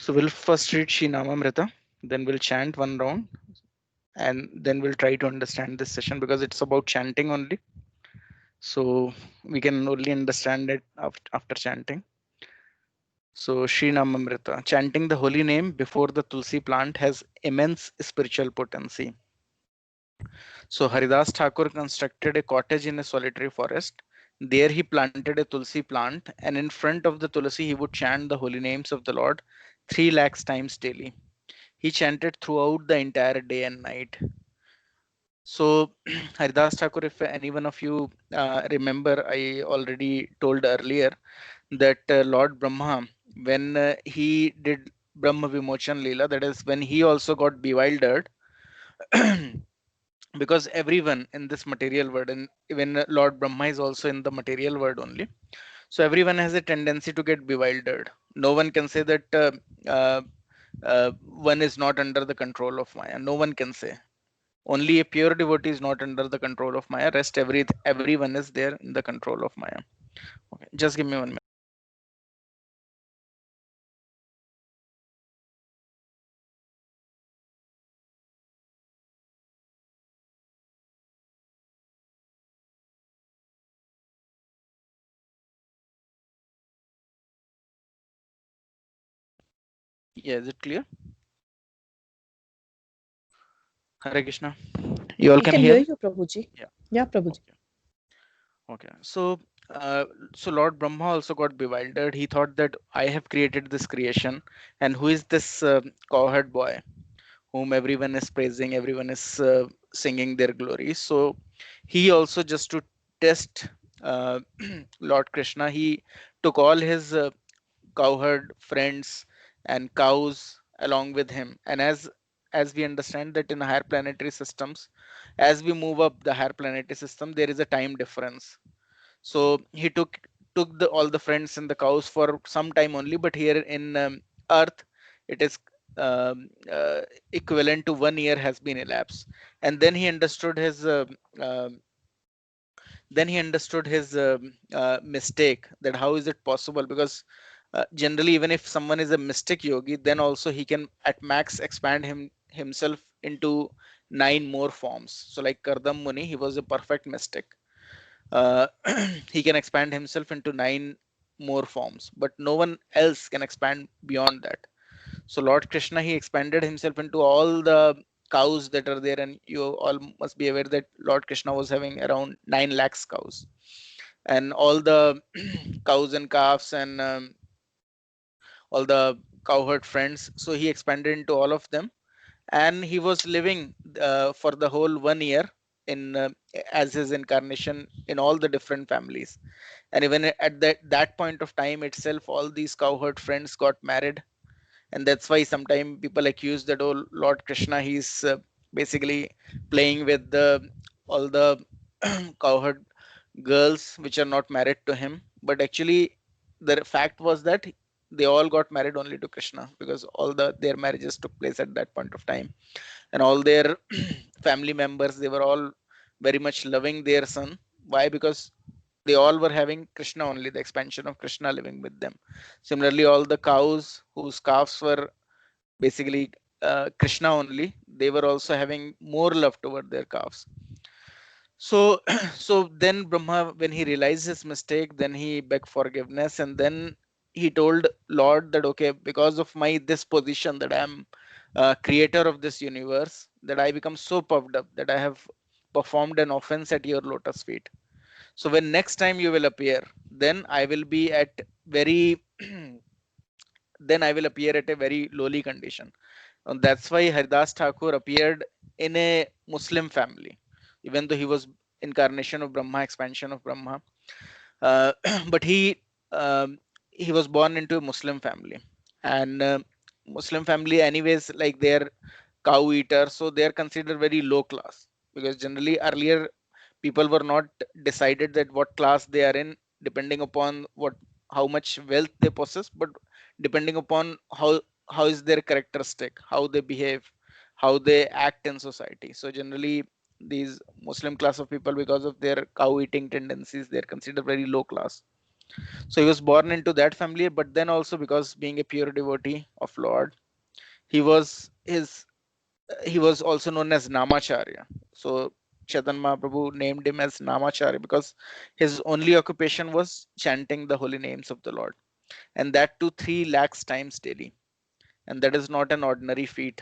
So we'll first read Shri Namamrita, then we'll chant one round, and then we'll try to understand this session because it's about chanting only. So we can only understand it after chanting. So Shri Namamrita, chanting the holy name before the Tulsi plant has immense spiritual potency. So Haridas Thakur constructed a cottage in a solitary forest. There he planted a Tulsi plant, and in front of the Tulsi he would chant the holy names of the Lord 3 lakhs times daily. He chanted throughout the entire day and night. So, Haridas Thakur, if any one of you remember, I already told earlier that Lord Brahma, when he did Brahma Vimochan Leela, that is when he also got bewildered, because everyone in this material world, and even Lord Brahma is also in the material world only. So everyone has a tendency to get bewildered. No one can say that uh, one is not under the control of Maya. No one can say. Only a pure devotee is not under the control of Maya. Rest everyone is there in the control of Maya. Okay, just give me 1 minute. Yeah, is it clear? Hare Krishna. You all We can can hear hear? you, Prabhuji. Yeah. Yeah, Prabhuji. Okay. Okay. Uh, so Lord Brahma also got bewildered. He thought that I have created this creation, and who is this cowherd boy whom everyone is praising, everyone is singing their glory. So he also, just to test uh, Lord Krishna, he took all his cowherd friends and cows along with him. And as we understand that in higher planetary systems, as we move up the higher planetary system, there is a time difference. So he took all the friends and the cows for some time only, but here in Earth, it is equivalent to 1 year has been elapsed, and then he understood his mistake, that how is it possible, because generally even if someone is a mystic yogi, then also he can at max expand himself into 9 more forms. So like Kardam Muni, he was a perfect mystic. uh, he can expand himself into 9 more forms, but no one else can expand beyond that. So Lord Krishna, he expanded himself into all the cows that are there, and you all must be aware that Lord Krishna was having around 9 lakhs cows, and all the cows and calves and all the cowherd friends. So he expanded into all of them, and he was living for the whole 1 year in as his incarnation in all the different families. And even at that point of time itself, all these cowherd friends got married. And that's why sometimes people accuse that, oh, Lord Krishna, he's basically playing with the all the cowherd girls which are not married to him. But actually the fact was that they all got married only to Krishna, because all their marriages took place at that point of time, and all their family members, they were all very much loving their son. Why? Because they all were having Krishna only, the expansion of Krishna living with them. Similarly, all the cows whose calves were basically Krishna only, they were also having more love toward their calves. So, so then Brahma, when he realized his mistake, then he begged forgiveness, and then he told Lord that, okay, because of my this position, that I am creator of this universe, that I become so puffed up that I have performed an offense at your lotus feet. So when next time you will appear, then I will be at very then I will appear at a very lowly condition. And that's why Haridas Thakur appeared in a Muslim family, even though he was incarnation of Brahma, expansion of Brahma. Uh, but he was born into a Muslim family, and Muslim family, anyways, like they're cow eaters, so they are considered very low class, because generally earlier people were not decided that what class they are in depending upon what how much wealth they possess, but depending upon how is their characteristic, how they behave, how they act in society. So generally these Muslim class of people, because of their cow eating tendencies, they're considered very low class. So he was born into that family, but then also because being a pure devotee of Lord, he was his he was also known as Namacharya. So Chaitanya Mahaprabhu named him as Namacharya because his only occupation was chanting the holy names of the Lord, and that too 3 lakhs times daily. And that is not an ordinary feat.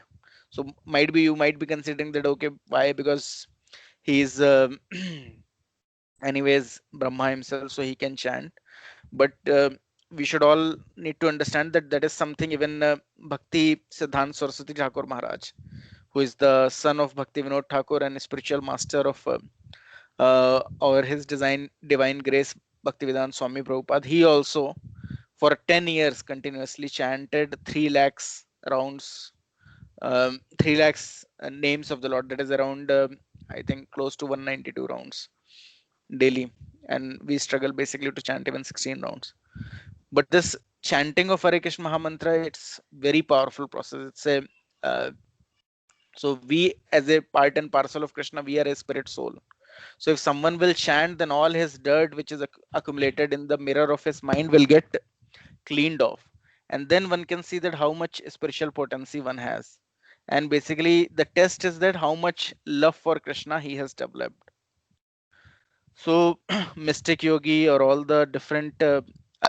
So might be you might be considering that, okay, why? Because he is anyways Brahma himself, so he can chant. But we should all need to understand that that is something even Bhakti Siddhant Saraswati Thakur Maharaj, who is the son of Bhakti Vinod Thakur and spiritual master of or his divine grace Bhaktivedanta Swami Prabhupada, he also for 10 years continuously chanted 3 lakhs rounds, 3 lakhs names of the Lord. That is around, I think, close to 192 rounds daily. And we struggle basically to chant even 16 rounds. But this chanting of Hare Krishna Mahamantra, it's very powerful process. It's a so we as a part and parcel of Krishna, we are a spirit soul. So if someone will chant, then all his dirt which is accumulated in the mirror of his mind will get cleaned off. And then one can see that how much spiritual potency one has. And basically the test is that how much love for Krishna he has developed. So mystic yogi or all the different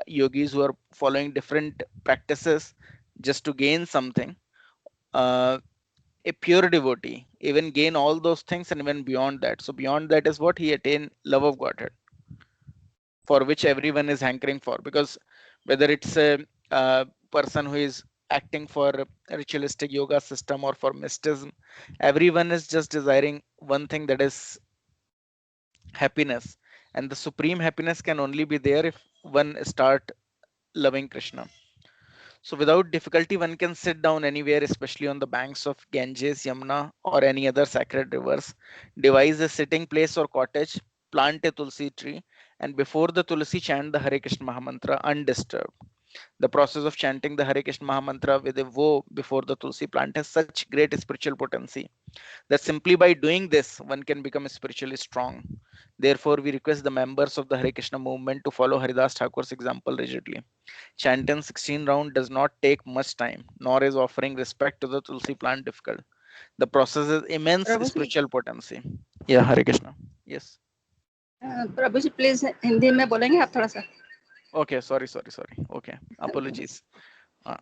yogis who are following different practices just to gain something, uh, a pure devotee even gain all those things and even beyond that. So beyond that is what he attain love of Godhead, for which everyone is hankering for. Because whether it's a person who is acting for a ritualistic yoga system or for mysticism, everyone is just desiring one thing, that is happiness. And the supreme happiness can only be there if one start loving Krishna. So without difficulty, one can sit down anywhere, especially on the banks of Ganges, Yamuna, or any other sacred rivers, devise a sitting place or cottage, plant a tulsi tree, and before the tulsi chant the Hare Krishna Mahamantra undisturbed. The process of chanting the Hare Krishna Mahamantra with a vow before the tulsi plant has such great spiritual potency that simply by doing this, one can become spiritually strong. Therefore, we request the members of the Hare Krishna movement to follow Haridas Thakur's example rigidly. Chanting 16 round does not take much time, nor is offering respect to the Tulsi plant difficult. The process is immense प्रभु जी spiritual potency. Yeah, Hare Krishna. Yes. प्रभु जी please Hindi में बोलेंगे आप थोड़ा सा. Okay, sorry. Okay, apologies.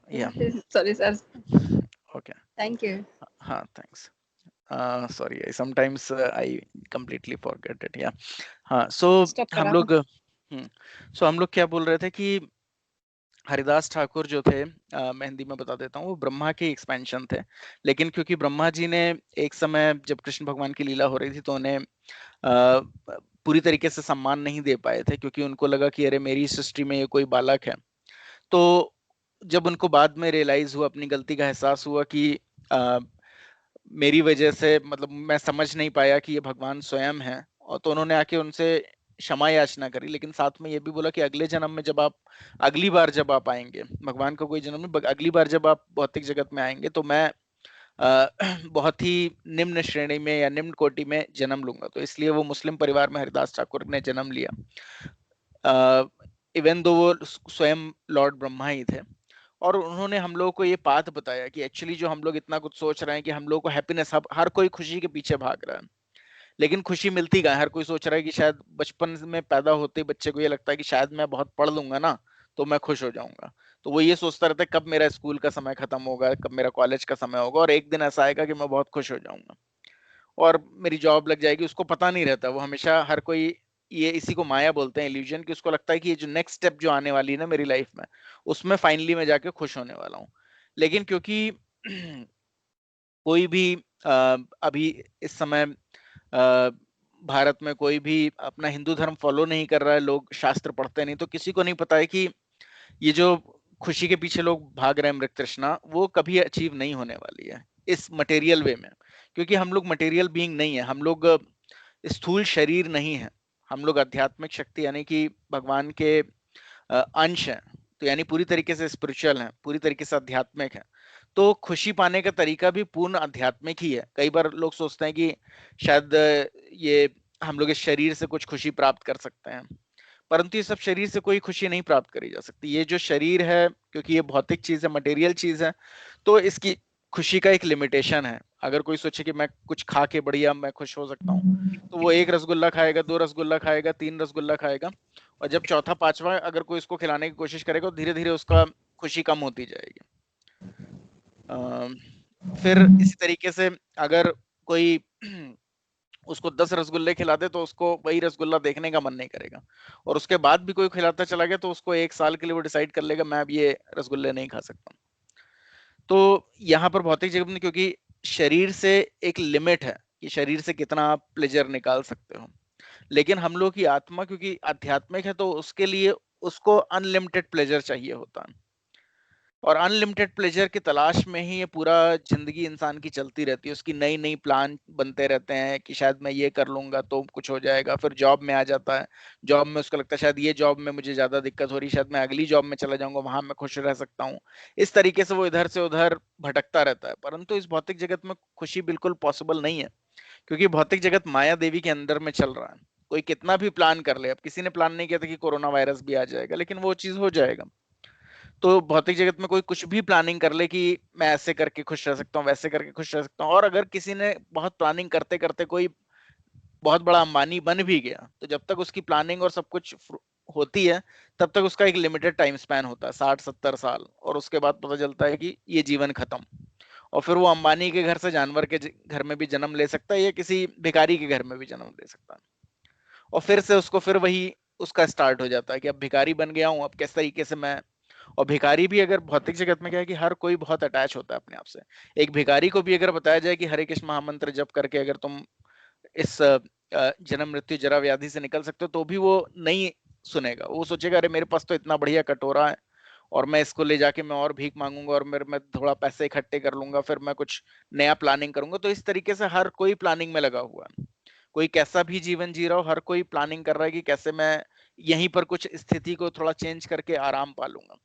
Yeah, sorry sir. okay. Thank you. Thanks. Sorry, sometimes I completely forget it. Yeah. So stop हम करा था. लोग so हम लोग क्या बोल रहे थे कि हरिदास ठाकुर जो थे, मैं हिंदी में बता देता हूँ, वो ब्रह्मा के एक्सपेंशन थे। लेकिन क्योंकि ब्रह्मा जी ने एक समय जब कृष्ण भगवान की लीला हो रही थी तो उन्हें पूरी तरीके से सम्मान नहीं दे पाए थे, क्योंकि उनको लगा कि अरे मेरी सृष्टि में ये कोई बालक है। तो जब उनको बाद में रियलाइज हुआ, अपनी गलती का एहसास हुआ कि मेरी वजह से, मतलब मैं समझ नहीं पाया कि ये भगवान स्वयं है, और तो उन्होंने आके उनसे क्षमा याचना करी। लेकिन साथ में ये भी बोला कि अगले जन्म में जब आप अगली बार जब आप आएंगे, भगवान का कोई जन्म नहीं, अगली बार जब आप भौतिक जगत में आएंगे तो मैं बहुत ही निम्न श्रेणी में या निम्न कोटि में जन्म लूंगा। तो इसलिए वो मुस्लिम परिवार में हरिदास ठाकुर ने जन्म लिया, इवन दो वो स्वयं लॉर्ड ब्रह्मा ही थे। और उन्होंने हम लोगों को ये बात बताया कि एक्चुअली जो हम लोग इतना कुछ सोच रहे हैं कि हम लोग को हैप्पीनेस, हर कोई खुशी के पीछे भाग रहा है, लेकिन खुशी मिलती कहाँ है? हर कोई सोच रहा है कि शायद बचपन में पैदा होते ही बच्चे को ये लगता है कि शायद मैं बहुत पढ़ लूंगा ना तो मैं खुश हो जाऊंगा। तो वो ये सोचता रहता है कब मेरा स्कूल का समय खत्म होगा, कब मेरा कॉलेज का समय होगा, और एक दिन ऐसा आएगा कि मैं बहुत खुश हो जाऊंगा और मेरी जॉब लग जाएगी। उसको पता नहीं रहता, वो हमेशा, हर कोई, ये इसी को माया बोलते हैं, इल्यूजन, कि उसको लगता है कि ये जो नेक्स्ट स्टेप जो आने वाली है ना मेरी लाइफ में, उसमें फाइनली मैं जाके खुश होने वाला हूँ। लेकिन क्योंकि कोई भी अभी इस समय भारत में कोई भी अपना हिंदू धर्म फॉलो नहीं कर रहा है, लोग शास्त्र पढ़ते नहीं, तो किसी को नहीं पता है कि ये जो खुशी के पीछे लोग भाग रहे हैं, मृत तृष्णा, वो कभी अचीव नहीं होने वाली है इस मटेरियल वे में। क्योंकि हम लोग मटेरियल बीइंग नहीं है, हम लोग स्थूल शरीर नहीं है, हम लोग आध्यात्मिक शक्ति यानी कि भगवान के अंश हैं। तो यानी पूरी तरीके से स्पिरिचुअल हैं, पूरी तरीके से आध्यात्मिक है। तो खुशी पाने का तरीका भी पूर्ण आध्यात्मिक ही है। कई बार लोग सोचते हैं कि शायद ये हम लोग इस शरीर से कुछ खुशी प्राप्त कर सकते हैं, परंतु ये सब शरीर से कोई खुशी नहीं प्राप्त करी जा सकती। ये जो शरीर है, क्योंकि ये भौतिक चीज है, मटेरियल चीज है, तो इसकी खुशी का एक लिमिटेशन है। अगर कोई सोचे कि मैं कुछ खा के बढ़िया मैं खुश हो सकता हूँ, तो वो 1 रसगुल्ला खाएगा, 2 रसगुल्ला खाएगा, 3 रसगुल्ला खाएगा, और जब चौथा पांचवा अगर कोई इसको खिलाने की कोशिश करेगा, तो धीरे धीरे उसका खुशी कम होती जाएगी। फिर इसी तरीके से अगर कोई उसको 10 रसगुल्ले खिला दे, तो उसको वही रसगुल्ला देखने का मन नहीं करेगा, और उसके बाद भी कोई खिलाता चला गया, तो उसको 1 साल के लिए वो डिसाइड कर लेगा मैं अब ये रसगुल्ले नहीं खा सकता। तो यहाँ पर भौतिक जगत में, क्योंकि शरीर से एक लिमिट है कि शरीर से कितना आप प्लेजर निकाल सकते हो, लेकिन हम लोग की आत्मा क्योंकि आध्यात्मिक है, तो उसके लिए उसको अनलिमिटेड प्लेजर चाहिए होता है, और अनलिमिटेड प्लेजर की तलाश में ही ये पूरा जिंदगी इंसान की चलती रहती है। उसकी नई नई प्लान बनते रहते हैं कि शायद मैं ये कर लूंगा तो कुछ हो जाएगा। फिर जॉब में आ जाता है, जॉब में उसको लगता है शायद ये जॉब में मुझे ज्यादा दिक्कत हो रही, शायद मैं अगली जॉब में चला जाऊंगा, वहां मैं खुश रह सकता हूँ। इस तरीके से वो इधर से उधर भटकता रहता है। परंतु इस भौतिक जगत में खुशी बिल्कुल पॉसिबल नहीं है, क्योंकि भौतिक जगत माया देवी के अंदर में चल रहा है। कोई कितना भी प्लान कर ले, अब किसी ने प्लान नहीं किया था कि कोरोना वायरस भी आ जाएगा, लेकिन वो चीज हो जाएगा। तो भौतिक जगत में कोई कुछ भी प्लानिंग कर ले कि मैं ऐसे करके खुश रह सकता हूँ, वैसे करके खुश रह सकता हूँ, और अगर किसी ने बहुत प्लानिंग करते करते कोई बहुत बड़ा अंबानी बन भी गया, तो जब तक उसकी प्लानिंग और सब कुछ होती है, तब तक उसका एक लिमिटेड टाइम स्पैन होता है, 60-70 साल, और उसके बाद पता चलता है कि ये जीवन खत्म। और फिर वो अंबानी के घर से जानवर के घर में भी जन्म ले सकता है, या किसी भिखारी के घर में भी जन्म ले सकता है, और फिर से उसको फिर वही उसका स्टार्ट हो जाता है कि अब भिखारी बन गया हूँ, अब किस तरीके से मैं। और भिखारी भी अगर भौतिक जगत में क्या है कि हर कोई बहुत अटैच होता है अपने आप से। एक भिखारी को भी अगर बताया जाए कि हरे कृष्ण महामंत्र जप करके अगर तुम इस जन्म मृत्यु जरा व्याधि से निकल सकते हो, तो भी वो नहीं सुनेगा। वो सोचेगा अरे मेरे पास तो इतना बढ़िया कटोरा है, और मैं इसको ले जाके मैं और भीख मांगूंगा, और मेरे मैं थोड़ा पैसे इकट्ठे कर लूंगा, फिर मैं कुछ नया प्लानिंग करूंगा। तो इस तरीके से हर कोई प्लानिंग में लगा हुआ है। कोई कैसा भी जीवन जी रहा हो, हर कोई प्लानिंग कर रहा है कि कैसे मैं यहीं पर कुछ स्थिति को थोड़ा चेंज करके आराम पालूंगा।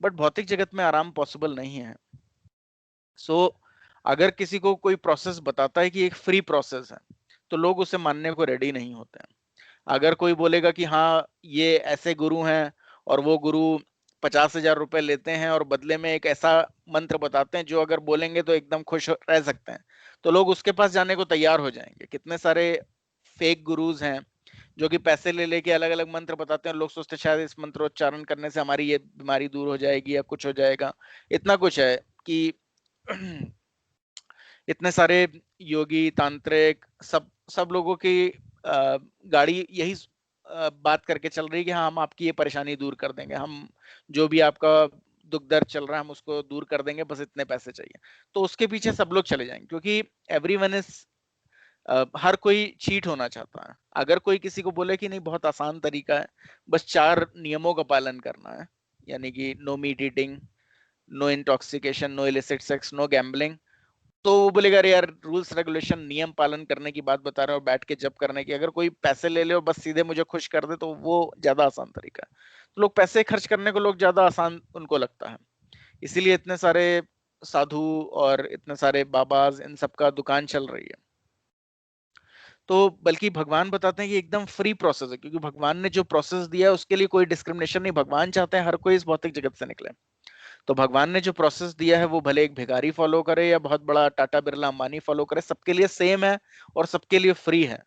बट भौतिक जगत में आराम पॉसिबल नहीं है। सो अगर किसी को कोई प्रोसेस बताता है कि एक फ्री प्रोसेस है, तो लोग उसे मानने को रेडी नहीं होते हैं। अगर कोई बोलेगा कि हाँ ये ऐसे गुरु हैं, और वो गुरु 50,000 रुपए लेते हैं और बदले में एक ऐसा मंत्र बताते हैं जो अगर बोलेंगे तो एकदम खुश रह सकते हैं, तो लोग उसके पास जाने को तैयार हो जाएंगे। कितने सारे फेक गुरुज हैं जो कि पैसे ले लेके अलग अलग मंत्र बताते हैं, लोग सोचते हैं शायद इस मंत्रोच्चारण करने से हमारी ये बीमारी दूर हो जाएगी या कुछ हो जाएगा। इतना कुछ है कि इतने सारे योगी तांत्रिक सब सब लोगों की गाड़ी यही बात करके चल रही है कि हाँ हम आपकी ये परेशानी दूर कर देंगे, हम जो भी आपका दुख दर्द चल रहा है हम उसको दूर कर देंगे, बस इतने पैसे चाहिए। तो उसके पीछे सब लोग चले जाएंगे, क्योंकि एवरीवन इज हर कोई चीट होना चाहता है। अगर कोई किसी को बोले कि नहीं बहुत आसान तरीका है, बस 4 नियमों का पालन करना है, यानी कि no meat eating, no intoxication, no illicit sex, no gambling, तो वो बोलेगा अरे यार रूल्स रेगुलेशन नियम पालन करने की बात बता रहे हो, बैठ के जब करने की। अगर कोई पैसे ले ले और बस सीधे मुझे खुश कर दे, तो वो ज्यादा आसान तरीका है। तो लोग पैसे खर्च करने को लोग ज्यादा आसान उनको लगता है, इसीलिए इतने सारे साधु और इतने सारे बाबाज इन सबका दुकान चल रही है। तो बल्कि भगवान बताते हैं कि एकदम फ्री प्रोसेस है, क्योंकि भगवान ने जो प्रोसेस दिया है उसके लिए कोई डिस्क्रिमिनेशन नहीं। भगवान चाहते हैं हर कोई इस भौतिक जगत से निकले। तो भगवान ने जो प्रोसेस दिया है वो भले एक भिखारी फॉलो करे या बहुत बड़ा टाटा बिरला अंबानी फॉलो करे, सबके लिए सेम है और सबके लिए फ्री है।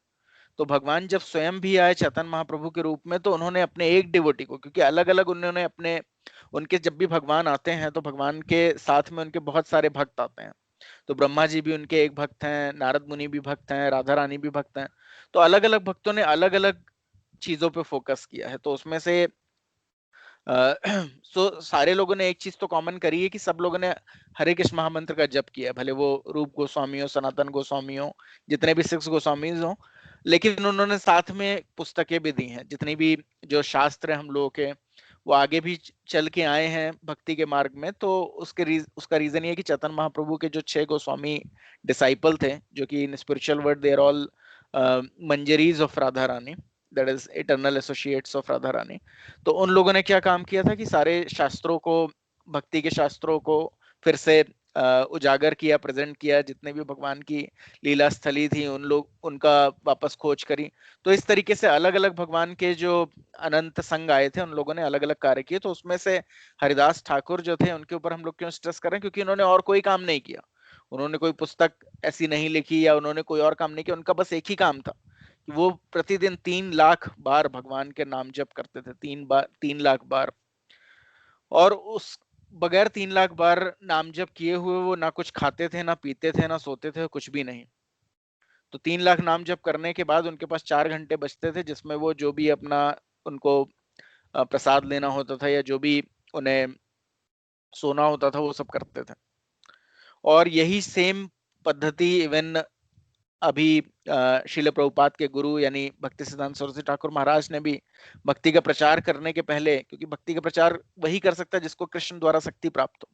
तो भगवान जब स्वयं भी आए चैतन्य महाप्रभु के रूप में, तो उन्होंने अपने एक डिवोटी को, क्योंकि अलग अलग उन्होंने अपने उनके जब भी भगवान आते हैं तो भगवान के साथ में उनके बहुत सारे भक्त आते हैं। तो ब्रह्मा जी भी उनके एक भक्त हैं, नारद मुनि भी भक्त हैं, राधा रानी भी भक्त हैं। तो अलग अलग भक्तों ने अलग अलग चीजों पे फोकस किया है। तो उसमें से सो सारे लोगों ने एक चीज तो कॉमन करी है कि सब लोगों ने हरे कृष्ण महामंत्र का जप किया, भले वो रूप गोस्वामी हो, सनातन गोस्वामी हो, जितने भी 6 गोस्वामी हो, लेकिन उन्होंने साथ में पुस्तकें भी दी हैं। जितनी भी जो शास्त्र है हम लोगों के, वो आगे भी चल के आए हैं भक्ति के मार्ग में। तो उसका रीजन ये है कि चैतन्य महाप्रभु के जो 6 गोस्वामी डिसाइपल थे, जो कि in spiritual world they are all मंजरीज of Radha Rani, that is eternal associates of Radha Rani. तो उन लोगों ने क्या काम किया था कि सारे शास्त्रों को, भक्ति के शास्त्रों को फिर से उजागर किया, प्रेजेंट किया, जितने भी भगवान की लीला स्थली थी उनका वापस खोज करी। तो इस तरीके से अलग अलग भगवान के जो अनंत संग आए थे उन लोगों ने अलग अलग कार्य किए। तो उसमें से हरिदास ठाकुर जो थे उनके ऊपर हम लोग क्यों स्ट्रेस करें, क्योंकि उन्होंने और कोई काम नहीं किया, उन्होंने कोई पुस्तक ऐसी नहीं लिखी या उन्होंने कोई और काम नहीं किया, उनका बस एक ही काम था कि वो प्रतिदिन 3 लाख बार भगवान के नाम जप करते थे, 3 लाख बार। और उस बगैर 3 लाख बार नाम जप किए हुए वो ना कुछ खाते थे, ना पीते थे, ना सोते थे, कुछ भी नहीं। तो 3 लाख नाम जप करने के बाद उनके पास 4 घंटे बचते थे, जिसमें वो जो भी अपना उनको प्रसाद लेना होता था या जो भी उन्हें सोना होता था वो सब करते थे। और यही सेम पद्धति इवन अभी श्रील प्रभुपाद के गुरु यानी भक्ति सिद्धांत सरस्वती ठाकुर महाराज ने भी भक्ति का प्रचार करने के पहले, क्योंकि भक्ति का प्रचार वही कर सकता है जिसको कृष्ण द्वारा शक्ति प्राप्त हो,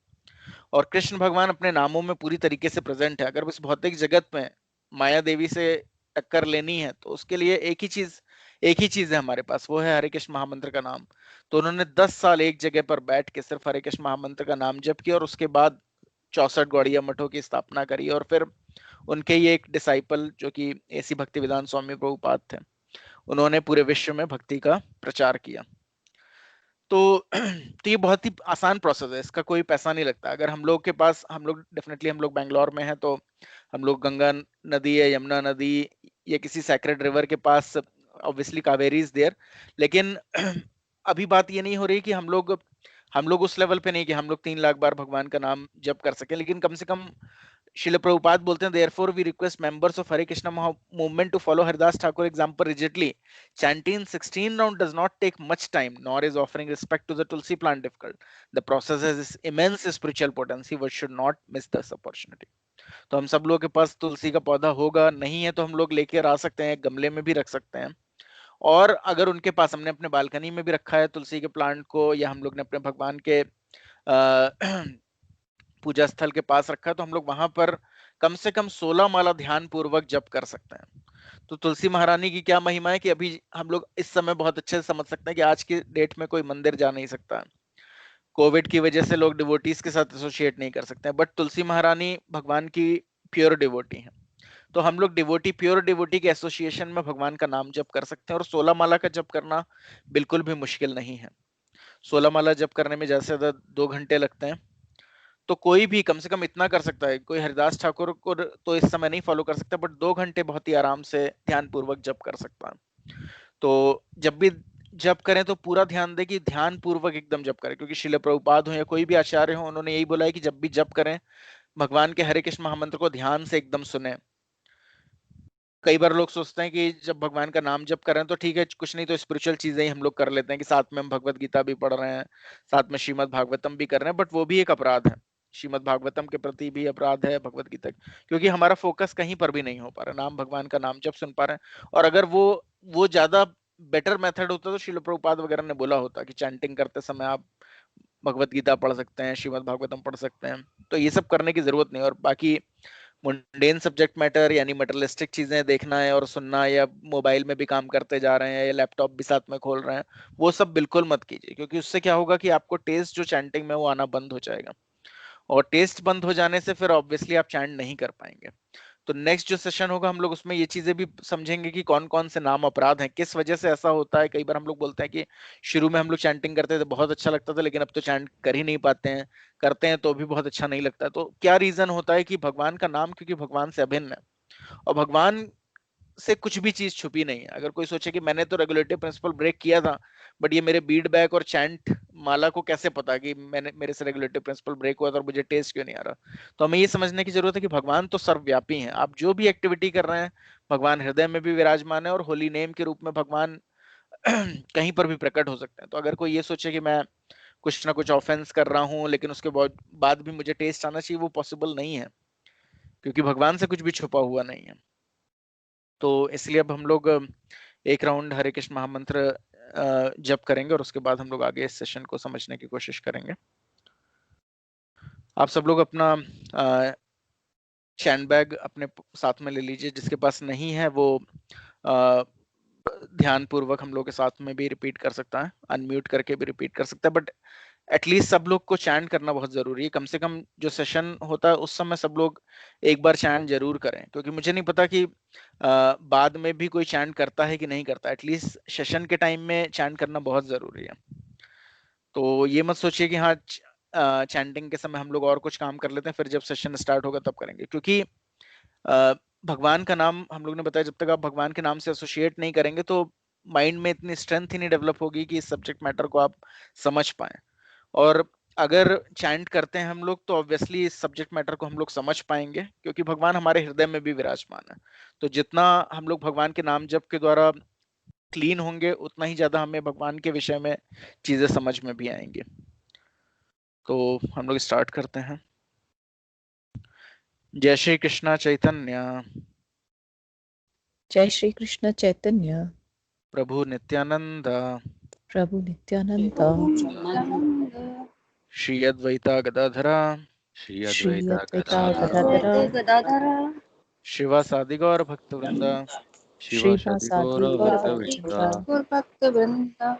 और कृष्ण भगवान अपने नामों में पूरी तरीके से प्रेजेंट है। अगर इस भौतिक जगत में माया देवी से टक्कर लेनी है तो उसके लिए एक ही चीज है हमारे पास, वो है हरे कृष्ण महामंत्र का नाम। तो उन्होंने 10 साल एक जगह पर बैठ के सिर्फ हरे कृष्ण महामंत्र का नाम जप किया, और उसके बाद 64 गौड़िया मठों की स्थापना करी। और फिर उनके ही एक डिसाइपल जो कि एसी भक्ति वेदांत स्वामी प्रभुपाद थे, उन्होंने पूरे विश्व में भक्ति का प्रचार किया। तो तो ये बहुत ही आसान प्रोसेस है, इसका कोई पैसा नहीं लगता। अगर हम लोग के पास, हम लोग बैंगलोर में हैं, तो हम लोग गंगा नदी या यमुना नदी या किसी सैक्रेड रिवर के पास, ऑब्वियसली कावेरी इज देयर, लेकिन अभी बात ये नहीं हो रही कि हम लोग उस लेवल पे नहीं कि हम लोग 3 लाख बार भगवान का नाम जप कर सकें, लेकिन कम से कम शिल प्रभुपाद बोलते हैं, therefore we request members of Hare Krishna movement to follow Haridas Thakur example rigidly. Chanting 16 round does not take much time, nor is offering respect to the tulsi plant difficult. The process has immense spiritual potency. We should not miss this opportunity. तो हम सब लोगों के पास तुलसी का पौधा होगा, नहीं है तो हम लोग लेकर आ सकते हैं, गमले में भी रख सकते हैं। और अगर उनके पास, हमने अपने बालकनी में भी रखा है तुलसी के प्लांट को, या हम लोग ने अपने भगवान के पूजा स्थल के पास रखा है, तो हम लोग वहां पर कम से कम 16 माला ध्यान पूर्वक जप कर सकते हैं। तो तुलसी महारानी की क्या महिमा है कि अभी हम लोग इस समय बहुत अच्छे से समझ सकते हैं कि आज की डेट में कोई मंदिर जा नहीं सकता, कोविड की वजह से लोग डिवोटीज के साथ एसोसिएट नहीं कर सकते हैं, बट तुलसी महारानी भगवान की प्योर डिवोटी है। तो हम लोग प्योर डिवोटी के एसोसिएशन में भगवान का नाम जप कर सकते हैं, और 16 माला का जप करना बिल्कुल भी मुश्किल नहीं है। 16 माला जप करने में ज्यादा से ज्यादा 2 घंटे लगते हैं। तो कोई भी कम से कम इतना कर सकता है। कोई हरिदास ठाकुर को तो इस समय नहीं फॉलो कर सकता, बट 2 घंटे बहुत ही आराम से ध्यान पूर्वक जप कर सकता है। तो जब भी जप करें तो पूरा ध्यान दें कि ध्यान पूर्वक एकदम जप करें, क्योंकि श्रील प्रभुपाद हो या कोई भी आचार्य हो, उन्होंने यही बोला है कि जब भी जप करें भगवान के हरे कृष्ण महामंत्र को ध्यान से एकदम सुने। कई बार लोग सोचते हैं कि जब भगवान का नाम जप कर रहे हैं तो ठीक है, कुछ नहीं तो स्पिरिचुअल चीजें ही हम लोग कर लेते हैं, कि साथ में हम भगवत गीता भी पढ़ रहे हैं, साथ में श्रीमद् भागवतम भी कर रहे हैं, बट वो भी एक अपराध है। श्रीमद् भागवतम के प्रति भी अपराध है, भगवत गीता, क्योंकि हमारा फोकस कहीं पर भी नहीं हो पा रहा, नाम भगवान का नाम जप सुन पा रहे हैं। और अगर वो ज्यादा बेटर मेथड होता तो श्रील प्रभुपाद वगैरह ने बोला होता कि चैंटिंग करते समय आप भगवत गीता पढ़ सकते हैं, श्रीमद् भागवतम पढ़ सकते हैं। तो ये सब करने की जरूरत नहीं। और बाकी मुंडेन सब्जेक्ट मैटर यानी मटेरियलिस्टिक चीजें देखना है और सुनना, या मोबाइल में भी काम करते जा रहे हैं या लैपटॉप भी साथ में खोल रहे हैं, वो सब बिल्कुल मत कीजिए, क्योंकि उससे क्या होगा कि आपको टेस्ट जो चैंटिंग में वो आना बंद हो जाएगा, और टेस्ट बंद हो जाने से फिर ऑब्वियसली आप चैंट नहीं कर पाएंगे। तो नेक्स्ट जो सेशन होगा हम लोग उसमें ये चीजें भी समझेंगे कि कौन कौन से नाम अपराध हैं, किस वजह से ऐसा होता है। कई बार हम लोग बोलते हैं कि शुरू में हम लोग चैंटिंग करते थे, बहुत अच्छा लगता था, लेकिन अब तो चैंट कर ही नहीं पाते हैं, करते हैं तो भी बहुत अच्छा नहीं लगता। तो क्या रीजन होता है कि भगवान का नाम, क्योंकि भगवान से अभिन्न है, और भगवान से कुछ भी चीज छुपी नहीं है। अगर कोई सोचे कि मैंने तो रेगुलेटरी प्रिंसिपल ब्रेक किया था, बट ये मेरे बीट बैक और चैंट माला को कैसे पता कि मेरे से रेगुलेटरी प्रिंसिपल ब्रेक हुआ था और मुझे टेस्ट क्यों नहीं आ रहा। तो हमें ये समझने की जरूरत है कि भगवान तो सर्वव्यापी हैं, आप जो भी एक्टिविटी कर रहे हैं भगवान हृदय में भी विराजमान है, और होली नेम के रूप में भगवान कहीं पर भी प्रकट हो सकते हैं। तो अगर कोई ये सोचे कि मैं कुछ ना कुछ ऑफेंस कर रहा हूँ लेकिन उसके बाद भी मुझे टेस्ट आना चाहिए, वो पॉसिबल नहीं है, क्योंकि भगवान से कुछ भी छुपा हुआ नहीं है। तो इसलिए अब हम लोग एक राउंड हरे कृष्ण महामंत्र जप करेंगे, और उसके बाद हम लोग आगे इस सेशन को समझने की कोशिश करेंगे। आप सब लोग अपना चैन बैग अपने साथ में ले लीजिए, जिसके पास नहीं है वो ध्यान पूर्वक हम लोग के साथ में भी रिपीट कर सकता है, अनम्यूट करके भी रिपीट कर सकता है। बट एटलीस्ट सब लोग को चैंट करना बहुत जरूरी है। कम से कम जो सेशन होता है उस समय सब लोग एक बार चैंट जरूर करें, क्योंकि मुझे नहीं पता कि बाद में भी कोई चैंट करता है कि नहीं करता। एटलीस्ट सेशन के टाइम में चैंट करना बहुत जरूरी है। तो ये मत सोचिए कि हाँ चैंटिंग के समय हम लोग और कुछ काम कर लेते हैं, फिर जब सेशन स्टार्ट होगा तब करेंगे। क्योंकि भगवान का नाम हम लोग ने बताया, जब तक आप भगवान के नाम से एसोसिएट नहीं करेंगे तो माइंड में इतनी स्ट्रेंथ ही नहीं डेवलप होगी कि इस सब्जेक्ट मैटर को आप समझ पाए। और अगर चैंट करते हैं हम लोग तो ऑब्वियसली इस सब्जेक्ट मैटर को हम लोग समझ पाएंगे, क्योंकि भगवान हमारे हृदय में भी विराजमान है। तो जितना हम लोग भगवान के नाम जप के द्वारा क्लीन होंगे, उतना ही ज्यादा हमें भगवान के विषय में चीजें समझ में भी आएंगी। तो हम लोग स्टार्ट करते हैं। जय श्री कृष्णा चैतन्य जय श्री कृष्ण चैतन्य प्रभु नित्यानंद प्रभु नित्यानंद श्री अद्वैता गदाधरा श्री अद्वैता गदाधर गदाधर शिवासादि गौर भक्त वृंदा श्रीवासादि गौर भक्तवृंदा गौर भक्त वृंदा।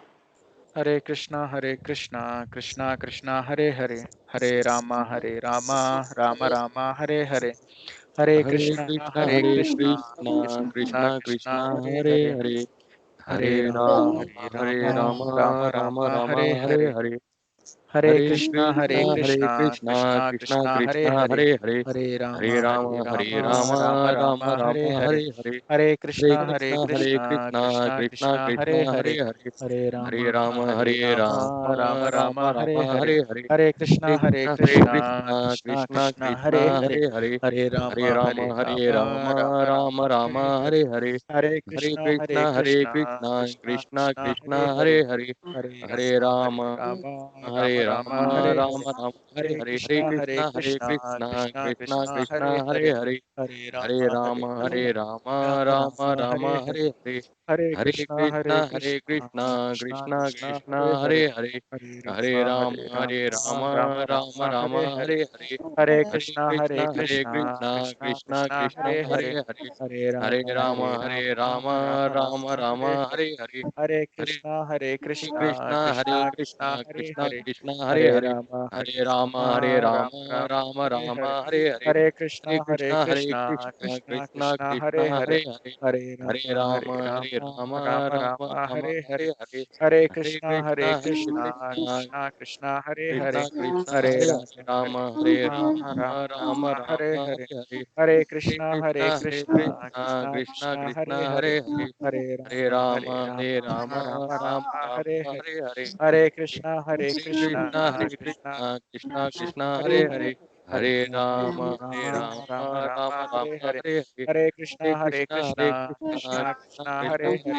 हरे कृष्णा कृष्णा कृष्णा हरे हरे, हरे रामा राम राम हरे हरे, हरे कृष्णा कृष्णा कृष्णा कृष्णा हरे हरे, हरे राम राम हरे हरे, हरे कृष्णा कृष्णा कृष्णा हरे हरे, हरे राम राम हरे हरे, हरे कृष्णा कृष्णा कृष्णा हरे हरे, हरे राम राम हरे हरे, हरे कृष्णा कृष्णा कृष्णा हरे हरे, हरे राम राम हरे हरे, हरे कृष्णा कृष्णा कृष्णा हरे हरे, हरे राम हरे हरे, हरे कृष्णा कृष्णा कृष्णा हरे हरे, हरे राम हरे हरे, हरे कृष्णा कृष्णा कृष्णा हरे हरे, हरे राम हरे हरे, हरे कृष्णा कृष्णा कृष्णा हरे हरे, हरे राम हरे हरे, हरे कृष्णा कृष्णा कृष्णा हरे हरे, हरे राम हरे, हरे कृष्णा कृष्णा कृष्णा हरे हरे, हरे राम हरे हरे, हरे कृष्णा कृष्णा कृष्णा हरे हरे, हरे राम हरे हरे, हरे कृष्णा कृष्णा कृष्णा हरे हरे, हरे राम हरे हरे, हरे कृष्णा कृष्णा कृष्णा हरे हरे, हरे राम हरे हरे, हरे कृष्णा कृष्णा हरे हरे, हरे राम हरे हरे, हरे कृष्णा कृष्णा कृष्णा हरे हरे,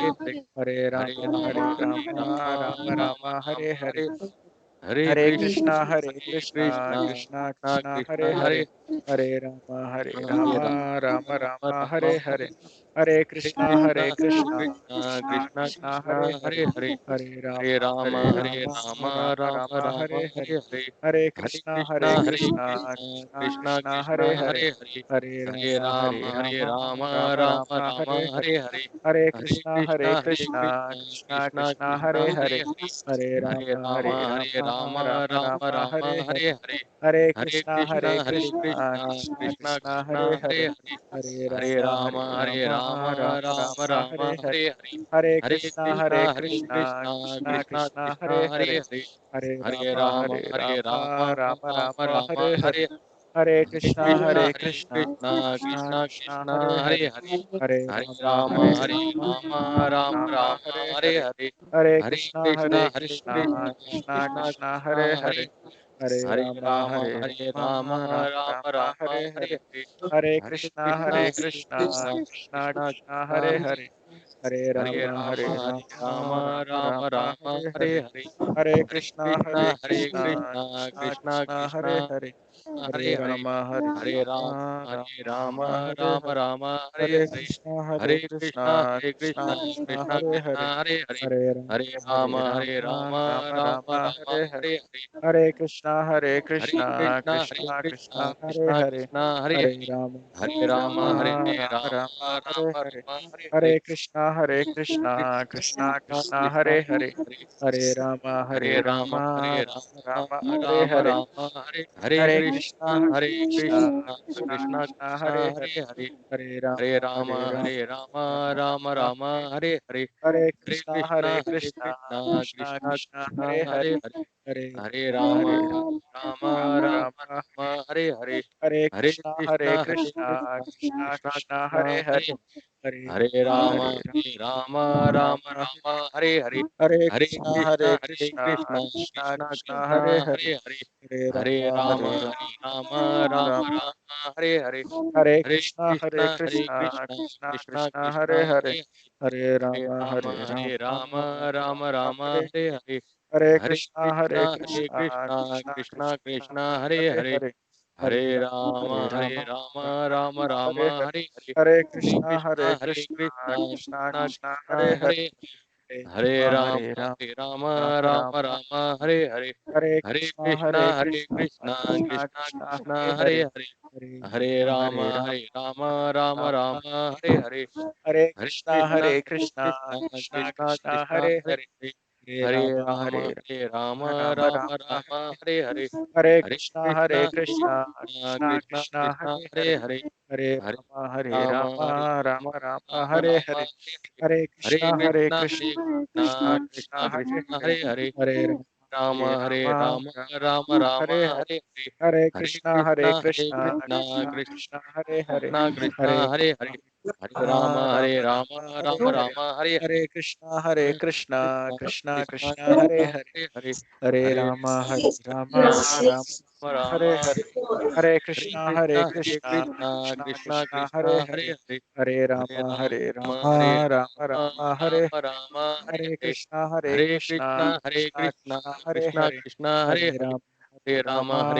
हरे राम हरे हरे, हरे कृष्णा कृष्णा कृष्णा हरे हरे, हरे राम हरे हरे, हरे कृष्णा कृष्णा कृष्णा हरे हरे, हरे राम हरे हरे, हरे कृष्णा कृष्णा कृष्णा हरे हरे, हरे राम हरे हरे, हरे कृष्णा कृष्णा कृष्णा हरे हरे, हरे राम हरे हरे, हरे कृष्णा कृष्णा कृष्णा हरे हरे, हरे राम हरे हरे, हरे कृष्णा कृष्णा कृष्णा हरे हरे, हरे राम हरे हरे, हरे कृष्णा कृष्णा कृष्णा हरे हरे, हरे राम हरे हरे, हरे कृष्णा कृष्णा कृष्णा हरे हरे, हरे राम हरे हरे, हरे कृष्णा कृष्णा कृष्णा हरे हरे, हरे राम हरे हरे, हरे कृष्णा कृष्णा कृष्णा हरे हरे, हरे राम हरे हरे, हरे कृष्णा कृष्णा कृष्णा हरे हरे, हरे राम हरे हरे, हरे Krishna Hare Krishna, Krishna Krishna Hare Hare, Hare Rama, Rama Rama Hare Hare, Hare Krishna, Krishna Krishna Krishna Hare Hare, Hare Rama, Rama Rama Hare Krishna, Krishna Krishna Krishna Hare Hare, Hare Rama, Rama Hare Krishna, Krishna Krishna Krishna Hare Hare, Hare Rama, Rama Hare Krishna, Krishna Krishna Krishna Hare Hare, Hare Rama, Rama Hare Krishna, Krishna Krishna Krishna Hare Hare, Hare Rama, Rama Hare Hare Krishna, Krishna Krishna Krishna Hare Hare, Hare Rama, Hare Hare, Hare Krishna, Krishna Krishna Krishna Hare Hare, Hare Rama, Hare Krishna, Krishna Krishna Hare Hare, Hare Rama, Hare Krishna, Krishna Krishna Krishna Hare Hare, Hare Rama, Rama Hare Krishna, Krishna Krishna Krishna Hare Hare, Hare Rama, Rama Hare Hare, Hare Krishna, Krishna Krishna Krishna Hare Hare, Hare Rama, Rama Hare Hare, Hare Krishna, Krishna Krishna Krishna Hare Hare, Hare Rama Hare Hare, Hare Krishna, Krishna Krishna Krishna Hare Hare, Hare Rama, Rama Hare Hare, Hare Krishna, Krishna Krishna Krishna Hare Hare, Hare Rama,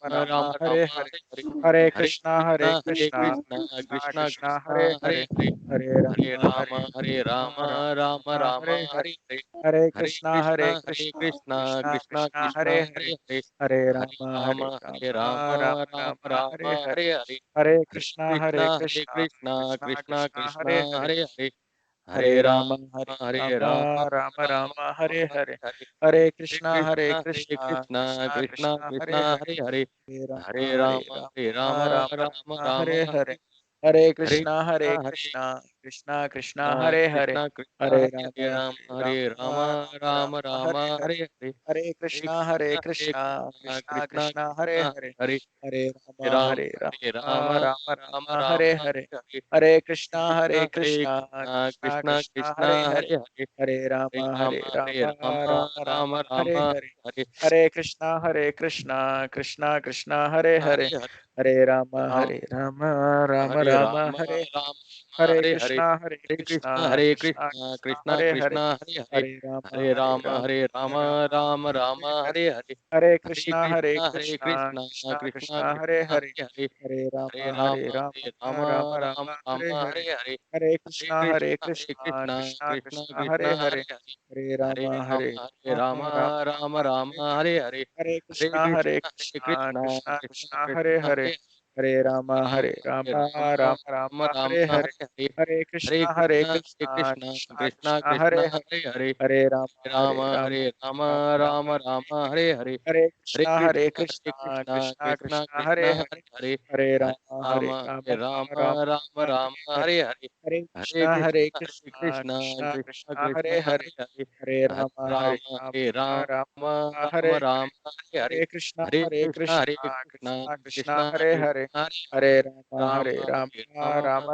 Rama Hare Hare, Hare Krishna, Krishna Krishna Krishna Hare Hare, Hare Rama, Rama Hare Hare, Hare Krishna, Krishna Krishna Krishna Hare Hare, Hare Rama, Rama Hare Hare, Hare Krishna, Krishna Krishna Krishna Hare Hare, Hare Rama, Rama Hare Hare, Hare Krishna, Krishna Krishna Krishna Hare Hare, Hare Rama, Rama Hare Hare, Hare Krishna, Krishna Krishna Hare Hare, Hare Rama, Rama Hare Hare, Hare Krishna, Krishna Krishna Krishna Hare Hare, Hare Rama, Rama Hare Hare, Hare Krishna, Krishna Krishna Hare Hare, Hare Rama, Rama Hare Hare, Hare Krishna, Krishna Krishna Krishna Hare Hare, Hare Rama, Rama Hare Hare, Hare Krishna, Krishna Krishna Hare Hare, Hare Rama, Rama Hare Hare, Hare Krishna, Krishna Krishna Hare Hare, Hare Rama, Rama Hare Hare, Hare Krishna, Krishna Krishna Hare Hare, Hare Rama, Rama Hare Hare, Hare Krishna, Krishna Krishna Hare Hare, Hare Rama, Rama Hare Hare, Hare Krishna, Krishna Krishna Hare Hare, Hare Rama, Rama Hare Hare, Hare Krishna, Krishna Krishna Hare Hare, Hare Rama, Hare Krishna, Krishna Krishna Hare Hare, Hare Rama, Rama Hare Hare, Hare Krishna, Krishna Krishna Hare Hare, Hare Rama, Rama Hare Hare, Hare Krishna, Krishna Krishna Hare Hare, Hare Rama,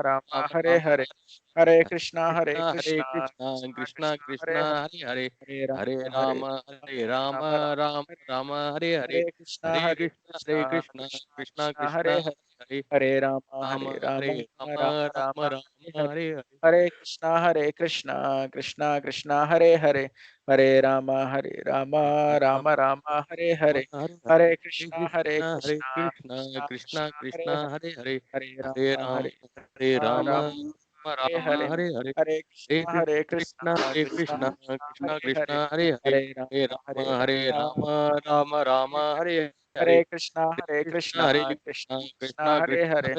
Rama Hare Hare, Hare Krishna, Krishna Krishna Hare Hare, Hare Rama, Rama Hare Krishna, Krishna Krishna Hare Hare, Hare Rama, Rama Hare Hare, Hare Krishna, Krishna Krishna Hare Hare, Hare Rama, Rama Hare Hare, Hare Krishna, Krishna Krishna Hare Hare, Hare Rama, Rama Hare Hare, Hare Krishna, Krishna Krishna Krishna Hare Hare, Hare Rama, Hare Krishna, Krishna Krishna Hare Hare,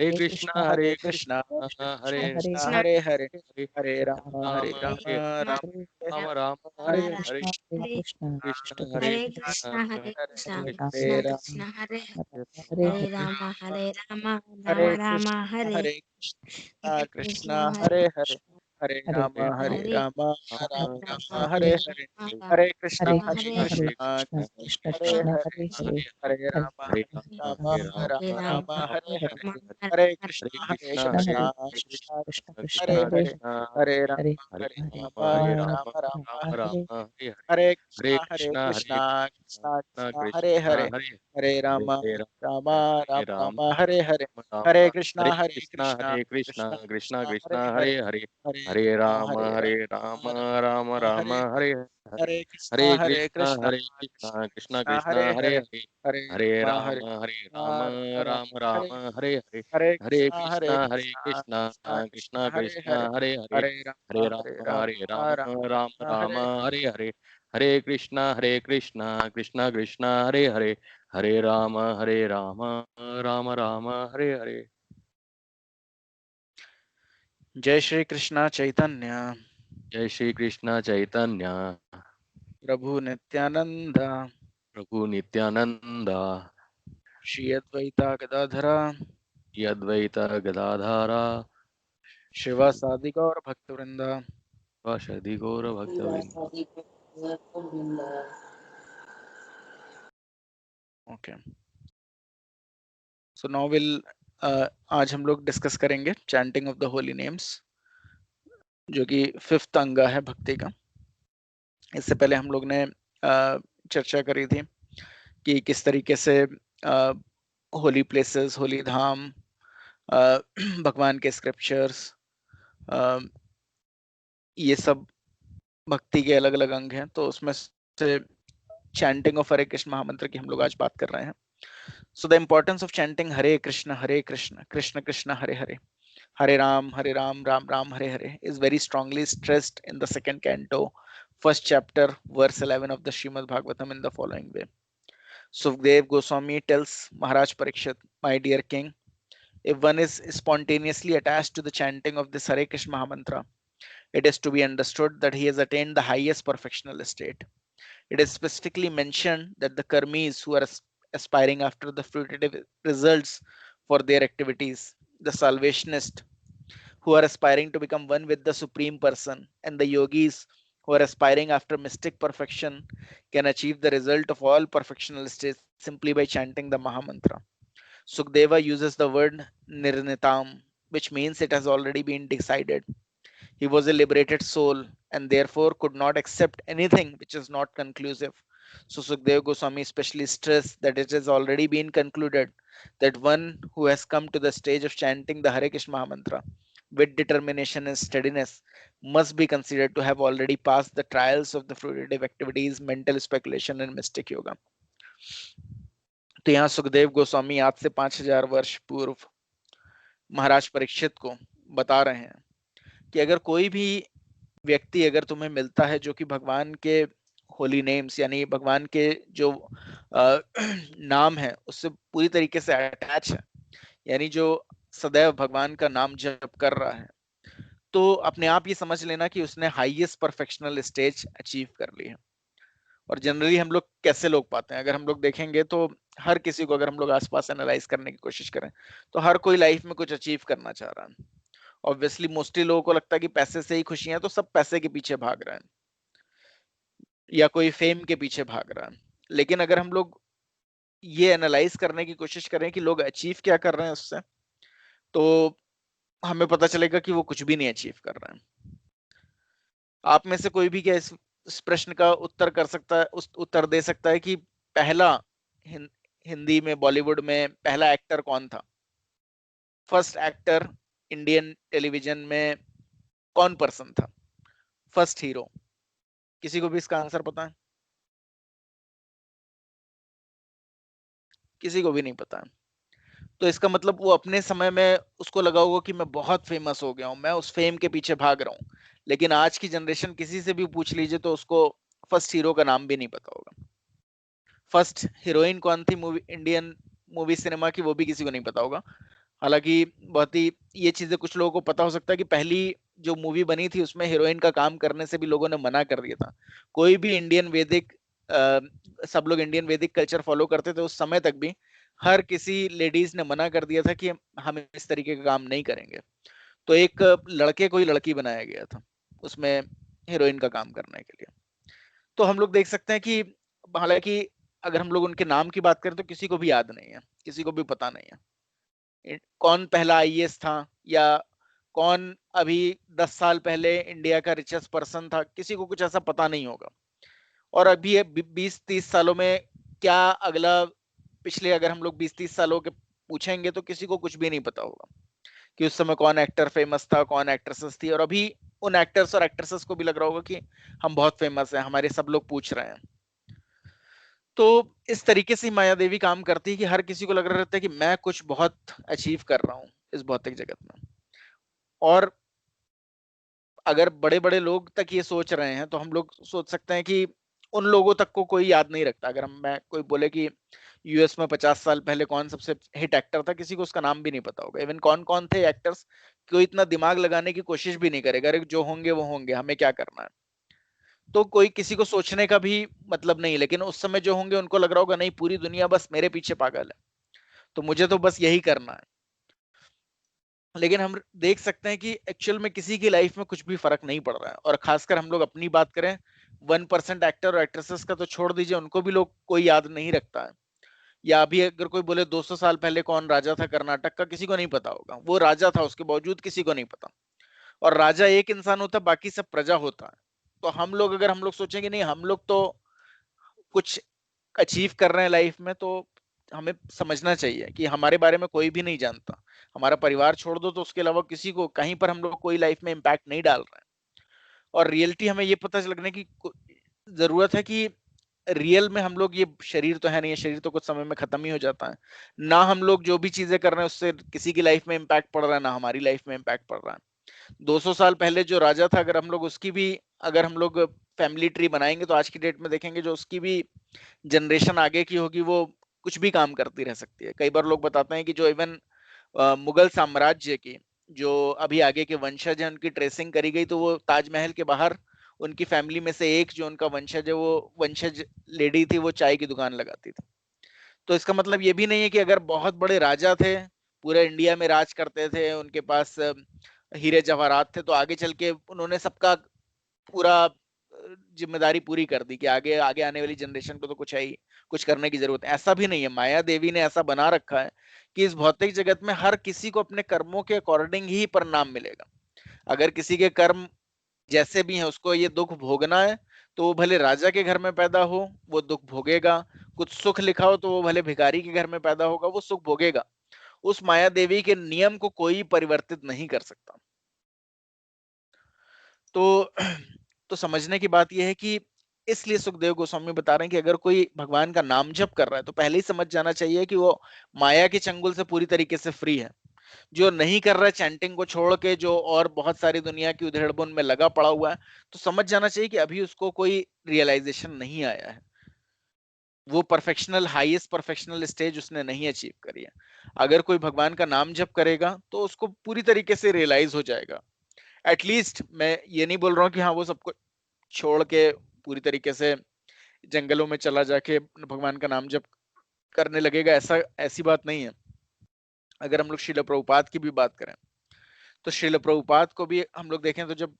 हरे कृष्णा हरे कृष्णा कृष्णा हरे कृष्णा कृष्ण हरे हरे हरे हरे राम राम हरे राम राम राम हरे हरे हरे कृष्णा हरे कृष्णा कृष्ण कृष्ण हरे कृष्ण हरे कृष्ण कृष्णा हरे कृष्णा हरे राम कृष्णा हरे हरे राम कृष्णा हरे हरे हरे हरे राम हरे राम हरे राम राम कृष्ण हरे हरे कृष्णा हरे कृष्णा कृष्णा हरे हरे हरे Hare Hare Rama, Hare Rama, Rama, Rama Rama Rama, Rama, Hare Hare Hare, Hare Krishna, Hare Hare Krishna, Hare Krishna, Krishna, Krishna Hare Krishna Hare, Krishna, Hare Hare Rama, Hare, Hare Hare Rama, Rama, Rama Rama Rama, Rama, Hare Hare Hare, Hare, Hare Krishna, Hare Hare Krishna, Krishna, Hare Krishna Krishna, Krishna, Krishna Hare Krishna, Hare, Hare Hare Hare, Rama, Hare Hare Rama, Rama, Hare Rama Rama, Rama, Rama Hare Hare, Rama, Hare Hare, Hare Hare Krishna, Hare Krishna, Hare Krishna, Krishna, Krishna Krishna Krishna, Hare Krishna, Hare, Hare Hare Rama, Hare Rama, Rama Hare Rama Rama, Rama, Hare Hare, Rama, Hare Hare Krishna, Hare Krishna, Krishna, Hare Krishna, Krishna Krishna Krishna, Hare Krishna, Hare, Hare Hare, Hare Hare Rama, Rama, Hare Hare Rama, Rama, Rama Rama Rama, Hare Hare, Hare Hare, Hare Krishna, Hare Hare Krishna, Krishna, Hare Krishna Krishna, Krishna Krishna, Krishna, Hare Hare Hare, Hare, Hare Hare Rama, Hare Rama, Hare Rama, Rama, Rama Rama, Rama Hare Rama, Hare Hare, Hare Hare Krishna, Hare Krishna, Hare Krishna, Krishna, Krishna Krishna, Krishna Hare Hare, Krishna, Hare Hare, Hare Hare Rama, Hare Rama, Hare Rama, Rama, Rama Rama Rama, Hare Rama, Hare Hare, Hare Krishna, Hare Krishna, Krishna Krishna, Hare Hare, Hare Rama, Hare Rama, Rama Rama, Hare Hare. जय श्री कृष्णा चैतन्य जय श्री कृष्ण चैतन्य प्रभु नित्यानंद प्रभु नित्यानंद श्री अद्वैता गदाधरा यद्वैत गदाधारा शिवासादि गौर भक्तवृंदा. वाषधि गौर भक्तवृंद. Okay, so now will आज हम लोग discuss करेंगे chanting of the holy names, जो कि fifth अंग है भक्ति का. इससे पहले हम लोग ने चर्चा करी थी कि किस तरीके से होली प्लेसेस, होली धाम, भगवान के स्क्रिप्चर्स, ये सब भक्ति के अलग अलग अंग हैं. तो उसमें से चैंटिंग ऑफ हरे कृष्ण महामंत्र की हम लोग आज बात कर रहे हैं. So the importance of chanting Hare Krishna Krishna Krishna Hare Hare, Hare Ram, Ram Ram, Hare Hare is very strongly stressed in the second canto, first chapter, verse 11 of the Srimad Bhagavatam in the following way. Sukhdev Goswami tells Maharaj Parikshit, my dear king, if one is spontaneously attached to the chanting of this Hare Krishna Mahamantra, it is to be understood that he has attained the highest perfectional state. It is specifically mentioned that the karmis who are aspiring after the fruitive results for their activities, the salvationists who are aspiring to become one with the Supreme Person, and the yogis who are aspiring after mystic perfection can achieve the result of all perfectional states simply by chanting the Mahamantra. Sukdeva uses the word Nirnitam, which means it has already been decided. He was a liberated soul and therefore could not accept anything which is not conclusive. So Sukdev Goswami especially stressed that it has already been concluded that one who has come to the stage of chanting the Hare Krishna Mantra with determination and steadiness must be considered to have already passed the trials of the fruitive activities, mental speculation and mystic yoga. तो यहाँ सुखदेव गोस्वामी आज से 5000 वर्ष पूर्व महाराज परीक्षित को बता रहे हैं कि अगर कोई भी व्यक्ति अगर तुम्हें मिलता है जो कि भगवान के होली नेम्स यानी भगवान के जो नाम है उससे पूरी तरीके से अटैच है, यानी जो सदैव भगवान का नाम जप कर रहा है, तो अपने आप ये समझ लेना कि उसने हाईएस्ट परफेक्शनल स्टेज अचीव कर ली है. और जनरली हम लोग कैसे लोग पाते हैं, अगर हम लोग देखेंगे तो हर किसी को अगर हम लोग आसपास एनालाइज करने की कोशिश करें तो हर कोई लाइफ में कुछ अचीव करना चाह रहा है. ऑब्वियसली मोस्टली लोगों को लगता है कि पैसे से ही खुशियां, तो सब पैसे के पीछे भाग रहे हैं या कोई फेम के पीछे भाग रहा है. लेकिन अगर हम लोग ये एनालाइज करने की कोशिश करें कि लोग अचीव क्या कर रहे हैं उससे, तो हमें पता चलेगा कि वो कुछ भी नहीं अचीव कर रहे हैं. आप में से कोई भी क्या इस प्रश्न का उत्तर कर सकता है, उस उत्तर दे सकता है कि पहला हिंदी में बॉलीवुड में पहला एक्टर कौन था? फर्स्ट एक्टर इंडियन टेलीविजन में कौन पर्सन था? फर्स्ट हीरो, किसी को भी इसका आंसर पता है? किसी को भी नहीं पता है. तो इसका मतलब वो अपने समय में उसको लगा होगा कि मैं बहुत फेमस हो गया हूं, मैं उस फेम के पीछे भाग रहा हूं. लेकिन आज की जनरेशन किसी से भी पूछ लीजिए तो उसको फर्स्ट हीरो का नाम भी नहीं पता होगा. फर्स्ट हीरोइन कौन थी मूवी, इंडियन मूवी सिनेमा की, वो भी किसी को नहीं पता होगा. हालांकि बहुत ही ये चीजें कुछ लोगों को पता हो सकता है कि पहली जो मूवी बनी थी उसमें हीरोइन का काम करने से भी लोगों ने मना कर दिया था. कोई भी इंडियन वैदिक सब लोग इंडियन वैदिक कल्चर फॉलो करते थे उस समय तक भी हर किसी लेडीज ने मना कर दिया था कि हम इस तरीके का काम नहीं करेंगे. तो एक लड़के को ही लड़की बनाया गया था उसमें हीरोइन का काम करने के लिए। तो हम लोग देख सकते हैं कि हालांकि अगर हम लोग उनके नाम की बात करें तो किसी को भी याद नहीं है, किसी को भी पता नहीं है कौन पहला आईएएस था, या कौन अभी 10 साल पहले इंडिया का रिचेस्ट पर्सन था, किसी को कुछ ऐसा पता नहीं होगा। और अभी 20-30 सालों में क्या अगला, पिछले अगर हम लोग 20-30 सालों के पूछेंगे तो किसी को कुछ भी नहीं पता होगा कि उस समय कौन एक्टर फेमस था, कौन एक्ट्रेसेस थी। और अभी उन एक्टर्स और एक्ट्रेसेस को भी लग रहा होगा कि हम बहुत फेमस हैं, हमारे सब लोग पूछ रहे हैं। तो इस तरीके से माया देवी काम करती है कि हर किसी को लग रहा रहता है कि मैं कुछ बहुत अचीव कर रहा हूं इस भौतिक जगत में। और अगर बड़े बड़े लोग तक ये सोच रहे हैं तो हम लोग सोच सकते हैं कि उन लोगों तक को कोई याद नहीं रखता। अगर हम मैं कोई बोले कि यूएस में 50 साल पहले कौन सबसे हिट एक्टर था, किसी को उसका नाम भी नहीं पता होगा। इवन कौन कौन थे एक्टर्स, कोई इतना दिमाग लगाने की कोशिश भी नहीं करेगा, अरे जो होंगे वो होंगे, हमें क्या करना है। तो कोई किसी को सोचने का भी मतलब नहीं। लेकिन उस समय जो होंगे उनको लग रहा होगा नहीं, पूरी दुनिया बस मेरे पीछे पागल है, तो मुझे तो बस यही करना है। लेकिन हम देख सकते हैं कि एक्चुअल में किसी की लाइफ में कुछ भी फर्क नहीं पड़ रहा है। और खासकर हम लोग अपनी बात करें, 1% एक्टर और एक्ट्रेसेस का तो छोड़ दीजिए, उनको भी लोग कोई याद नहीं रखता है। या अभी अगर कोई बोले 200 साल पहले कौन राजा था कर्नाटक का, किसी को नहीं पता होगा। वो राजा था, उसके बावजूद किसी को नहीं पता। और राजा एक इंसान होता, बाकी सब प्रजा होता है। तो हम लोग अगर हम लोग सोचेंगे नहीं हम लोग तो कुछ अचीव कर रहे हैं लाइफ में, तो हमें समझना चाहिए कि हमारे बारे में कोई भी नहीं जानता। हमारा परिवार छोड़ दो तो उसके अलावा किसी को कहीं पर हम लोग कोई लाइफ में इम्पैक्ट नहीं डाल रहे हैं। और रियलिटी हमें ये पता लगने की जरूरत है कि रियल में हम लोग, ये शरीर तो है नहीं, शरीर तो कुछ समय में खत्म ही हो जाता है ना। हम लोग जो भी चीजें कर रहे हैं उससे किसी की लाइफ में इम्पैक्ट पड़ रहा है, ना हमारी लाइफ में इम्पैक्ट पड़ रहा है। 200 साल पहले जो राजा था, अगर हम लोग उसकी भी, अगर हम लोग फैमिली ट्री बनाएंगे तो आज की डेट में देखेंगे जो उसकी भी जनरेशन आगे की होगी वो कुछ भी काम करती रह सकती है। कई बार लोग बताते हैं कि जो इवन मुगल साम्राज्य की जो अभी आगे के वंशज हैं उनकी ट्रेसिंग करी गई, तो वो ताजमहल के बाहर उनकी फैमिली में से एक जो उनका वंशज है, वो वंशज लेडी थी, वो चाय की दुकान लगाती थी। तो इसका मतलब ये भी नहीं है कि अगर बहुत बड़े राजा थे, पूरे इंडिया में राज करते थे, उनके पास हीरे जवाहरात थे, तो आगे चल के उन्होंने सबका पूरा जिम्मेदारी पूरी कर दी कि आगे आगे आने वाली जनरेशन को तो कुछ है ही, कुछ करने की जरूरत है। ऐसा भी नहीं है। माया देवी ने ऐसा बना रखा है कि इस भौतिक जगत में हर किसी को अपने कर्मों के अकॉर्डिंग ही परिणाम मिलेगा। अगर किसी के कर्म जैसे भी हैं उसको ये दुख भोगना है, तो वो भले राजा के घर में पैदा हो वो दुख भोगेगा। कुछ सुख लिखा हो तो वो भले भिखारी के घर में पैदा होगा, वो सुख भोगेगा। उस माया देवी के नियम को कोई परिवर्तित नहीं कर सकता। तो तो समझने की बात यह है कि इसलिए सुखदेव गोस्वामी बता रहे हैं कि अगर कोई भगवान का नाम जप कर रहा है तो पहले ही समझ जाना चाहिए कि वो माया के चंगुल से पूरी तरीके से फ्री है। जो नहीं कर रहा है चैंटिंग को छोड़ के, जो और बहुत सारी दुनिया की उधेड़बुन में लगा पड़ा हुआ है, तो समझ जाना चाहिए कि अभी उसको कोई रियलाइजेशन नहीं आया है। वो परफेक्शनल, हाईएस्ट परफेक्शनल स्टेज उसने नहीं अचीव करी है। अगर कोई भगवान का नाम जप करेगा तो उसको पूरी तरीके से रियलाइज हो जाएगा। एटलीस्ट मैं ये नहीं बोल रहा हूँ कि हाँ वो सबको छोड़ के पूरी तरीके से जंगलों में चला जाके भगवान का नाम जप करने लगेगा, ऐसा ऐसी बात नहीं है। अगर हम लोग श्रील प्रभुपाद की भी बात करें तो श्रील प्रभुपाद को भी हम लोग देखें तो जब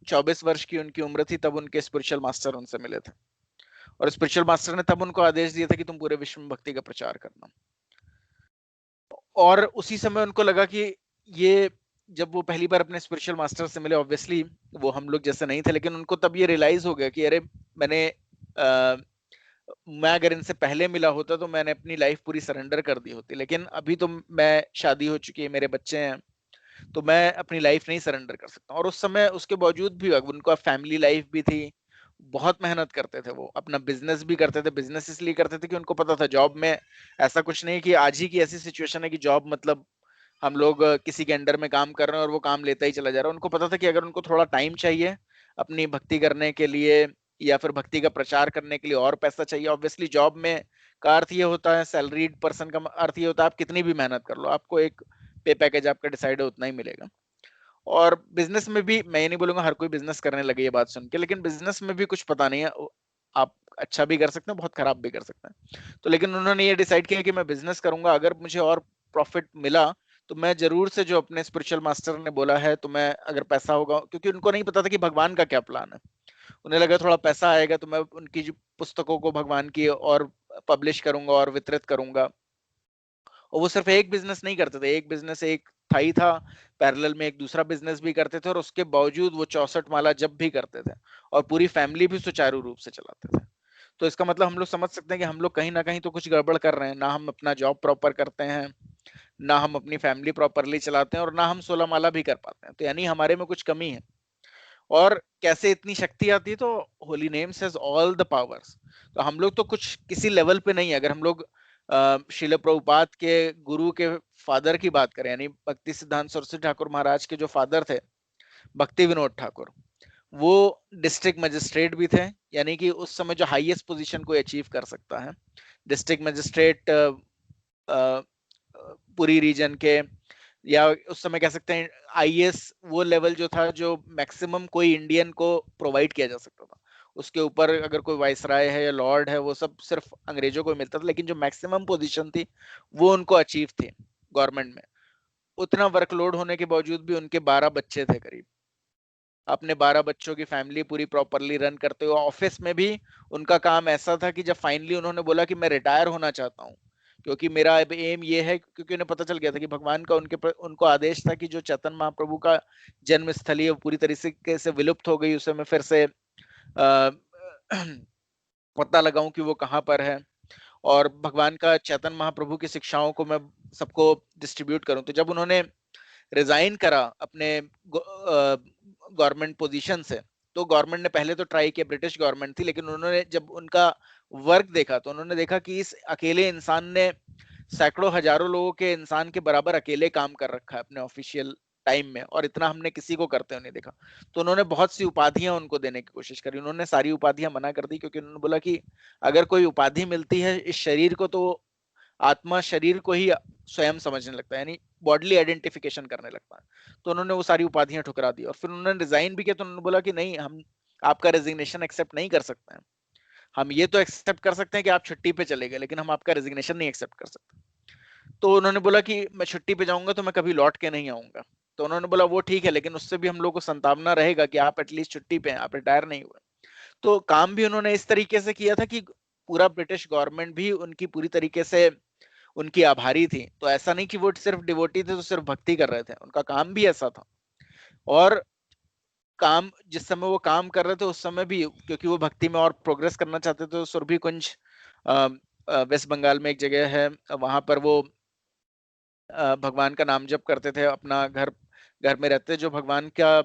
24 वर्ष की उनकी उम्र थी तब उनके स्पिरिचुअल मास्टर उनसे मिले थे। और स्पिरिचुअल मास्टर ने तब उनको आदेश दिया था कि तुम पूरे विश्व में भक्ति का प्रचार करना। और उसी समय उनको लगा कि ये, जब वो पहली बार अपने स्पिरिचुअल मास्टर से मिले, ऑब्वियसली वो हम लोग जैसे नहीं थे, लेकिन उनको तब ये रियलाइज हो गया कि अरे मैं अगर इनसे पहले मिला होता तो मैंने अपनी लाइफ पूरी सरेंडर कर दी होती। लेकिन अभी तो मैं, शादी हो चुकी है, मेरे बच्चे हैं, तो मैं अपनी लाइफ नहीं सरेंडर कर सकता। और उस समय उसके बावजूद भी उनका फैमिली लाइफ भी थी, बहुत मेहनत करते थे, वो अपना बिजनेस भी करते थे। बिजनेस इसलिए करते थे कि उनको पता था जॉब में ऐसा कुछ नहीं कि आज ही की ऐसी सिचुएशन है कि जॉब मतलब हम लोग किसी के अंडर में काम कर रहे हैं और वो काम लेता ही चला जा रहा है। उनको पता था कि अगर उनको थोड़ा टाइम चाहिए अपनी भक्ति करने के लिए या फिर भक्ति का प्रचार करने के लिए और पैसा चाहिए। ऑब्वियसली जॉब में का अर्थ ये होता है, सैलरीड पर्सन का अर्थ ये होता है आप कितनी भी मेहनत कर लो आपको एक पे पैकेज आपका डिसाइड है उतना ही मिलेगा। और बिजनेस में भी मैं ये नहीं बोलूंगा हर कोई बिजनेस करने लगे ये बात सुन के, लेकिन बिजनेस में भी कुछ पता नहीं है, आप अच्छा भी कर सकते हैं, बहुत खराब भी कर सकते हैं। तो लेकिन उन्होंने ये डिसाइड किया कि मैं बिजनेस करूंगा, अगर मुझे और प्रॉफिट मिला तो मैं जरूर से जो अपने स्पिरिचुअल मास्टर ने बोला है, तो मैं अगर पैसा होगा, क्योंकि उनको नहीं पता था कि भगवान का क्या प्लान है, उन्हें लगा थोड़ा पैसा आएगा तो मैं उनकी जो पुस्तकों को भगवान की और पब्लिश करूंगा और वितरित करूंगा। और वो सिर्फ एक बिजनेस नहीं करते थे, एक बिजनेस एक था ही था, पैरेलल में एक दूसरा बिजनेस भी करते थे, और उसके बावजूद वो 64 माला जप भी करते थे और पूरी फैमिली भी सुचारू रूप से चलाते थे। तो इसका मतलब हम लोग समझ सकते हैं कि हम लोग कहीं ना कहीं तो कुछ गड़बड़ कर रहे हैं, ना हम अपना जॉब प्रॉपर करते हैं, ना हम अपनी फैमिली प्रॉपरली चलाते हैं, और ना हम 16 माला भी कर पाते हैं, तो यानी हमारे में कुछ कमी है। और कैसे इतनी शक्ति आती है, तो Holi names has all the powers. तो हम लोग तो कुछ किसी लेवल पे नहीं है। अगर हम लोग शिल प्रभुपाद के गुरु के फादर की बात करें, यानी भक्ति सिद्धांत सरस्वती ठाकुर महाराज के जो फादर थे, भक्ति विनोद ठाकुर, वो डिस्ट्रिक्ट मजिस्ट्रेट भी थे, यानी कि उस समय जो हाईएस्ट पोजीशन को अचीव कर सकता है, डिस्ट्रिक्ट मजिस्ट्रेट पूरी रीजन के, या उस समय कह सकते हैं आईएएस वो लेवल जो था, जो मैक्सिमम कोई इंडियन को प्रोवाइड किया जा सकता था। उसके ऊपर अगर कोई वाइसराय है या लॉर्ड है, वो सब सिर्फ अंग्रेजों को मिलता था, लेकिन जो मैक्सिमम पोजीशन थी वो उनको अचीव थी गवर्नमेंट में। उतना वर्कलोड होने के बावजूद भी उनके 12 बच्चे थे करीब, अपने 12 बच्चों की फैमिली पूरी प्रॉपरली रन करते हुए। ऑफिस में भी उनका काम ऐसा था कि जब फाइनली उन्होंने बोला कि मैं रिटायर होना चाहता हूँ, क्योंकि मेरा अब एम ये है, क्योंकि उन्हें पता चल गया था कि भगवान का उनको आदेश था कि जो चैतन्य महाप्रभु का जन्म स्थली है वो पूरी तरीके से विलुप्त हो गई, उसे मैं फिर से पता लगाऊं कि वो कहाँ पर है, और भगवान का चैतन्य महाप्रभु की शिक्षाओं को मैं सबको डिस्ट्रीब्यूट करूं। तो जब उन्होंने रिजाइन करा अपने गवर्नमेंट पोजीशन से, तो गवर्नमेंट ने पहले तो ट्राई किया, ब्रिटिश गवर्नमेंट थी, लेकिन उन्होंने जब उनका वर्क देखा तो उन्होंने देखा कि इस अकेले इंसान ने सैकड़ों हजारों लोगों के इंसान के बराबर अकेले काम कर रखा है अपने ऑफिशियल टाइम में, और इतना हमने किसी को करते हुए नहीं देखा। तो उन्होंने बहुत सी उपाधियां उनको देने की कोशिश करी, उन्होंने सारी उपाधियां मना कर दी, क्योंकि उन्होंने बोला कि अगर कोई उपाधि मिलती है इस शरीर को, तो आत्मा शरीर को ही स्वयं समझने लगता है, यानी बॉडली आइडेंटिफिकेशन करने लगता है। तो उन्होंने वो सारी उपाधियां ठुकरा दी, और फिर उन्होंने रिजाइन भी किया। तो उन्होंने बोला कि नहीं, हम आपका रेजिग्नेशन एक्सेप्ट नहीं कर सकते हैं। हम ये तो एक्सेप्ट कर सकते हैं कि आप छुट्टी पे चले गए, लेकिन हम आपका रेजिग्नेशन नहीं एक्सेप्ट कर सकते। तो उन्होंने बोला कि मैं छुट्टी पे जाऊंगा तो मैं कभी लौट के नहीं आऊंगा। तो उन्होंने बोला वो ठीक है, लेकिन उससे भी हम लोग को संतावना रहेगा कि आप एटलीस्ट छुट्टी पे हैं, आप रिटायर नहीं हुए। तो काम भी उन्होंने इस तरीके से किया था कि पूरा ब्रिटिश गवर्नमेंट भी उनकी पूरी तरीके से उनकी आभारी थी। तो ऐसा नहीं कि वो सिर्फ डिवोटी थे तो सिर्फ भक्ति कर रहे थे, उनका काम भी ऐसा था। और काम जिस समय वो काम कर रहे थे उस समय भी, क्योंकि वो भक्ति में और प्रोग्रेस करना चाहते थे, तो सुरभि कुंज वेस्ट बंगाल में एक जगह है, वहां पर वो भगवान का नाम जप करते थे, अपना घर घर में रहते, जो भगवान का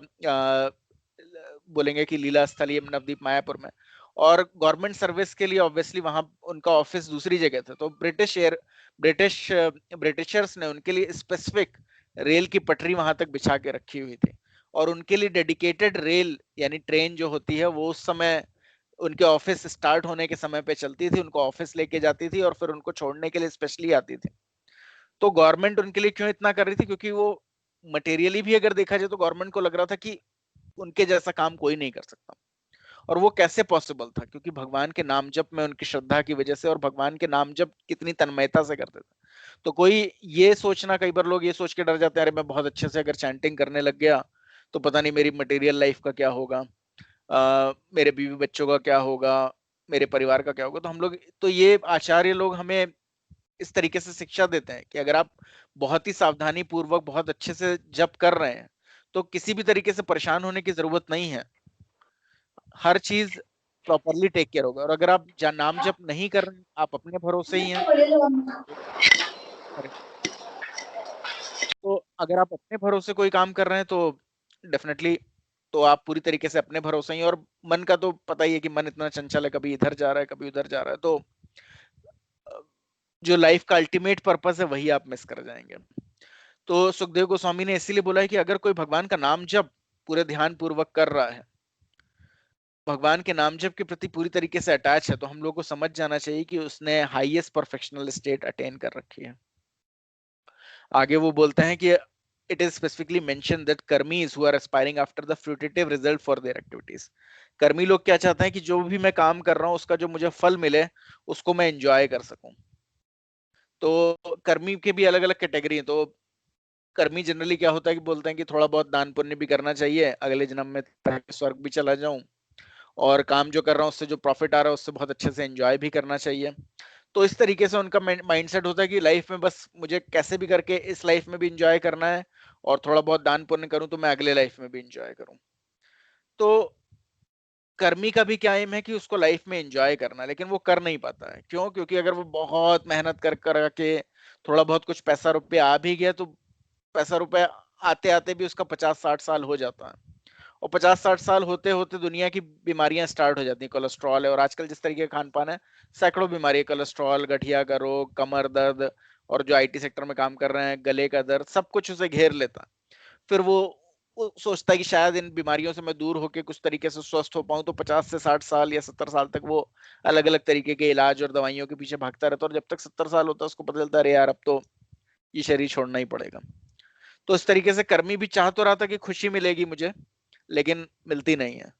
बोलेंगे कि लीला स्थल ये नवदीप मायापुर में। और गवर्नमेंट सर्विस के लिए ऑब्वियसली वहां उनका ऑफिस दूसरी जगह था, तो ब्रिटिशर्स ने उनके लिए स्पेसिफिक रेल की पटरी वहां तक बिछा के रखी हुई थी, और उनके लिए डेडिकेटेड रेल यानी ट्रेन जो होती है वो उस समय उनके ऑफिस स्टार्ट होने के समय पे चलती थी, उनको ऑफिस लेके जाती थी और फिर उनको छोड़ने के लिए स्पेशली आती थी। तो गवर्नमेंट उनके लिए क्यों इतना कर रही थी, क्योंकि वो मटेरियली भी अगर देखा जाए तो गवर्नमेंट को लग रहा था कि उनके जैसा काम कोई नहीं कर सकता। और वो कैसे पॉसिबल था, क्योंकि भगवान के नाम जप में उनकी श्रद्धा की वजह से, और भगवान के नाम जप कितनी तन्मयता से करते थे। तो कोई ये सोचना, कई बार लोग ये सोच के डर जाते हैं, अरे मैं बहुत अच्छे से अगर चैंटिंग करने लग गया तो पता नहीं मेरी मटेरियल लाइफ का क्या होगा, मेरे बीवी बच्चों का क्या होगा, मेरे परिवार का क्या होगा। तो हम लोग, तो ये आचार्य लोग हमें इस तरीके से शिक्षा देते हैं कि अगर आप बहुत ही सावधानी पूर्वक बहुत अच्छे से जप कर रहे हैं तो किसी भी तरीके से परेशान होने की जरूरत नहीं है, हर चीज प्रॉपरली टेक केयर होगा। और अगर आप नाम जप नहीं कर रहे हैं, आप अपने भरोसे ही हैं, तो अगर आप अपने भरोसे कोई काम कर रहे हैं तो डेफिनेटली, तो आप पूरी तरीके से अपने भरोसे ही हैं। और मन का तो पता ही है कि मन इतना चंचल है, कभी इधर जा रहा है कभी उधर जा रहा है, तो जो लाइफ का अल्टीमेट पर्पस है वही आप मिस कर जाएंगे। तो सुखदेव गोस्वामी ने इसीलिए बोला है कि अगर कोई भगवान का नाम जप पूरे ध्यान पूर्वक कर रहा है, भगवान के नाम जप के प्रति पूरी तरीके से अटैच है, तो हम लोग को समझ जाना चाहिए कि उसने हाईएस्ट परफेक्शनल स्टेट अटेन कर रखी है। आगे वो बोलते हैं कि it is specifically mentioned that कर्मीज who are aspiring after the fruitive result for their activities, कर्मी लोग क्या चाहते हैं कि जो भी मैं काम कर रहा हूँ उसका जो मुझे फल मिले उसको मैं एंजॉय कर सकूं। तो कर्मी के भी अलग अलग कैटेगरी है। तो कर्मी जनरली क्या होता है कि बोलते हैं कि थोड़ा बहुत दान पुण्य भी करना चाहिए अगले जन्म में, ताकि स्वर्ग भी चला जाऊं, और काम जो कर रहा हूँ उससे जो प्रॉफिट आ रहा है उससे बहुत अच्छे से एंजॉय भी करना चाहिए। तो इस तरीके से उनका माइंडसेट होता है कि लाइफ में बस मुझे कैसे भी करके इस लाइफ में भी इंजॉय करना है, और थोड़ा बहुत दान पुण्य करूं तो मैं अगले लाइफ में भी इंजॉय करूं। तो कर्मी का भी क्या एम है कि उसको लाइफ में एंजॉय करना, लेकिन वो कर नहीं पाता है। क्यों? क्योंकि अगर वो बहुत मेहनत कर कर के थोड़ा बहुत कुछ पैसा रुपया आ भी गया, तो पैसा रुपया आते आते भी उसका 50-60 साल हो जाता है, और 50-60 साल होते होते दुनिया की बीमारियां स्टार्ट हो जाती हैं। कोलेस्ट्रॉल है, और आजकल जिस तरीके का खान पान है, सैकड़ों बीमारी है, कोलेस्ट्रॉल, गठिया का रोग, कमर दर्द, और जो आईटी सेक्टर में काम कर रहे हैं गले का दर्द, सब कुछ उसे घेर लेता है। फिर वो सोचता है कि शायद इन बीमारियों से मैं दूर होकर कुछ तरीके से स्वस्थ हो पाऊं, तो 50 से 60 साल या 70 साल तक वो अलग अलग तरीके के इलाज और दवाइयों के पीछे भागता रहता है, और जब तक 70 साल होता है उसको पता चलता है अरे यार अब तो ये शरीर छोड़ना ही पड़ेगा। तो इस तरीके से कर्मी भी चाह तो रहा था कि खुशी मिलेगी मुझे, लेकिन मिलती नहीं है।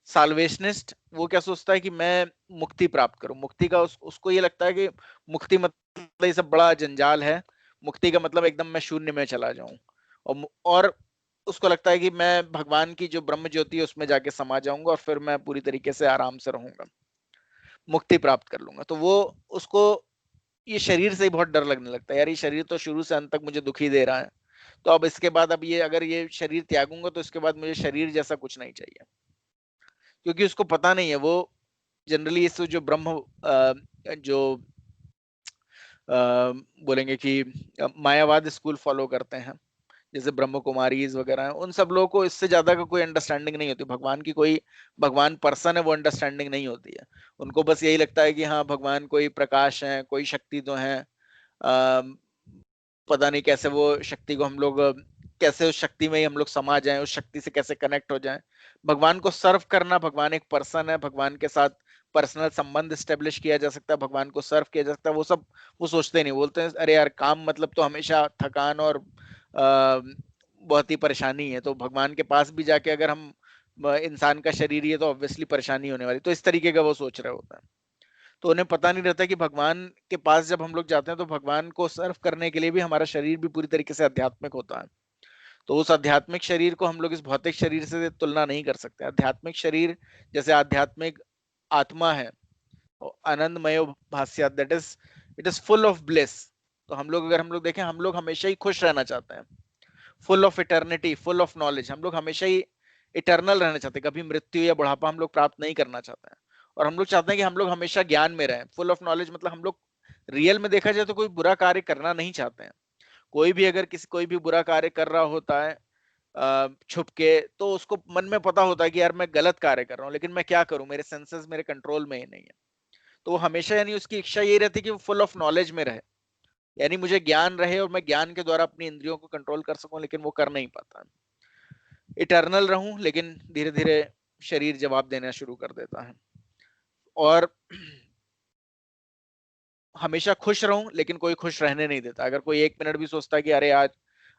साल्वेशनिस्ट वो क्या सोचता है कि मैं मुक्ति प्राप्त करूं। मुक्ति का उसको ये लगता है कि मुक्ति मतलब ये सब बड़ा जंजाल है, मुक्ति का मतलब एकदम मैं शून्य में चला जाऊं, और उसको लगता है कि मैं भगवान की जो ब्रह्म ज्योति है उसमें जाके समा जाऊंगा, और फिर मैं पूरी तरीके से आराम से रहूंगा, मुक्ति प्राप्त कर लूंगा। तो वो उसको ये शरीर से ही बहुत डर लगने लगता है, यार ये शरीर तो शुरू से अंत तक मुझे दुखी दे रहा है, तो अब इसके बाद अब ये अगर ये शरीर त्यागूंगा तो इसके बाद मुझे शरीर जैसा कुछ नहीं चाहिए। क्योंकि उसको पता नहीं है, वो जनरली इस जो ब्रह्म जो बोलेंगे कि मायावाद स्कूल फॉलो करते हैं, जैसे ब्रह्म कुमारीज वगैरह हैं, उन सब लोगों को इससे ज्यादा का कोई अंडरस्टैंडिंग नहीं होती भगवान की। कोई भगवान पर्सन है वो अंडरस्टैंडिंग नहीं होती है उनको। बस यही लगता है कि हाँ भगवान कोई प्रकाश है, कोई शक्ति तो है, पता नहीं कैसे वो शक्ति को हम लोग कैसे उस शक्ति में ही हम लोग समा जाएं, उस शक्ति से कैसे कनेक्ट हो जाएं। भगवान को सर्व करना, भगवान एक पर्सन है, भगवान के साथ पर्सनल संबंध स्टेब्लिश किया जा सकता है, भगवान को सर्व किया जा सकता है, वो सब वो सोचते नहीं। बोलते हैं अरे यार काम मतलब तो हमेशा थकान और बहुत ही परेशानी है, तो भगवान के पास भी जाके अगर हम इंसान का शरीर ही है तो ऑब्वियसली परेशानी होने वाली। तो इस तरीके का वो सोच रहे होता है। तो उन्हें पता नहीं रहता कि भगवान के पास जब हम लोग जाते हैं तो भगवान को सर्व करने के लिए भी हमारा शरीर भी पूरी तरीके से आध्यात्मिक होता है। तो उस आध्यात्मिक शरीर को हम लोग इस भौतिक शरीर से तुलना नहीं कर सकते। आध्यात्मिक शरीर जैसे आध्यात्मिक आत्मा है, आनंदमय भाष्य, that is it is full of bliss. तो हम लोग अगर हम लोग देखें, हम लोग हमेशा ही खुश रहना चाहते हैं, full of eternity, full of knowledge. हम लोग हमेशा ही इटर्नल रहना चाहते हैं, कभी मृत्यु या बुढ़ापा हम लोग प्राप्त नहीं करना चाहते हैं। और हम लोग चाहते हैं कि हम लोग हमेशा ज्ञान में रहें, फुल ऑफ नॉलेज। मतलब हम लोग रियल में देखा जाए तो कोई बुरा कार्य करना नहीं चाहते हैं। कोई भी अगर कोई भी बुरा कार्य कर रहा होता है छुप के, तो उसको मन में पता होता है कि यार मैं गलत कार्य कर रहा हूँ, लेकिन मैं क्या करूं, मेरे सेंसेस मेरे कंट्रोल में ही नहीं है। तो वो हमेशा यानी उसकी इच्छा यही रहती है कि वो फुल ऑफ नॉलेज में रहे, यानी मुझे ज्ञान रहे और मैं ज्ञान के द्वारा अपनी इंद्रियों को कंट्रोल कर सकूं, लेकिन वो कर नहीं पाता। इटर्नल रहूं, लेकिन धीरे धीरे शरीर जवाब देना शुरू कर देता है। और हमेशा खुश रहूं, लेकिन कोई खुश रहने नहीं देता। अगर कोई एक मिनट भी सोचता है कि अरे आज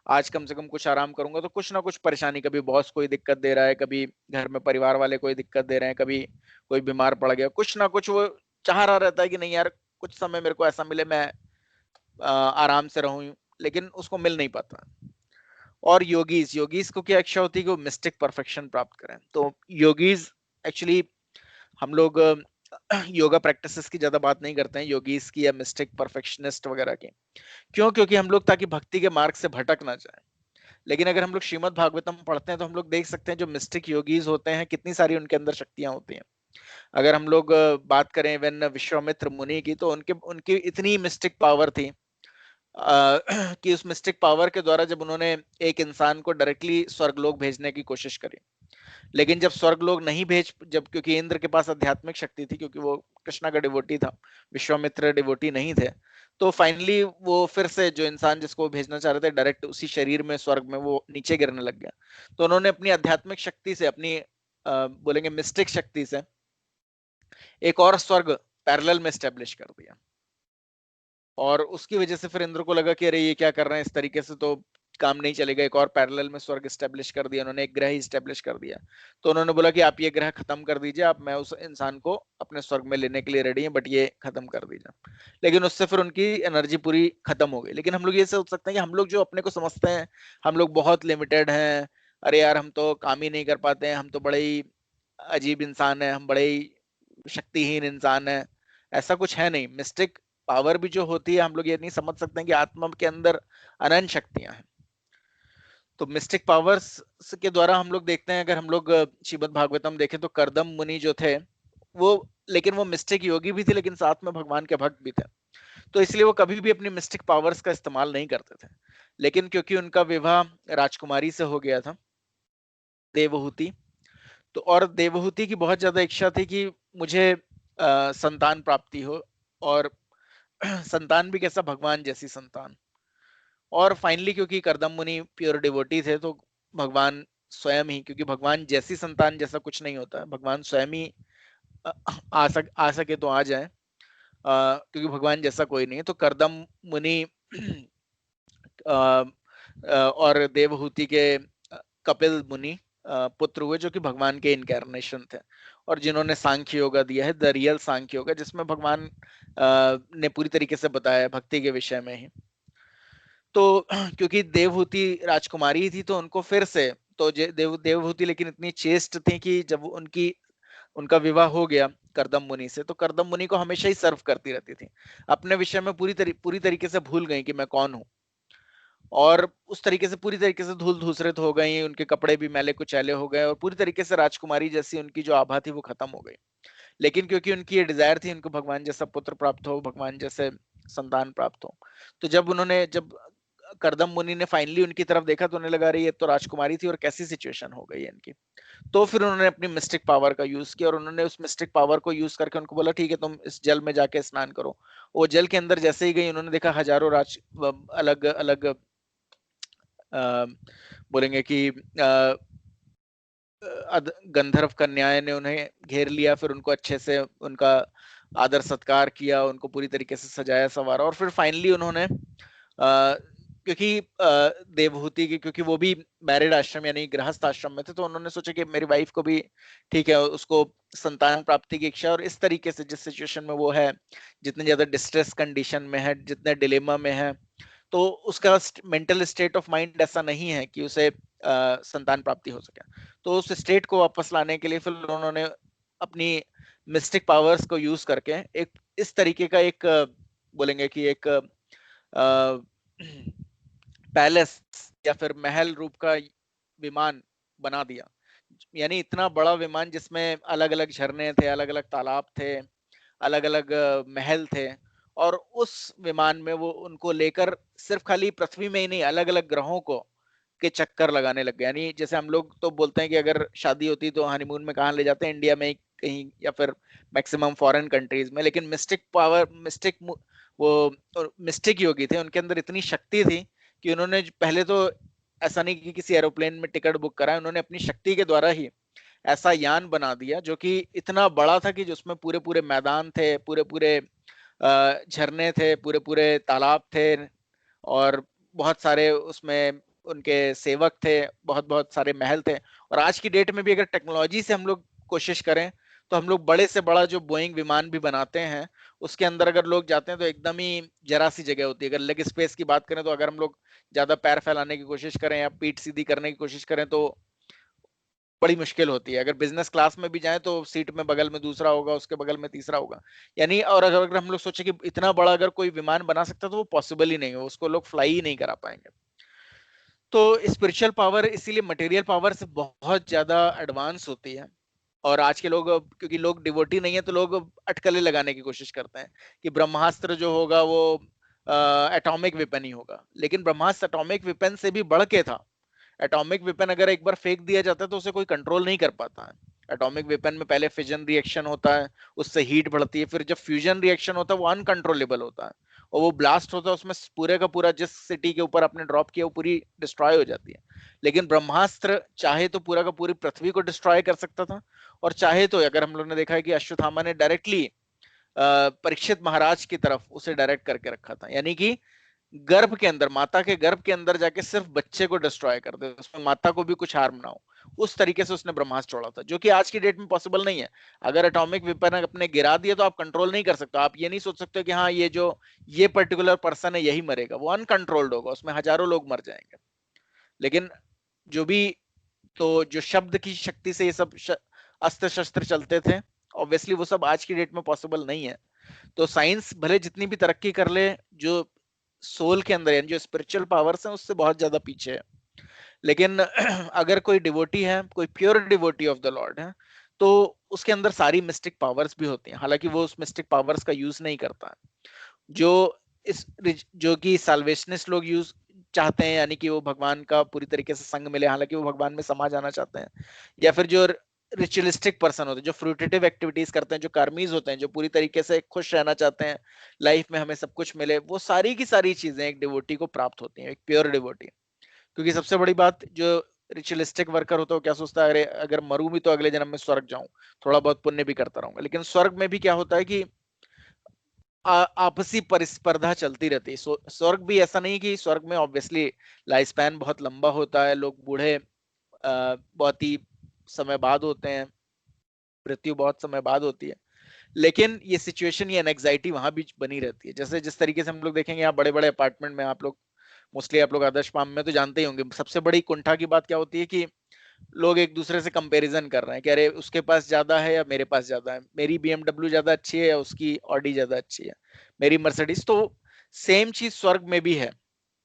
आज कम से कम कुछ आराम करूंगा, तो कुछ ना कुछ परेशानी, कभी बॉस कोई दिक्कत दे रहा है, कभी घर में परिवार वाले कोई दिक्कत दे रहे हैं, कभी कोई बीमार पड़ गया, कुछ ना कुछ वो चाह रहा रहता है कि नहीं यार कुछ समय मेरे को ऐसा मिले मैं आराम से रहूं, लेकिन उसको मिल नहीं पाता। और योगीज, योगीज को क्या इच्छा होती है कि वो मिस्टिक परफेक्शन प्राप्त करें। तो योगीज एक्चुअली हम लोग योगा प्रैक्टिसेस की ज्यादा बात नहीं करते हैं, योगीज की या मिस्टिक परफेक्शनिस्ट वगैरह की। क्यों? क्योंकि हम लोग ताकि भक्ति के मार्ग से भटक ना जाए। लेकिन अगर हम लोग श्रीमद् भागवतम पढ़ते हैं तो हम लोग देख सकते हैं जो मिस्टिक योगीज होते हैं कितनी सारी उनके अंदर शक्तियां होती हैं। अगर हम लोग बात करें वेन विश्वामित्र मुनि की, तो उनके उनकी इतनी मिस्टिक पावर थी कि उस मिस्टिक पावर के द्वारा जब उन्होंने एक इंसान को डायरेक्टली स्वर्गलोक भेजने की कोशिश करी, लेकिन जब स्वर्गलोक नहीं भेज, जब क्योंकि इंद्र के पास आध्यात्मिक शक्ति थी, क्योंकि वो कृष्णा का डिवोटी था, विश्वामित्र डिवोटी नहीं थे, तो फाइनली वो फिर से जो इंसान जिसको वो भेजना चाह रहे थे डायरेक्ट उसी शरीर में स्वर्ग में वो नीचे गिरने लग गया। तो उन्होंने अपनी आध्यात्मिक शक्ति से, अपनी बोलेंगे मिस्टिक शक्ति से, एक और स्वर्ग पैरेलल में स्टेब्लिश कर दिया। और उसकी वजह से फिर इंद्र को लगा कि अरे ये क्या कर रहे हैं, इस तरीके से तो काम नहीं चलेगा, एक और पैरेलल में स्वर्ग स्टेब्लिश कर दिया उन्होंने, एक ग्रह ही स्टेब्लिश कर दिया। तो उन्होंने बोला कि आप ये ग्रह खत्म कर दीजिए, आप मैं उस इंसान को अपने स्वर्ग में लेने के लिए रेडी हैं, बट ये खत्म कर दीजिए। लेकिन उससे फिर उनकी एनर्जी पूरी खत्म हो गई। लेकिन हम लोग ये सोच सकते हैं कि हम लोग जो अपने को समझते हैं हम लोग बहुत लिमिटेड हैं, अरे यार हम तो काम ही नहीं कर पाते हैं, हम तो बड़े ही अजीब इंसान है, हम बड़े ही शक्तिहीन इंसान है, ऐसा कुछ है नहीं। मिस्टिक पावर भी जो होती है, हम लोग ये नहीं समझ सकते हैं कि आत्मा के अंदर अनंत शक्तियां हैं। तो मिस्टिक पावर्स के द्वारा हम लोग देखते हैं, अगर हम लोग श्रीमद् भागवतम देखें तो करदम मुनि जो थे वो, लेकिन वो मिस्टिक योगी भी थे, लेकिन साथ में भगवान के भक्त भी थे। तो इसलिए वो कभी भी अपनी मिस्टिक पावर्स का इस्तेमाल नहीं करते थे। लेकिन क्योंकि उनका विवाह राजकुमारी से हो गया था, देवहूति, तो और देवहूति की बहुत ज्यादा इच्छा थी कि मुझे संतान प्राप्ति हो, और संतान भी कैसा, भगवान जैसी संतान। और फाइनली क्योंकि करदम मुनि प्योर डिवोटी थे, तो भगवान स्वयं ही, क्योंकि भगवान जैसी संतान जैसा कुछ नहीं होता है, भगवान स्वयं ही आ सके तो आ जाए, क्योंकि भगवान जैसा कोई नहीं है। तो करदम मुनि और देवहूति के कपिल मुनि पुत्र हुए, जो कि भगवान के इनकैर्नेशन थे, और जिन्होंने सांख्य योगा दिया है, द रियल सांख्य योगा, जिसमें भगवान ने पूरी तरीके से बताया भक्ति के विषय में ही। तो क्योंकि देवहूति राजकुमारी थी, तो उनको फिर से, तो देवहूति लेकिन इतनी चेस्ट थी कि जब उनका विवाह हो गया करदम मुनि से, तो करदम मुनि को हमेशा ही सर्व करती रहती थी, अपने विषय में पूरी तरीके से भूल गई कि मैं कौन हूँ, और उस तरीके से पूरी तरीके से धूल धूसरित हो गई, उनके कपड़े भी मैले कुचैले हो गए, और पूरी तरीके से राजकुमारी जैसी उनकी जो आभा थी वो खत्म हो गई। लेकिन क्योंकि उनकी ये डिजायर थी उनको भगवान जैसा पुत्र प्राप्त हो, भगवान जैसे संतान प्राप्त हो, तो जब करदम मुनि ने फाइनली उनकी तरफ देखा, तो उन्हें लगा रही ये तो राजकुमारी थी और कैसी सिचुएशन हो गई है इनकी। तो फिर उन्होंने अपनी मिस्टिक पावर का यूज किया, और उन्होंने उस मिस्टिक पावर को यूज करके उनको बोला ठीक है तुम इस जल में जाके स्नान करो। वो जल के अंदर जैसे ही गई, उन्होंने देखा हजारों अलग अलग बोलेंगे कि गंधर्व कन्याएं ने उन्हें घेर लिया, फिर उनको अच्छे से उनका आदर सत्कार किया, उनको पूरी तरीके से सजाया संवारा, और फिर फाइनली उन्होंने क्योंकि देवहूति की, क्योंकि वो भी मैरिड आश्रम यानी गृहस्थ आश्रम में थे, तो उन्होंने सोचा कि मेरी वाइफ को भी ठीक है, उसको संतान प्राप्ति की इच्छा, और इस तरीके से जिस सिचुएशन में वो है, जितने ज्यादा डिस्ट्रेस कंडीशन में है, जितने डिलेमा में है, तो उसका मेंटल स्टेट ऑफ माइंड ऐसा नहीं है कि उसे संतान प्राप्ति हो सके। तो उस स्टेट को वापस लाने के लिए फिर उन्होंने अपनी मिस्टिक पावर्स को यूज करके एक इस तरीके का एक बोलेंगे कि एक पैलेस या फिर महल रूप का विमान बना दिया, यानी इतना बड़ा विमान जिसमें अलग अलग झरने थे, अलग अलग तालाब थे, अलग अलग महल थे, और उस विमान में वो उनको लेकर सिर्फ खाली पृथ्वी में ही नहीं, अलग अलग ग्रहों को के चक्कर लगाने लग गए। यानी जैसे हम लोग तो बोलते हैं कि अगर शादी होती तो हनीमून में कहाँ ले जाते हैं, इंडिया में ही कहीं, या फिर मैक्सिमम फॉरेन कंट्रीज में। लेकिन मिस्टिक योगी थे, उनके अंदर इतनी शक्ति थी कि उन्होंने पहले तो ऐसा नहीं कि किसी एरोप्लेन में टिकट बुक करा, उन्होंने अपनी शक्ति के द्वारा ही ऐसा यान बना दिया जो कि इतना बड़ा था कि जिसमें पूरे पूरे मैदान थे, पूरे पूरे झरने थे, पूरे पूरे तालाब थे, और बहुत सारे उसमें उनके सेवक थे, बहुत बहुत सारे महल थे। और आज की डेट में भी अगर टेक्नोलॉजी से हम लोग कोशिश करें, तो हम लोग बड़े से बड़ा जो बोइंग विमान भी बनाते हैं, उसके अंदर अगर लोग जाते हैं तो एकदम ही जरा सी जगह होती है। अगर लेग स्पेस की बात करें, तो अगर हम लोग ज्यादा पैर फैलाने की कोशिश करें या पीठ सीधी करने की कोशिश करें, तो बड़ी मुश्किल होती है। अगर बिजनेस क्लास में भी जाए, तो सीट में बगल में दूसरा होगा, उसके बगल में तीसरा होगा, यानी। और अगर हम लोग सोचे कि इतना बड़ा अगर कोई विमान बना सकता, तो वो पॉसिबल ही नहीं है, उसको लोग फ्लाई ही नहीं करा पाएंगे। तो स्पिरिचुअल पावर इसीलिए मटेरियल पावर से बहुत ज्यादा एडवांस होती है। और आज के लोग, क्योंकि लोग डिवोटी नहीं है, तो लोग अटकलें लगाने की कोशिश करते हैं कि ब्रह्मास्त्र जो होगा वो एटॉमिक वेपन ही होगा। लेकिन ब्रह्मास्त्र एटॉमिक वेपन से भी बढ़ के था। एटॉमिक वेपन अगर एक बार फेंक दिया जाता है, तो उसे कोई कंट्रोल नहीं कर पाता है। एटॉमिक वेपन में पहले फिजन रिएक्शन होता है, उससे हीट बढ़ती है, फिर जब फ्यूजन रिएक्शन होता है वो अनकंट्रोलेबल होता है, और वो ब्लास्ट होता है, उसमें पूरे का पूरा जिस सिटी के ऊपर आपने ड्रॉप किया वो पूरी डिस्ट्रॉय हो जाती है। लेकिन ब्रह्मास्त्र चाहे तो पूरा का पूरी पृथ्वी को डिस्ट्रॉय कर सकता था, और चाहे तो, अगर हम लोग ने देखा है कि अश्वत्थामा ने डायरेक्टली परीक्षित महाराज की तरफ उसे डायरेक्ट करके रखा था, यानी कि गर्भ के अंदर, माता के गर्भ के अंदर जाके सिर्फ बच्चे को डिस्ट्रॉय कर दे, उसमें माता को भी कुछ हार्म ना हो, उस तरीके से उसने ब्रह्मास्त्र छोड़ा था, जो कि आज की डेट में पॉसिबल नहीं है। अगर एटॉमिक वेपन अपने गिरा दिए तो आप कंट्रोल नहीं कर सकते, आप ये नहीं सोच सकते कि हाँ ये पर्टिकुलर पर्सन है यही मरेगा, वो अनकंट्रोल्ड होगा, उसमें हजारों लोग मर जाएंगे। लेकिन जो भी, तो जो शब्द की शक्ति से ये सब अस्त्र शस्त्र चलते थे, ऑब्वियसली वो सब आज की डेट में पॉसिबल नहीं है। तो साइंस भले जितनी भी तरक्की कर ले, जो सोल के अंदर यानी जो स्पिरिचुअल पावर्स हैं उससे बहुत ज्यादा पीछे है। लेकिन अगर कोई डिवोटी है, कोई pure devotee of the Lord है, तो उसके अंदर सारी मिस्टिक पावर्स भी होती हैं, हालांकि वो उस मिस्टिक पावर्स का यूज नहीं करता। जो इस जो कि साल्वेशनिस्ट लोग यूज चाहते हैं, यानी कि वो भगवान का पूरी तरीके से संग मिले, हालांकि वो भगवान में समा जाना चाहते हैं, या फिर जो रिचुअलिस्टिक पर्सन होते हैं, जो फ्रूटेटिव एक्टिविटीज करते हैं, जो कर्मीज होते हैं, जो पूरी तरीके से खुश रहना चाहते हैं, लाइफ में हमें सब कुछ मिले, वो सारी की सारी चीजें एक डिवोटी को प्राप्त होती हैं, एक प्योर डिवोटी। क्योंकि सबसे बड़ी बात, जो रिचुअलिस्टिक वर्कर होता है वो क्या सोचता है, अरे अगर मरूं भी तो अगले जन्म में स्वर्ग जाऊं, थोड़ा बहुत पुण्य भी करता रहूंगा। लेकिन स्वर्ग में भी क्या होता है कि आपसी परिस्पर्धा चलती रहती है। स्वर्ग भी ऐसा नहीं कि स्वर्ग में ऑब्वियसली लाइफ स्पैन बहुत लंबा होता है, लोग बूढ़े बहुत ही समय बाद होते हैं, मृत्यु बहुत समय बाद होती है। लेकिन ये सिचुएशन, ये एंजाइटी वहां भी बनी रहती है। जैसे जिस तरीके से हम लोग देखेंगे यहाँ बड़े बड़े अपार्टमेंट में, आप लोग मोस्टली आप लोग आदर्श फार्म में तो जानते ही होंगे, सबसे बड़ी कुंठा की बात क्या होती है कि लोग एक दूसरे से कंपैरिजन कर रहे हैं कि अरे उसके पास ज्यादा है या मेरे पास ज्यादा है, मेरी बीएमडब्ल्यू ज्यादा अच्छी है या उसकी ऑडी ज्यादा अच्छी है, मेरी मर्सिडीज। तो सेम चीज स्वर्ग में भी है।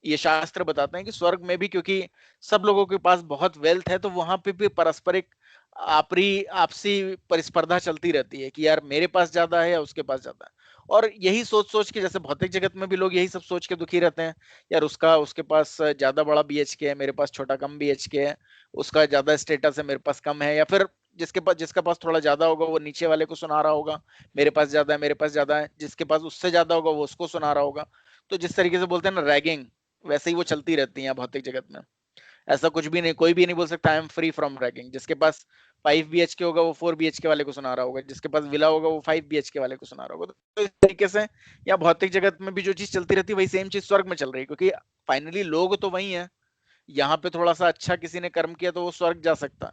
ये शास्त्र बताते हैं कि स्वर्ग में भी, क्योंकि सब लोगों के पास बहुत वेल्थ है, तो वहां पे भी पारस्परिक आपसी परिस्पर्धा चलती रहती है कि यार मेरे पास ज्यादा है या उसके पास ज्यादा है। और यही सोच सोच के, जैसे भौतिक जगत में भी लोग यही सब सोच के दुखी रहते हैं, यार उसके पास ज्यादा बड़ा बीएचके है, मेरे पास छोटा कम बीएचके है, उसका ज्यादा स्टेटस है, मेरे पास कम है, या फिर जिसका पास थोड़ा ज्यादा होगा वो नीचे वाले को सुना रहा होगा, मेरे पास ज्यादा है, मेरे पास ज्यादा है, जिसके पास उससे ज्यादा होगा वो उसको सुना रहा होगा। तो जिस तरीके से बोलते हैं ना रैगिंग, वैसे ही वो चलती रहती है भौतिक जगत में। ऐसा कुछ भी नहीं, कोई भी नहीं बोल सकता I am free from ragging. जिसके पास 5 BHK होगा वो 4 BHK वाले को सुना रहा होगा, जिसके पास विला होगा वो 5 BHK वाले को सुना रहा होगा। तो इस तरीके से या भौतिक जगत में भी जो चीज चलती रहती है वही सेम चीज स्वर्ग में चल रही है, क्योंकि फाइनली लोग तो वही है। यहाँ पे थोड़ा सा अच्छा किसी ने कर्म किया तो वो स्वर्ग जा सकता है,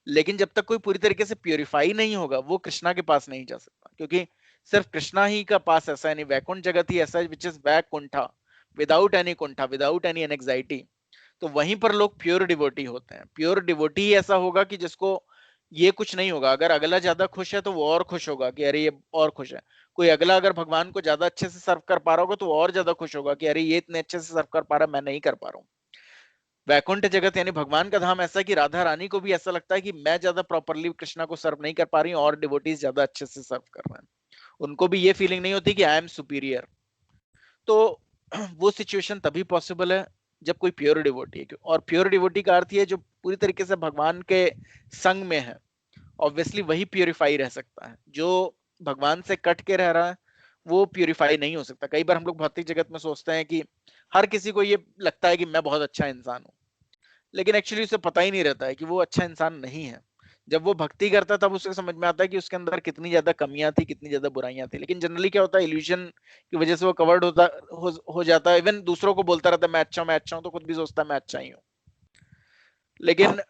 लेकिन जब तक कोई पूरी तरीके से प्योरीफाई नहीं होगा वो कृष्णा के पास नहीं जा सकता, क्योंकि सिर्फ कृष्णा ही का पास ऐसा है, नहीं वैकुंठ जगत ही ऐसा है which is Vaikuntha, without any कुंठा, विदाउट एनी एंजाइटी। तो वहीं पर लोग प्योर डिवोटी होते हैं। प्योर डिवोटी ही ऐसा होगा कि जिसको ये कुछ नहीं होगा, अगर अगला ज्यादा खुश है तो वो और खुश होगा कि अरे ये और खुश है। कोई अगला अगर भगवान को ज्यादा अच्छे से सर्व कर पा रहा होगा तो वो और ज्यादा खुश होगा कि अरे ये इतने अच्छे से सर्व कर पा रहा, मैं नहीं कर पा रहा हूँ। वैकुंठ जगत यानी भगवान का धाम ऐसा है कि राधा रानी को भी ऐसा लगता है कि मैं ज्यादा प्रॉपरली कृष्णा को सर्व नहीं कर पा रही हूँ और डिवोटीज ज्यादा अच्छे से सर्व कर रहे हैं। उनको भी ये फीलिंग नहीं होती कि आई एम सुपीरियर। तो वो सिचुएशन तभी पॉसिबल है जब कोई प्योर डिवोटी है। और प्योर डिवोटी का अर्थ ये है जो पूरी तरीके से भगवान के संग में है। ऑब्वियसली वही प्योरीफाई रह सकता है, जो भगवान से कट के रह रहा है वो प्योरीफाई नहीं हो सकता। कई बार हम लोग भौतिक जगत में सोचते हैं कि हर किसी को ये लगता है कि मैं बहुत अच्छा इंसान हूँ, लेकिन एक्चुअली उसे पता ही नहीं रहता है कि वो अच्छा इंसान नहीं है। जब वो भक्ति करता है तब उसे समझ में आता है कि उसके अंदर कितनी ज्यादा कमियां थी, कितनी ज्यादा बुराइयां थी। लेकिन जनरली क्या होता है, इल्यूजन की वजह से वो कवर्ड हो जाता है। इवन दूसरों को बोलता रहता है मैं अच्छा हूं, तो खुद भी सोचता है मैं अच्छा ही हूँ। लेकिन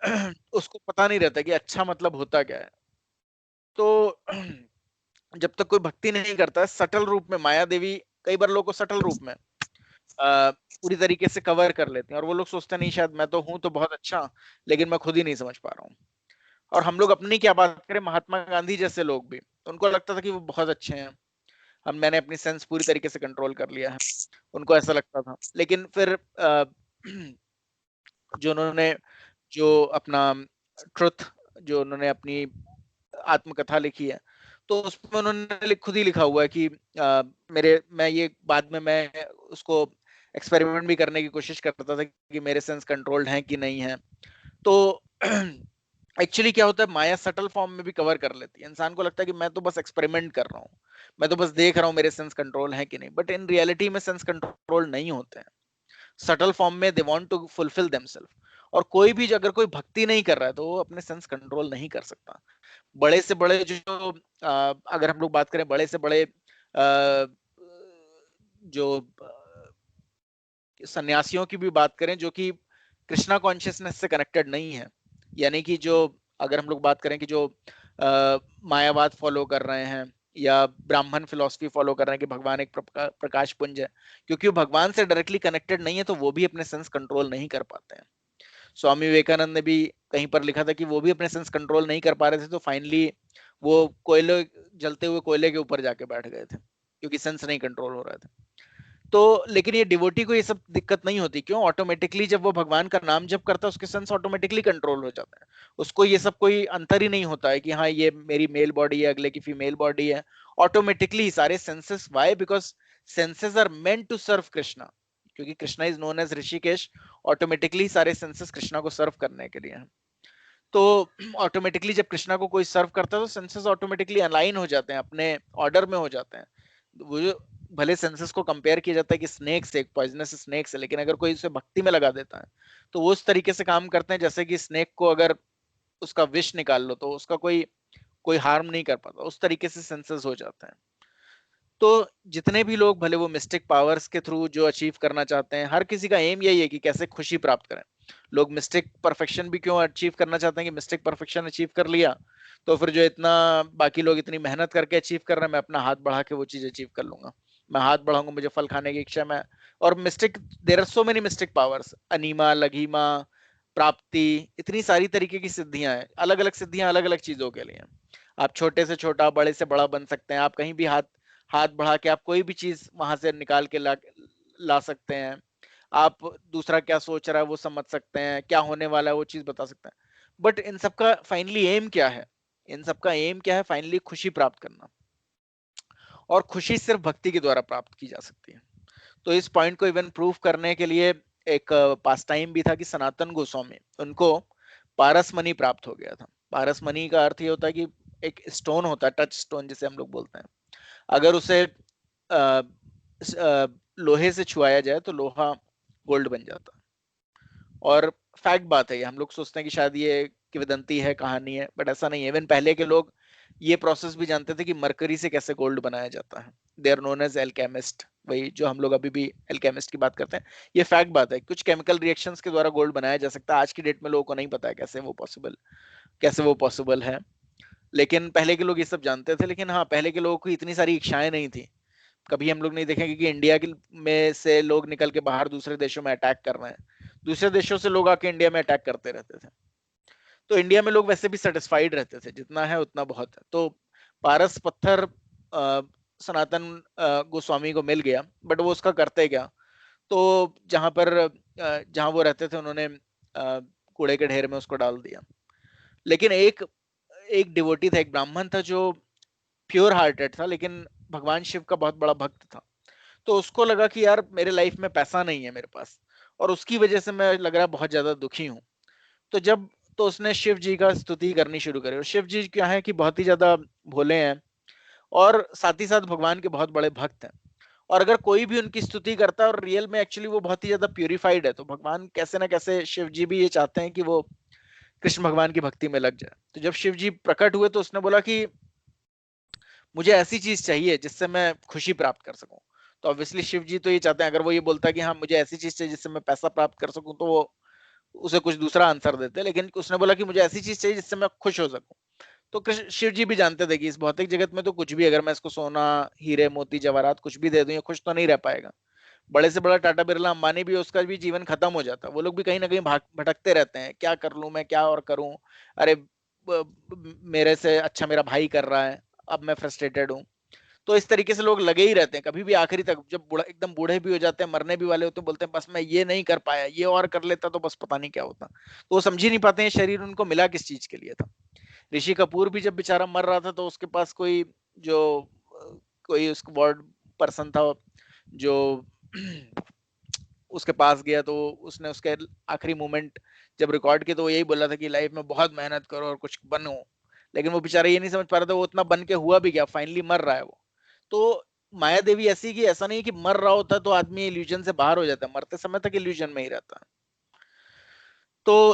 उसको पता नहीं रहता कि अच्छा मतलब होता क्या है। तो जब तक कोई भक्ति नहीं करता है सटल रूप में, माया देवी कई बार लोगों को सटल रूप में पूरी तरीके से कवर कर लेते हैं, और वो लोग सोचते नहीं शायद मैं तो हूं तो बहुत अच्छा, लेकिन मैं खुद ही नहीं समझ पा रहा हूँ। और हम लोग अपनी क्या बात करें, महात्मा गांधी जैसे लोग भी, उनको लगता था कि वो बहुत अच्छे हैं, मैंने अपनी सेंस पूरी तरीके से कंट्रोल कर लिया है, उनको ऐसा लगता था। लेकिन फिर जो उन्होंने जो अपना ट्रुथ, जो उन्होंने अपनी आत्मकथा लिखी है, तो उसमें उन्होंने खुद ही लिखा हुआ है कि मैं ये बाद में मैं उसको एक्सपेरिमेंट भी करने की कोशिश करता था कि मेरे सेंस कंट्रोल्ड हैं कि नहीं है। तो एक्चुअली क्या होता है, माया सटल फॉर्म में भी कवर कर लेती है। इंसान को लगता है कि मैं तो बस एक्सपेरिमेंट कर रहा हूँ, मैं तो बस देख रहा हूँ मेरे सेंस कंट्रोल है कि नहीं, बट इन रियलिटी में सेंस कंट्रोल नहीं होते हैं। सटल फॉर्म में they want to fulfil themselves. और कोई भी अगर कोई भक्ति नहीं कर रहा है तो वो अपने सेंस कंट्रोल नहीं कर सकता। बड़े से बड़े जो अगर हम लोग बात करें बड़े से बड़े जो सन्यासियों की भी बात करें जो कि कृष्णा कॉन्शियसनेस से कनेक्टेड नहीं है, यानी कि जो अगर हम लोग बात करें कि जो मायावाद फॉलो कर रहे हैं या ब्राह्मण फिलॉसफी फॉलो कर रहे हैं कि भगवान एक प्रकाश पुंज है, क्योंकि वो भगवान से डायरेक्टली कनेक्टेड नहीं है तो वो भी अपने सेंस कंट्रोल नहीं कर पाते हैं। स्वामी विवेकानंद ने भी कहीं पर लिखा था कि वो भी अपने सेंस कंट्रोल नहीं कर पा रहे थे, तो फाइनली वो कोयले, जलते हुए कोयले के ऊपर जाके बैठ गए थे क्योंकि सेंस नहीं कंट्रोल हो रहा था। तो लेकिन ये डिवोटी को ये सब दिक्कत नहीं होती, क्यों? ऑटोमेटिकली जब वो भगवान का नाम जप करता है उसके सेंस ऑटोमेटिकली कंट्रोल हो जाता है, उसको ये सब कोई अंतर ही नहीं होता है कि हाँ ये मेरी मेल बॉडी है, अगले की फीमेल बॉडी है। ऑटोमेटिकली सारे senses, why? Because senses are meant to serve Krishna, क्योंकि Krishna is known as Hrishikesh, automatically सारे सेंसेस कृष्णा को सर्व करने के लिए हैं। तो ऑटोमेटिकली जब कृष्णा को कोई सर्व करता है तो सेंसेस ऑटोमेटिकली अलाइन हो जाते हैं, अपने ऑर्डर में हो जाते हैं। वो जो भले सेंसेस को कंपेयर किया जाता है कि स्नेक से, एक पॉइजनस स्नेक से, लेकिन अगर कोई उसे भक्ति में लगा देता है तो वो उस तरीके से काम करते हैं जैसे कि स्नेक को अगर उसका विष निकाल लो तो उसका कोई कोई हार्म नहीं कर पाता, उस तरीके से सेंसेस हो जाते हैं। तो जितने भी लोग भले वो मिस्टिक पावर्स के थ्रू जो अचीव करना चाहते हैं, हर किसी का एम यही है कि कैसे खुशी प्राप्त करें। लोग मिस्टिक परफेक्शन भी क्यों अचीव करना चाहते हैं कि मिस्टिक परफेक्शन अचीव कर लिया तो फिर जो इतना बाकी लोग इतनी मेहनत करके अचीव कर रहे हैं, मैं अपना हाथ बढ़ा के वो चीज अचीव कर लूंगा। मैं हाथ बढ़ाऊंगा, मुझे फल खाने की इच्छा में। और mystic, there are so many mystic powers, अनीमा, लघीमा, प्राप्ति, इतनी सारी तरीके की सिद्धियां हैं, अलग अलग सिद्धियां अलग अलग चीजों के लिए। आप छोटे से छोटा, बड़े से बड़ा बन सकते हैं। आप कहीं भी हाथ हाथ बढ़ा के आप कोई भी चीज वहां से निकाल के ला सकते हैं। आप दूसरा क्या सोच रहा है वो समझ सकते हैं, क्या होने वाला है वो चीज बता सकते हैं। बट इन सबका फाइनली एम क्या है? इन सबका एम क्या है? फाइनली खुशी प्राप्त करना, और खुशी सिर्फ भक्ति के द्वारा प्राप्त की जा सकती है। तो इस पॉइंट को इवन प्रूव करने के लिए एक पास टाइम भी था कि सनातन गोस्वामी, उनको पारसमणि प्राप्त हो गया था। पारसमणि का अर्थ ये होता है कि एक स्टोन होता है, टच स्टोन जिसे हम लोग बोलते हैं। अगर उसे लोहे से छुआया जाए तो लोहा गोल्ड बन जाता है। और फैक्ट बात है ये, हम लोग सोचते हैं कि शायद ये किंवदंती है, कहानी है, बट ऐसा नहीं है। इवन पहले के लोग ये प्रोसेस भी जानते थे कि मरकरी से कैसे गोल्ड बनाया जाता है। They are known as alchemist, वही जो हम लोग अभी भी एल्केमिस्ट की बात करते हैं। ये फैक्ट बात है, कुछ केमिकल रिएक्शंस के द्वारा गोल्ड बनाया जा सकता है। आज की डेट में लोगों को नहीं पता है कैसे वो पॉसिबल है, लेकिन पहले के लोग ये सब जानते थे। लेकिन हाँ, पहले के लोगों को इतनी सारी इच्छाएं नहीं थी। कभी हम लोग नहीं देखेंगे कि इंडिया में से लोग निकल के बाहर दूसरे देशों में अटैक कर रहे हैं। दूसरे देशों से लोग आके इंडिया में अटैक करते रहते थे। तो इंडिया में लोग वैसे भी सेटिस्फाइड रहते थे, जितना है उतना बहुत है। तो पारस पत्थर सनातन गोस्वामी को मिल गया, बट वो उसका करते क्या? तो जहां वो रहते थे उन्होंने कूड़े के ढेर में उसको डाल दिया। लेकिन एक एक डिवोटी था, एक ब्राह्मण था जो प्योर हार्टेड था, लेकिन भगवान शिव का बहुत बड़ा भक्त था। तो उसको लगा कि यार मेरे लाइफ में पैसा नहीं है मेरे पास, और उसकी वजह से मैं लग रहा बहुत ज्यादा दुखी हूँ। तो जब तो उसने शिव जी का स्तुति करनी शुरू करी। और शिव जी क्या है कि बहुत ही ज्यादा भोले हैं और साथ ही साथ भगवान के बहुत बड़े भक्त हैं। और अगर कोई भी उनकी स्तुति करता है और रियल में एक्चुअली वो बहुत ही ज्यादा प्यूरिफाइड है, तो भगवान कैसे ना कैसे, शिव जी भी ये चाहते हैं कि वो कृष्ण भगवान की भक्ति में लग जाए। तो जब शिव जी प्रकट हुए तो उसने बोला कि मुझे ऐसी चीज चाहिए जिससे मैं खुशी प्राप्त कर सकूं। तो ऑब्वियसली शिव जी तो ये चाहते हैं, अगर वो ये बोलता है कि हाँ मुझे ऐसी चीज चाहिए जिससे मैं पैसा प्राप्त कर सकूं, तो वो उसे कुछ दूसरा आंसर देते। लेकिन उसने बोला कि मुझे ऐसी चीज चाहिए जिससे मैं खुश हो सकूं। तो कृष्ण शिव जी भी जानते थे कि इस भौतिक जगत में तो कुछ भी, अगर मैं इसको सोना, हीरे, मोती, जवाहरात कुछ भी दे दूं, ये खुश तो नहीं रह पाएगा। बड़े से बड़ा टाटा बिरला अंबानी भी, उसका भी जीवन खत्म हो जाता, वो लोग भी कहीं ना कहीं भटकते रहते हैं, क्या कर लूं मैं, क्या और करूं, अरे मेरे से अच्छा मेरा भाई कर रहा है, अब मैं फ्रस्ट्रेटेड हूं। तो इस तरीके से लोग लगे ही रहते हैं कभी भी आखिरी तक। जब एकदम बूढ़े भी हो जाते हैं, मरने भी वाले होते हैं, बोलते हैं बस मैं ये नहीं कर पाया, ये और कर लेता तो बस पता नहीं क्या होता। तो वो समझ ही नहीं पाते हैं शरीर उनको मिला किस चीज के लिए था। ऋषि कपूर भी जब बेचारा मर रहा था तो उसके पास जो कोई उसका वार्ड पर्सन था जो उसके पास गया, तो उसने उसके आखिरी मोमेंट जब रिकॉर्ड किया तो वो यही बोला था कि लाइफ में बहुत मेहनत करो और कुछ बनो। लेकिन वो बेचारा ये नहीं समझ पा रहा था वो उतना बन के हुआ भी क्या, फाइनली मर रहा है वो। तो माया देवी ऐसी कि ऐसा नहीं कि मर रहा होता तो आदमी इल्यूजन से बाहर हो जाता है, मरते समय तक इल्यूजन में ही रहता है। तो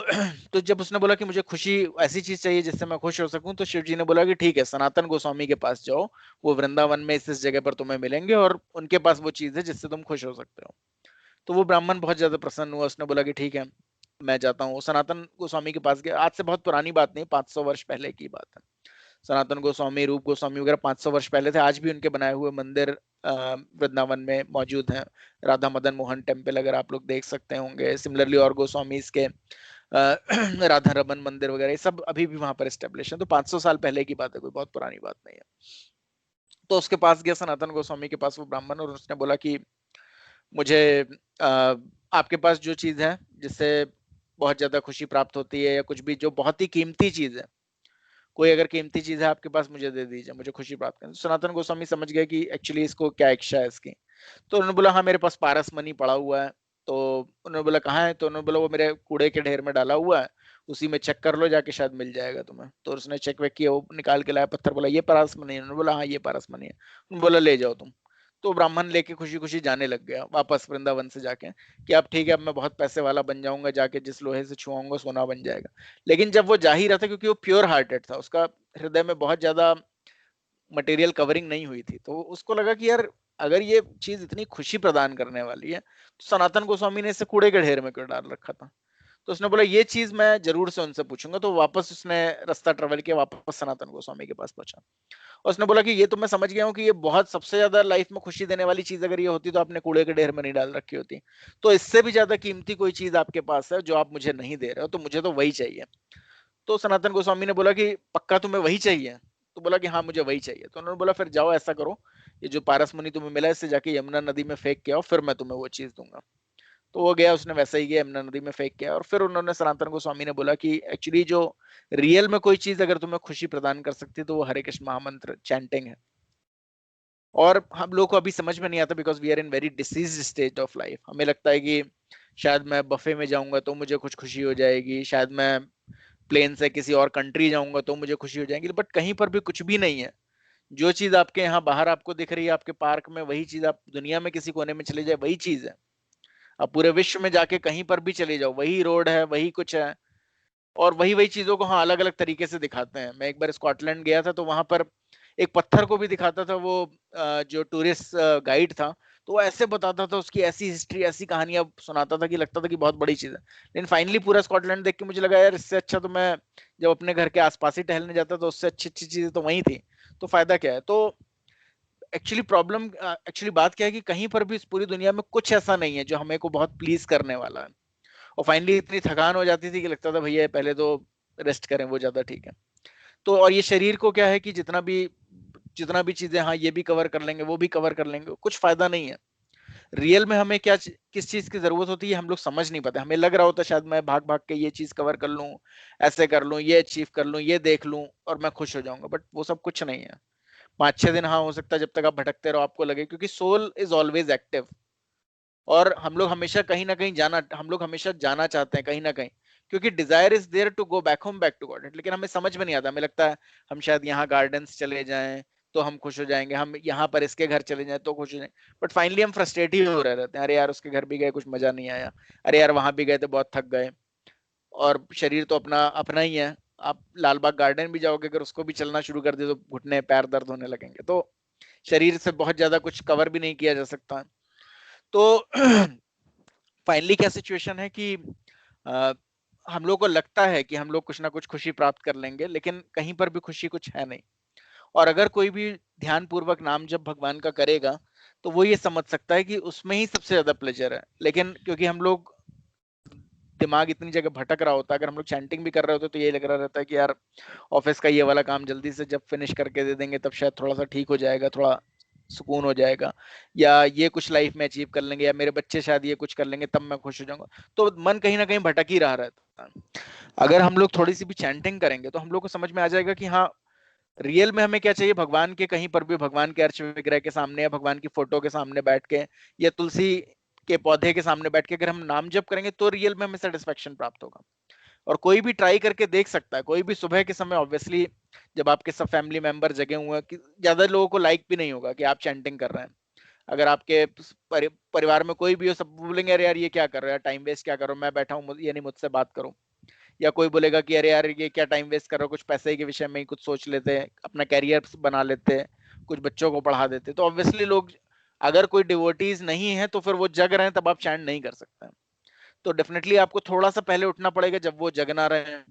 तो जब उसने बोला कि मुझे खुशी, ऐसी चीज चाहिए जिससे मैं खुश हो सकूं, तो शिव जी ने बोला कि ठीक है, सनातन गोस्वामी के पास जाओ, वो वृंदावन में इस जगह पर तुम्हें मिलेंगे और उनके पास वो चीज है जिससे तुम खुश हो सकते हो। तो वो ब्राह्मण बहुत ज्यादा प्रसन्न हुआ, उसने बोला कि ठीक है मैं जाता हूँ। वो सनातन गोस्वामी के पास गया। आज से बहुत पुरानी बात नहीं, 500 वर्ष पहले की बात है। सनातन गोस्वामी, रूप गोस्वामी वगैरह 500 वर्ष पहले थे। आज भी उनके बनाए हुए मंदिर वृंदावन में मौजूद हैं। राधा मदन मोहन टेम्पल अगर आप लोग देख सकते होंगे। सिमिलरली और गोस्वामी इसके राधा रमन मंदिर वगैरह ये सब अभी भी वहां पर एस्टेब्लिश है। तो 500 साल पहले की बात है, कोई बहुत पुरानी बात नहीं है। तो उसके पास गया सनातन गोस्वामी के पास वो ब्राह्मण, और उसने बोला कि मुझे आपके पास जो चीज है जिससे बहुत ज्यादा खुशी प्राप्त होती है, या कुछ भी जो बहुत ही कीमती चीज है, कोई अगर कीमती चीज है आपके पास मुझे दे दीजिए, मुझे खुशी प्राप्त करनी। सनातन गोस्वामी समझ गए कि एक्चुअली इसको क्या इच्छा है इसकी। तो उन्होंने बोला हाँ मेरे पास पारस मनी पड़ा हुआ है। तो उन्होंने बोला कहाँ है? तो उन्होंने बोला वो मेरे कूड़े के ढेर में डाला हुआ है, उसी में चेक कर लो जाके, शायद मिल जाएगा तुम्हें। तो उसने चेक वेक किया, वो निकाल के लाया पत्थर, बोला ये पारस मनी है। उन्होंने बोला हाँ ये पारस मनी है। उन्होंने बोला ले जाओ तुम। तो ब्राह्मण लेके खुशी खुशी जाने लग गया वापस वृंदावन से जाके, कि अब ठीक है अब मैं बहुत पैसे वाला बन जाऊंगा, जाके जिस लोहे से छुआऊंगा सोना बन जाएगा। लेकिन जब वो जा ही रहा था, क्योंकि वो प्योर हार्टेड था, उसका हृदय में बहुत ज्यादा मटेरियल कवरिंग नहीं हुई थी, तो उसको लगा कि यार अगर ये चीज इतनी खुशी प्रदान करने वाली है तो सनातन गोस्वामी ने इसे कूड़े के ढेर में क्यों डाल रखा था। तो उसने बोला ये चीज मैं जरूर से उनसे पूछूंगा। तो वापस उसने रास्ता ट्रेवल किया, वापस सनातन गोस्वामी के पास पहुंचा। और उसने बोला कि ये तो मैं समझ गया हूँ कि ये बहुत सबसे ज्यादा लाइफ में खुशी देने वाली चीज अगर ये होती तो आपने कूड़े के ढेर में नहीं डाल रखी होती। तो इससे भी ज्यादा कीमती कोई चीज आपके पास है जो आप मुझे नहीं दे रहे हो, तो मुझे तो वही चाहिए। तो सनातन गोस्वामी ने बोला कि पक्का तुम्हें वही चाहिए? तो बोला कि हाँ मुझे वही चाहिए। तो उन्होंने बोला फिर जाओ ऐसा करो, ये जो पारस मुनि तुम्हें मिला इससे जाके यमुना नदी में फेंक के आओ, फिर मैं तुम्हें वो चीज दूंगा। तो वो गया, उसने वैसा ही गया, यमुना नदी में फेंक के आया। और फिर उन्होंने सनातन गोस्वामी ने बोला कि एक्चुअली जो रियल में कोई चीज अगर तुम्हें खुशी प्रदान कर सकती है तो वो हरे कृष्ण महामंत्र चैंटिंग है। और हम लोग को अभी समझ में नहीं आता, because we are in very disease stage of life. हमें लगता है कि शायद मैं बफे में जाऊंगा तो मुझे कुछ खुशी हो जाएगी, शायद मैं प्लेन से किसी और कंट्री जाऊंगा तो मुझे खुशी हो जाएगी, बट कहीं पर भी कुछ भी नहीं है। जो चीज आपके यहाँ बाहर आपको दिख रही है आपके पार्क में, वही चीज आप दुनिया में किसी कोने में चले जाए वही चीज है। आप पूरे विश्व में जाके कहीं पर भी चले जाओ वही रोड है, वही कुछ है। और वही वही चीजों को हाँ अलग अलग तरीके से दिखाते हैं। मैं एक बार स्कॉटलैंड गया था, तो वहां पर एक पत्थर को भी दिखाता था वो जो टूरिस्ट गाइड था। तो वो ऐसे बताता था, उसकी ऐसी हिस्ट्री ऐसी कहानियां सुनाता था कि लगता था कि बहुत बड़ी चीज है। लेकिन फाइनली पूरा स्कॉटलैंड देख के मुझे लगा यार इससे अच्छा तो मैं जब अपने घर के आसपास ही टहलने जाता तो उससे अच्छी अच्छी चीजें तो वही थी। तो फायदा क्या है? तो एक्चुअली बात क्या है कि कहीं पर भी इस पूरी दुनिया में कुछ ऐसा नहीं है जो हमें को बहुत प्लीज करने वाला है। और फाइनली इतनी थकान हो जाती थी कि लगता था भैया पहले तो रेस्ट करें, वो ज्यादा ठीक है। तो और ये शरीर को क्या है कि जितना भी चीजें हाँ ये भी कवर कर लेंगे वो भी कवर कर लेंगे, कुछ फायदा नहीं है। रियल में हमें किस चीज की जरूरत होती है हम लोग समझ नहीं पाते। हमें लग रहा होता है शायद मैं भाग भाग के ये चीज कवर कर लूं, ऐसे कर लूं, ये अचीव कर लूं, ये देख लूं और मैं खुश हो जाऊंगा, बट वो सब कुछ नहीं है। 5-6 दिन हाँ हो सकता है जब तक आप भटकते रहो आपको लगे, क्योंकि सोल इज ऑलवेज एक्टिव। और हम लोग हमेशा जाना चाहते हैं कहीं ना कहीं, क्योंकि desire is there to go back home, back to God. लेकिन हमें समझ में नहीं आता, हमें लगता है हम शायद यहाँ गार्डन्स चले जाएं तो हम खुश हो जाएंगे, हम यहाँ पर इसके घर चले जाएं तो खुश हो जाएंगे, बट फाइनली हम फ्रस्ट्रेट ही हो रहे रहते हैं। अरे यार उसके घर भी गए कुछ मजा नहीं आया, अरे यार वहां भी गए तो बहुत थक गए। और शरीर तो अपना अपना ही है। आप लाल बाग गार्डन भी जाओगे, अगर उसको भी चलना शुरू कर दे तो घुटने पैर दर्द होने लगेंगे। तो शरीर से बहुत ज्यादा कुछ कवर भी नहीं किया जा सकता। तो फाइनली क्या सिचुएशन है कि आ, हम लोग को लगता है कि हम लोग कुछ ना कुछ खुशी प्राप्त कर लेंगे, लेकिन कहीं पर भी खुशी कुछ है नहीं। और अगर कोई भी ध्यान पूर्वक नाम जब भगवान का करेगा तो वो ये समझ सकता है कि उसमें ही सबसे ज्यादा प्लेजर है। लेकिन क्योंकि हम लोग दिमाग इतनी जगह भटक रहा होता है, अगर हम लोग चैंटिंग भी कर रहे होते तो यही लग रहा रहता है कि यार ऑफिस का ये वाला काम जल्दी से जब फिनिश करके दे देंगे तब शायद थोड़ा सा ठीक हो जाएगा, थोड़ा सुकून हो जाएगा, या ये कुछ लाइफ में अचीव कर लेंगे, या मेरे बच्चे शायद ये कुछ कर लेंगे तब मैं खुश हो जाऊंगा। तो मन कहीं ना कहीं भटक ही रहा रहता है। अगर हम लोग थोड़ी सी भी चैंटिंग करेंगे तो हम लोग को समझ में आ जाएगा कि हाँ रियल में हमें क्या चाहिए। भगवान के कहीं पर भी भगवान के अर्च विग्रह के सामने या भगवान की फोटो के सामने बैठ के या तुलसी के पौधे के सामने बैठ के अगर हम नाम जप करेंगे तो रियल में हमें सेटिस्फेक्शन प्राप्त होगा। और कोई भी ट्राई करके देख सकता है, कोई भी सुबह के समय ऑब्वियसली जब आपके सब फैमिली मेंबर जगे हुए हैं, कि ज्यादा लोगों को लाइक भी नहीं होगा कि आप चैंटिंग कर रहे हैं। अगर आपके परिवार में कोई भी हो, सब बोलेंगे अरे यार ये क्या कर रहे हैं, टाइम वेस्ट क्या करो, मैं बैठा हूँ यानी मुझसे बात करो। या कोई बोलेगा कि अरे यार ये क्या टाइम वेस्ट कर रहे हो, कुछ पैसे के विषय में ही कुछ सोच लेते हैं, अपना कैरियर बना लेते हैं, कुछ बच्चों को पढ़ा देते। तो ऑब्वियसली लोग अगर कोई डिवोटीज नहीं है तो फिर वो जग रहे हैं तब आप चैंट नहीं कर सकते हैं। तो डेफिनेटली आपको थोड़ा सा पहले उठना पड़ेगा जब वो जग ना रहे हैं,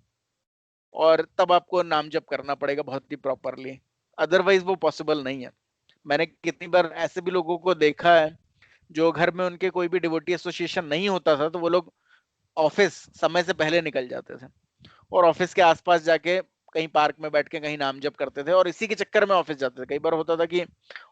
और तब आपको नाम जप करना पड़ेगा बहुत ही प्रॉपरली, अदरवाइज वो पॉसिबल नहीं है। मैंने कितनी बार ऐसे भी लोगों को देखा है जो घर में उनके कोई भी डिवोटी एसोसिएशन नहीं होता था तो वो लोग ऑफिस समय से पहले निकल जाते थे और ऑफिस के आसपास जाके कहीं पार्क में बैठ के कहीं नाम जप करते थे और इसी के चक्कर में ऑफिस जाते थे। कई बार होता था कि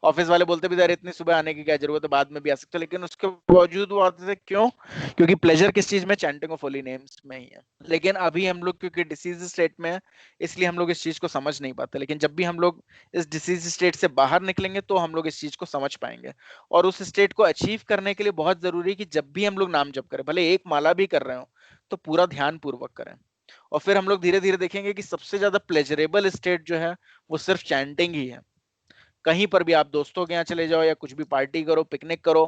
ऑफिस वाले बोलते भी थे अरे इतनी सुबह आने की क्या जरूरत है, बाद में भी आ सकते हो, लेकिन उसके बावजूद वो आते थे। क्यों? क्योंकि प्लेजर किस चीज में? चैंटिंग ऑफ होली नेम्स में ही है। लेकिन अभी हम लोग क्योंकि डिसीज स्टेट में है इसलिए हम लोग इस चीज को समझ नहीं पाते, लेकिन जब भी हम लोग इस डिसीज स्टेट से बाहर निकलेंगे तो हम लोग इस चीज को समझ पाएंगे। और उस स्टेट को अचीव करने के लिए बहुत जरूरी है कि जब भी हम लोग नाम जप करें, भले एक माला भी कर रहे हो, तो पूरा ध्यान पूर्वक करें। और फिर हम लोग धीरे धीरे देखेंगे कि सबसे ज्यादा प्लेजरेबल स्टेट जो है वो सिर्फ चैंटिंग ही है। कहीं पर भी आप दोस्तों के यहाँ चले जाओ या कुछ भी पार्टी करो, पिकनिक करो,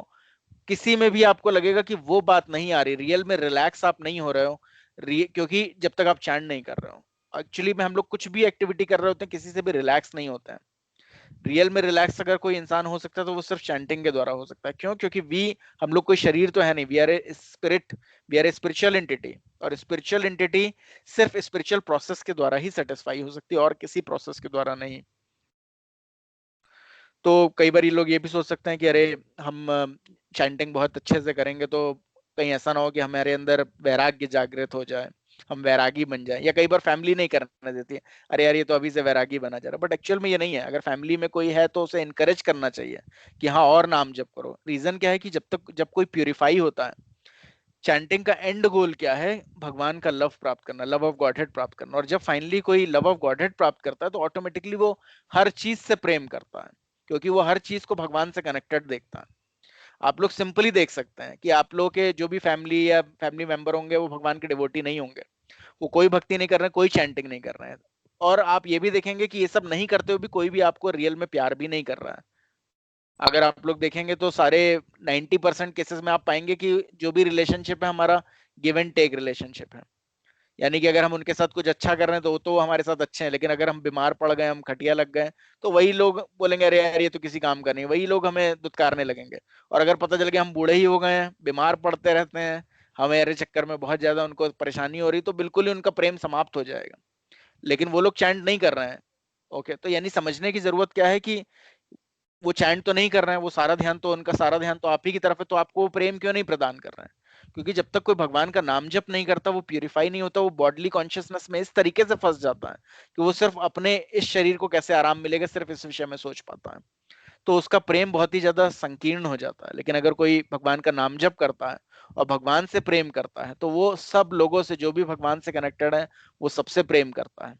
किसी में भी आपको लगेगा कि वो बात नहीं आ रही, रियल में रिलैक्स आप नहीं हो रहे हो, क्योंकि जब तक आप चैंट नहीं कर रहे हो। एक्चुअली में हम लोग कुछ भी एक्टिविटी कर रहे होते हैं किसी से भी रिलैक्स नहीं होते हैं। रियल में रिलैक्स अगर कोई इंसान हो सकता है तो वो सिर्फ चैंटिंग के द्वारा हो सकता है। क्यों? क्योंकि हम लोग कोई शरीर तो है नहीं, we are a spirit, we are a spiritual entity, और स्पिरिचुअल एंटिटी सिर्फ स्पिरिचुअल प्रोसेस के द्वारा ही सेटिस्फाई हो सकती है और किसी प्रोसेस के द्वारा नहीं। तो कई बार ये लोग ये भी सोच सकते हैं कि अरे हम चैंटिंग बहुत अच्छे से करेंगे तो कहीं ऐसा ना हो कि हमारे अंदर वैराग्य जागृत हो जाए, हम वैरागी बन जाए। या कई बार फैमिली नहीं करने देती है, अरे यार ये तो अभी से वैरागी बना जा रहा है, बट एक्चुअल में ये नहीं है। अगर फैमिली में कोई है तो उसे इनकरेज करना चाहिए कि हाँ और नाम जप करो। रीजन क्या है कि जब कोई प्यूरिफाई होता है, चैंटिंग का एंड गोल क्या है? भगवान का लव प्राप्त करना, लव ऑफ गॉडहेड प्राप्त करना। और जब फाइनली कोई लव ऑफ गॉडहेड प्राप्त करता है तो ऑटोमेटिकली वो हर चीज से प्रेम करता है, क्योंकि वो हर चीज को भगवान से कनेक्टेड देखता है। आप लोग सिंपली देख सकते हैं कि आप लोग के जो भी फैमिली या फैमिली मेंबर होंगे वो भगवान के डिवोटी नहीं होंगे, वो कोई भक्ति नहीं कर रहे हैं, कोई चैंटिंग नहीं कर रहे हैं। और आप ये भी देखेंगे कि ये सब नहीं करते हुए भी कोई भी आपको रियल में प्यार भी नहीं कर रहा है। अगर आप लोग देखेंगे तो सारे 90% केसेस में आप पाएंगे कि जो भी रिलेशनशिप है हमारा गिव एंड टेक रिलेशनशिप है। यानी कि अगर हम उनके साथ कुछ अच्छा कर रहे हैं तो वो तो हमारे साथ अच्छे हैं, लेकिन अगर हम बीमार पड़ गए, हम खटिया लग गए, तो वही लोग बोलेंगे अरे यार ये तो किसी काम का नहीं, वही लोग हमें दुत्कारने लगेंगे। और अगर पता चल गया हम बूढ़े ही हो गए हैं, बीमार पड़ते रहते हैं, हमारे चक्कर में बहुत ज्यादा उनको परेशानी हो रही, तो बिल्कुल ही उनका प्रेम समाप्त हो जाएगा। लेकिन वो लोग चैंट नहीं कर रहे हैं। ओके, तो यानी समझने की जरूरत क्या है कि वो चैंट तो नहीं कर रहे हैं, वो सारा ध्यान तो उनका सारा ध्यान तो आप ही की तरफ है, तो आपको वो प्रेम क्यों नहीं प्रदान कर रहे हैं? क्योंकि जब तक कोई भगवान का नाम जप नहीं करता, वो प्यूरिफाई नहीं होता, वो बॉडली कॉन्शियसनेस में इस तरीके से फंस जाता है कि वो सिर्फ अपने इस शरीर को कैसे आराम मिलेगा सिर्फ इस विषय में सोच पाता है। तो उसका प्रेम बहुत ही ज्यादा संकीर्ण हो जाता है। लेकिन अगर कोई भगवान का नाम जप करता है और भगवान से प्रेम करता है तो वो सब लोगों से, जो भी भगवान से कनेक्टेड है, वो सबसे प्रेम करता है।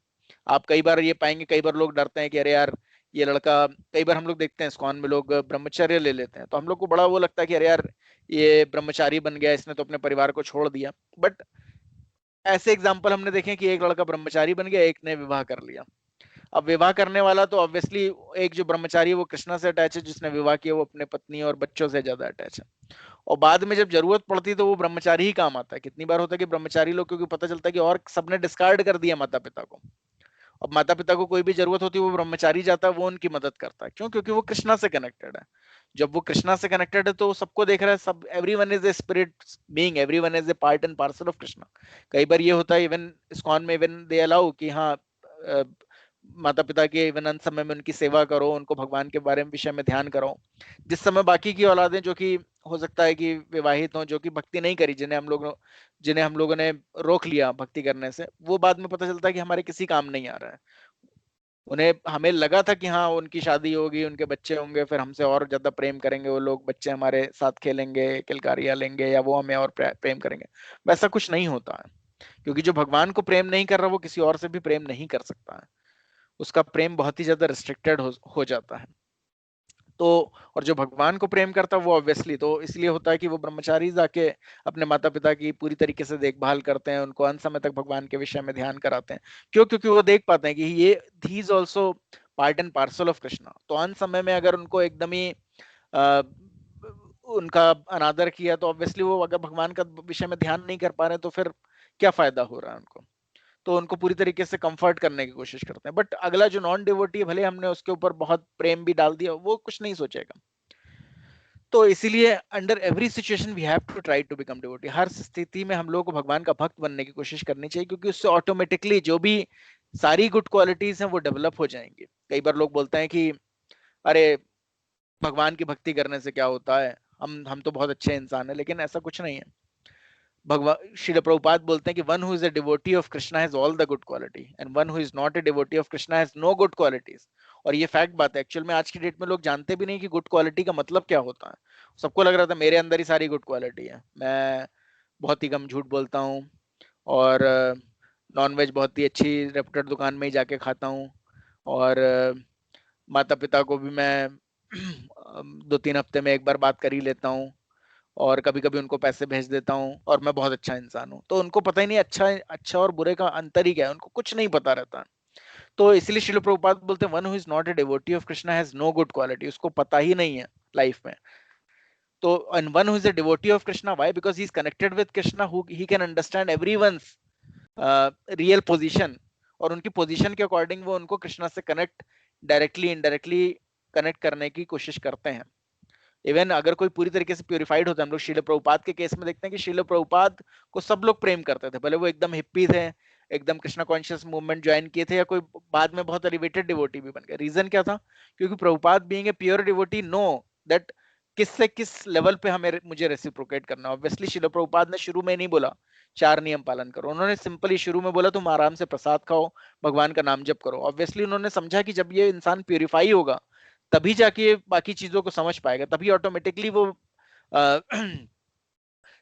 आप कई बार ये पाएंगे, कई बार लोग डरते हैं कि अरे यार ये लड़का, कई बार हम लोग देखते हैं इस्कॉन में लोग ब्रह्मचर्य ले लेते हैं तो हम लोग को बड़ा वो लगता है कि अरे यार ये ब्रह्मचारी बन गया, इसने तो अपने परिवार को छोड़ दिया। बट ऐसे एग्जाम्पल हमने देखे कि एक लड़का ब्रह्मचारी बन गया, एक ने विवाह कर लिया। अब विवाह करने वाला तो ऑब्वियसली, एक जो ब्रह्मचारी है वो कृष्णा से अटैच है, जिसने विवाह किया वो अपने पत्नी और बच्चों से ज्यादा अटैच है। और बाद में जब जरूरत पड़ती है तो वो ब्रह्मचारी ही काम आता है। कितनी बार होता है कि ब्रह्मचारी लोग, क्योंकि पता चलता है कि और सबने डिस्कार्ड कर दिया माता पिता को, अब माता पिता को कोई भी जरूरत होती है वो ब्रह्मचारी जाता है, वो उनकी मदद करता है। क्यों? क्योंकि वो कृष्णा से कनेक्टेड है। जब वो कृष्णा से कनेक्टेड है तो वो सबको देख रहा है, सब, everyone is a spirit being, everyone is a part and parcel of Krishna. कई बार ये होता है इवन इस्कॉन में, इवन दे अलाउ कि हाँ माता पिता के इवन अंत समय में उनकी सेवा करो, उनको भगवान के बारे में विषय में ध्यान करो। जिस समय बाकी की औलादें जो कि हो सकता है कि विवाहित हों, जो कि भक्ति नहीं करी, जिन्हें हम लोगों ने रोक लिया भक्ति करने से, वो बाद में पता चलता है कि हमारे किसी काम नहीं आ रहा है। उन्हें, हमें लगा था कि हाँ उनकी शादी होगी, उनके बच्चे होंगे, फिर हमसे और ज्यादा प्रेम करेंगे वो लोग, बच्चे हमारे साथ खेलेंगे, किलकारियां लेंगे, या वो हमें और प्रेम करेंगे। वैसा कुछ नहीं होता है, क्योंकि जो भगवान को प्रेम नहीं कर रहा वो किसी और से भी प्रेम नहीं कर सकता है। उसका प्रेम बहुत ही ज्यादा रिस्ट्रिक्टेड हो जाता है। तो और जो भगवान को प्रेम करता है वो ऑब्वियसली तो इसलिए होता है कि वो ब्रह्मचारी जाके अपने माता पिता की पूरी तरीके से देखभाल करते हैं, उनको अंत समय तक भगवान के विषय में ध्यान कराते हैं। क्यों? क्योंकि वो देख पाते हैं कि ये he is also part and parcel of Krishna. तो अंत समय में अगर उनको एकदम ही उनका अनादर किया तो ऑब्वियसली वो अगर भगवान का विषय में ध्यान नहीं कर पा रहे तो फिर क्या फायदा हो रहा है उनको। तो उनको पूरी तरीके से कंफर्ट करने की कोशिश करते हैं। बट अगला जो नॉन डिवोटी है, भले हमने उसके ऊपर बहुत प्रेम भी डाल दिया, वो कुछ नहीं सोचेगा। तो इसीलिए under every situation we have to try to become devotee. हर स्थिति में हम लोग को भगवान का भक्त बनने की कोशिश करनी चाहिए, क्योंकि उससे ऑटोमेटिकली जो भी सारी गुड क्वालिटीज हैं वो डेवलप हो जाएंगी। कई बार लोग बोलते हैं कि अरे भगवान की भक्ति करने से क्या होता है, हम तो बहुत अच्छे इंसान हैं, लेकिन ऐसा कुछ नहीं है। भगवान श्रील प्रभुपाद बोलते हैं कि one who is a devotee of Krishna has all the good quality and one who is not a devotee of Krishna has no good qualities. और ये फैक्ट बात है। एक्चुअल में आज की डेट में लोग जानते भी नहीं कि गुड क्वालिटी का मतलब क्या होता है। सबको लग रहा था मेरे अंदर ही सारी गुड क्वालिटी है, मैं बहुत ही कम झूठ बोलता हूँ और नॉनवेज बहुत ही अच्छी रेप्यूटेड दुकान में ही जाके खाता हूँ, और माता पिता को भी मैं 2-3 हफ्ते में एक बार बात कर ही लेता हूँ, और कभी कभी उनको पैसे भेज देता हूँ, और मैं बहुत अच्छा इंसान हूँ। तो उनको पता ही नहीं अच्छा अच्छा और बुरे का अंतर ही क्या है, उनको कुछ नहीं पता रहता। तो इसलिए श्रील प्रभुपाद बोलते हैं one who is not a devotee of Krishna has no good quality, उसको पता ही नहीं है लाइफ में। तो and one who is a devotee of Krishna, why? Because he is connected with Krishna, who he can understand everyone's real position, और उनकी position के अकॉर्डिंग वो उनको कृष्णा से कनेक्ट, डायरेक्टली इनडायरेक्टली कनेक्ट करने की कोशिश करते हैं। इवन अगर कोई पूरी तरीके से प्यूरिफाइड होता है, हम लोग श्रील प्रभुपाद के केस में देखते हैं कि श्रील प्रभुपाद को सब लोग प्रेम करते थे, भले वो एकदम हिप्पी थे, एकदम कृष्णा कॉन्शियस मूवमेंट ज्वाइन किए थे, या कोई बाद में बहुत एलिवेटेड डिवोटी भी बन गए। रीजन क्या था? क्योंकि Prabhupada being a pure devotee know that किससे किस लेवल पे हमें मुझे रेसिप्रोकेट करना। ऑब्वियसली श्रील प्रभुपाद ने शुरू में नहीं बोला 4 नियम पालन करो, उन्होंने सिंपली शुरू में बोला तुम आराम से प्रसाद खाओ, भगवान का नाम जप करो। ऑब्वियसली उन्होंने समझा कि जब ये इंसान प्यूरिफाई होगा तभी जाके बाकी चीजों को समझ पाएगा, तभी ऑटोमेटिकली वो अ,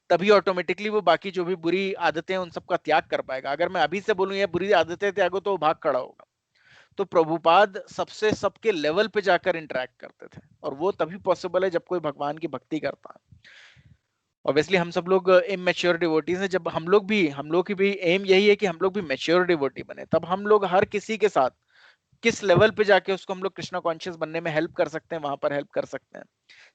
तभी ऑटोमेटिकली वो बाकी जो भी बुरी आदतें हैं उन सब का त्याग कर पाएगा। अगर मैं अभी से बोलूं ये बुरी आदतें त्यागो तो वो भाग खड़ा होगा। तो प्रभुपाद सबसे सबके लेवल पे जाकर इंटरेक्ट करते थे, और वो तभी पॉसिबल है जब कोई भगवान की भक्ति करता है। ऑब्वियसली हम सब लोग इमेच्योर डिवोटीज हैं, जब हम लोग की भी एम यही है कि हम लोग भी मैच्योर डिवोटी बने, तब हम लोग हर किसी के साथ किस लेवल पे जाके उसको हम लोग कृष्णा कॉन्शियस बनने में हेल्प कर सकते हैं, वहां पर हेल्प कर सकते हैं।